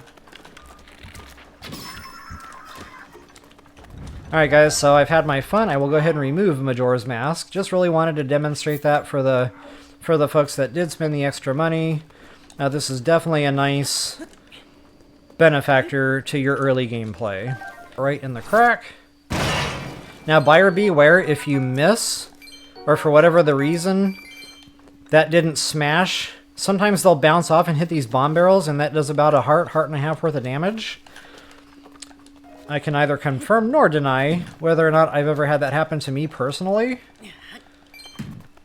Alright, guys, so I've had my fun. I will go ahead and remove Majora's Mask. Just really wanted to demonstrate that for the folks that did spend the extra money. This is definitely a nice benefactor to your early gameplay. Right in the crack. Now, buyer beware, if you miss, or for whatever the reason, that didn't smash, sometimes they'll bounce off and hit these bomb barrels, and that does about a heart and a half worth of damage. I can neither confirm nor deny whether or not I've ever had that happen to me personally. I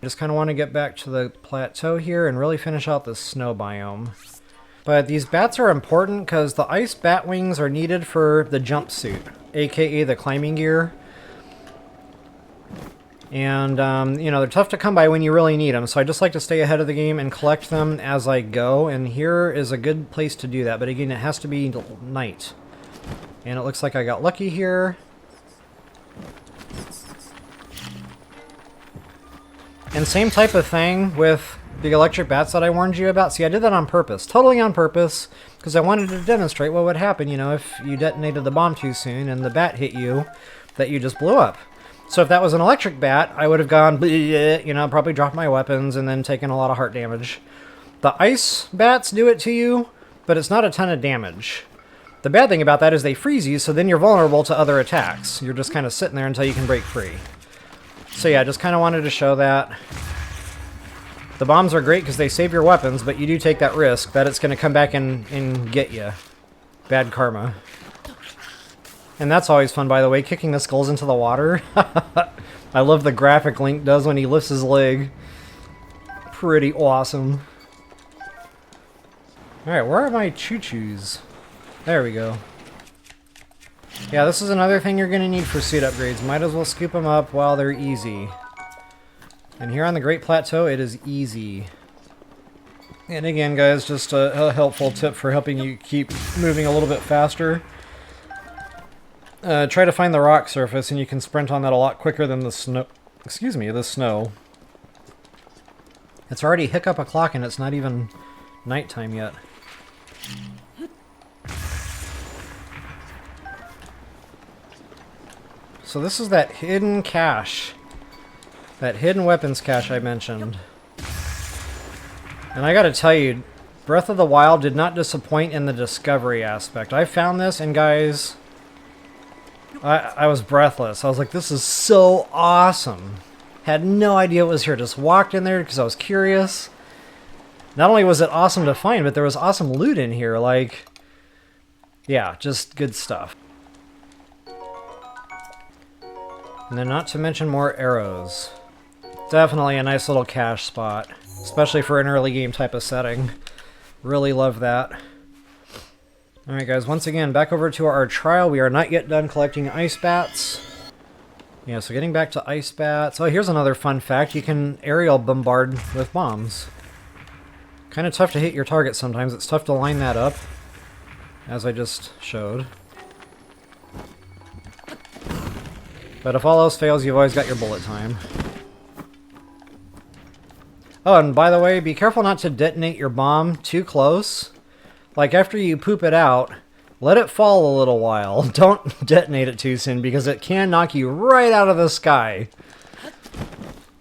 just kind of want to get back to the plateau here and really finish out the snow biome. But these bats are important because the ice bat wings are needed for the jumpsuit, aka the climbing gear. And, you know, they're tough to come by when you really need them, so I just like to stay ahead of the game and collect them as I go, and here is a good place to do that. But again, it has to be night. And it looks like I got lucky here. And same type of thing with the electric bats that I warned you about. See, I did that on purpose. Totally on purpose. Because I wanted to demonstrate what would happen, you know, if you detonated the bomb too soon and the bat hit you, that you just blew up. So if that was an electric bat, I would have gone, you know, probably dropped my weapons and then taken a lot of heart damage. The ice bats do it to you, but it's not a ton of damage. The bad thing about that is they freeze you, so then you're vulnerable to other attacks. You're just kind of sitting there until you can break free. So yeah, just kind of wanted to show that. The bombs are great because they save your weapons, but you do take that risk that it's going to come back and get you. Bad karma. And that's always fun, by the way, kicking the skulls into the water. I love the graphic Link does when he lifts his leg. Pretty awesome. Alright, where are my choo-choos? There we go. Yeah, this is another thing you're going to need for suit upgrades. Might as well scoop them up while they're easy. And here on the Great Plateau, it is easy. And again, guys, just a helpful tip for helping you keep moving a little bit faster. Try to find the rock surface, and you can sprint on that a lot quicker than the snow. Excuse me, the snow. It's already hiccup o'clock, and it's not even nighttime yet. So this is that hidden cache. That hidden weapons cache I mentioned. And I gotta tell you, Breath of the Wild did not disappoint in the discovery aspect. I found this, and guys, I was breathless. I was like, this is so awesome. Had no idea it was here. Just walked in there because I was curious. Not only was it awesome to find, but there was awesome loot in here. Like, yeah, just good stuff. And then not to mention more arrows. Definitely a nice little cache spot, especially for an early game type of setting. Really love that. Alright guys, once again, back over to our trial. We are not yet done collecting ice bats. Yeah, so getting back to ice bats. Oh, here's another fun fact. You can aerial bombard with bombs. Kind of tough to hit your target sometimes. It's tough to line that up, as I just showed. But if all else fails, you've always got your bullet time. Oh, and by the way, be careful not to detonate your bomb too close. Like, after you poop it out, let it fall a little while. Don't detonate it too soon, because it can knock you right out of the sky.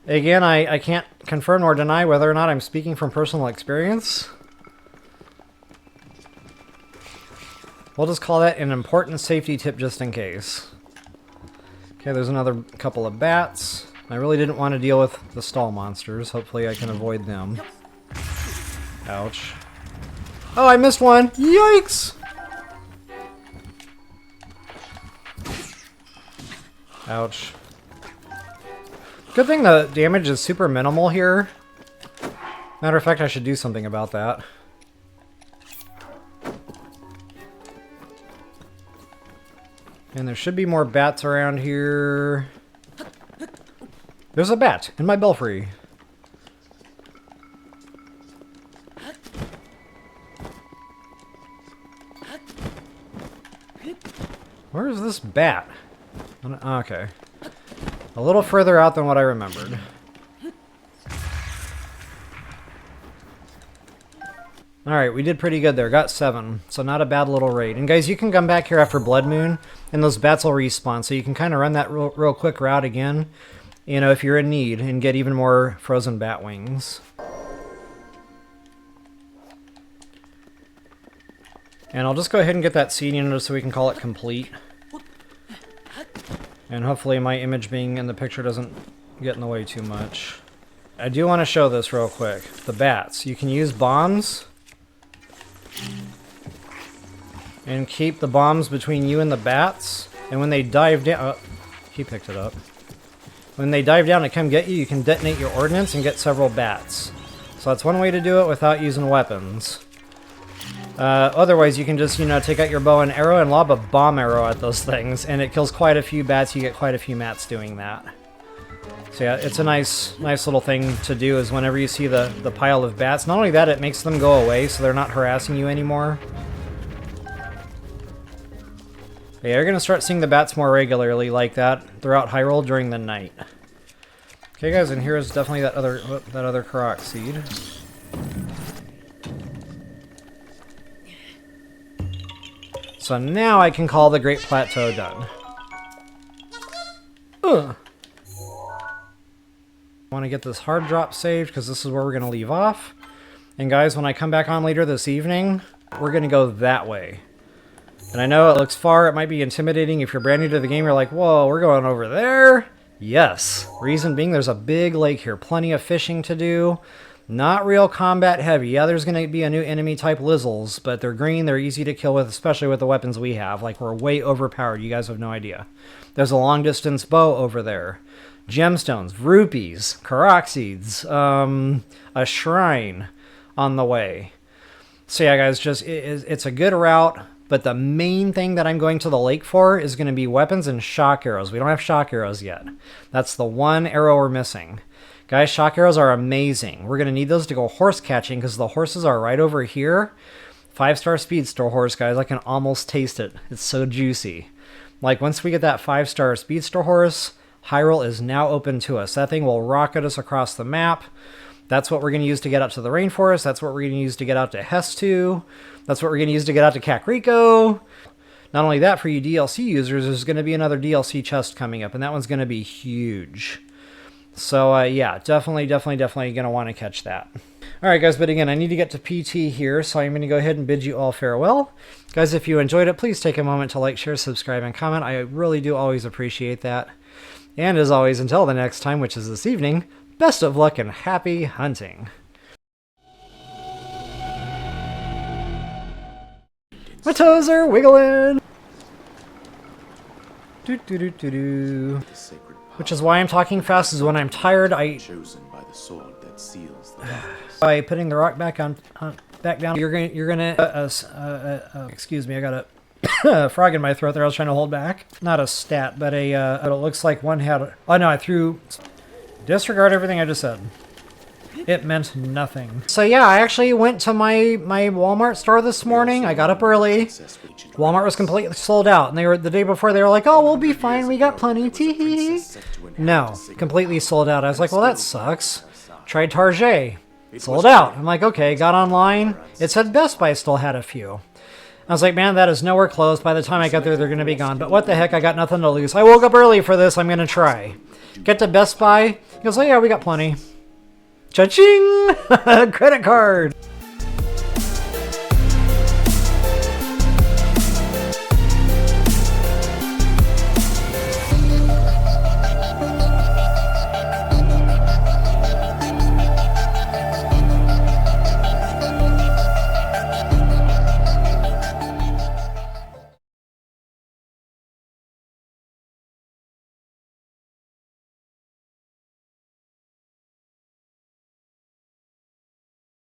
Again, I can't confirm nor deny whether or not I'm speaking from personal experience. We'll just call that an important safety tip just in case. Okay, there's another couple of bats. I really didn't want to deal with the stall monsters. Hopefully I can avoid them. Ouch. Oh, I missed one! Yikes! Ouch. Good thing the damage is super minimal here. Matter of fact, I should do something about that. And there should be more bats around here. There's a bat in my belfry. Where is this bat? Okay. A little further out than what I remembered. Alright, we did pretty good there. Got 7. So not a bad little raid. And guys, you can come back here after Blood Moon, and those bats will respawn. So you can kind of run that real quick route again, you know, if you're in need, and get even more frozen bat wings. And I'll just go ahead and get that seed unit so we can call it complete. And hopefully my image being in the picture doesn't get in the way too much. I do want to show this real quick. The bats. You can use bombs and keep the bombs between you and the bats. And when they dive down... Oh, he picked it up. When they dive down to come get you, you can detonate your ordnance and get several bats. So that's one way to do it without using weapons. Otherwise, you can just, you know, take out your bow and arrow and lob a bomb arrow at those things, and it kills quite a few bats. You get quite a few mats doing that. So yeah, it's a nice little thing to do, is whenever you see the pile of bats. Not only that, it makes them go away, so they're not harassing you anymore. But yeah, you're going to start seeing the bats more regularly like that throughout Hyrule during the night. Okay, guys, and here's definitely that other Korok seed. So now I can call the Great Plateau done. Ugh. I want to get this hard drop saved because this is where we're going to leave off. And guys, when I come back on later this evening, we're going to go that way. And I know it looks far, it might be intimidating. If you're brand new to the game, you're like, whoa, we're going over there? Yes. Reason being, there's a big lake here. Plenty of fishing to do. Not real combat heavy. Yeah, there's going to be a new enemy type Lizzles, but they're green, they're easy to kill with, especially with the weapons we have. Like, we're way overpowered. You guys have no idea. There's a long distance bow over there. Gemstones, rupees, Korok seeds, a shrine on the way. So yeah, guys, just it's a good route, but the main thing that I'm going to the lake for is going to be weapons and shock arrows. We don't have shock arrows yet. That's the one arrow we're missing. Guys, shock arrows are amazing. We're going to need those to go horse catching because the horses are right over here. 5-star speedster horse, guys. I can almost taste it. It's so juicy. Like, once we get that 5-star speedster horse, Hyrule is now open to us. That thing will rocket us across the map. That's what we're going to use to get out to the rainforest. That's what we're going to use to get out to Hestu. That's what we're going to use to get out to Kakariko. Not only that, for you DLC users, there's going to be another DLC chest coming up, and that one's going to be huge. So, yeah, definitely going to want to catch that. Alright, guys, but again, I need to get to PT here, so I'm going to go ahead and bid you all farewell. Guys, if you enjoyed it, please take a moment to like, share, subscribe, and comment. I really do always appreciate that. And as always, until the next time, which is this evening, best of luck and happy hunting. My toes are wiggling! Do do do do do. Sacred which is why I'm talking fast, is when I'm tired, chosen by the sword that seals the by putting the rock back down, you're gonna excuse me, I got a frog in my throat there. I was trying to hold back. Not a stat, but it looks like one had. Oh no, I threw. Disregard everything I just said. It meant nothing. So yeah, I actually went to my Walmart store this morning. I got up early. Walmart was completely sold out, and the day before they were like, "Oh, we'll be fine. We got plenty." Tee. No, completely sold out. I was like, "Well, that sucks." Tried Target. Sold out. I'm like, okay, got online. It said Best Buy still had a few. I was like, man, that is nowhere close. By the time I get there, they're going to be gone. But what the heck, I got nothing to lose. I woke up early for this. I'm going to try. Get to Best Buy. He goes, oh yeah, we got plenty. Cha-ching! Credit card.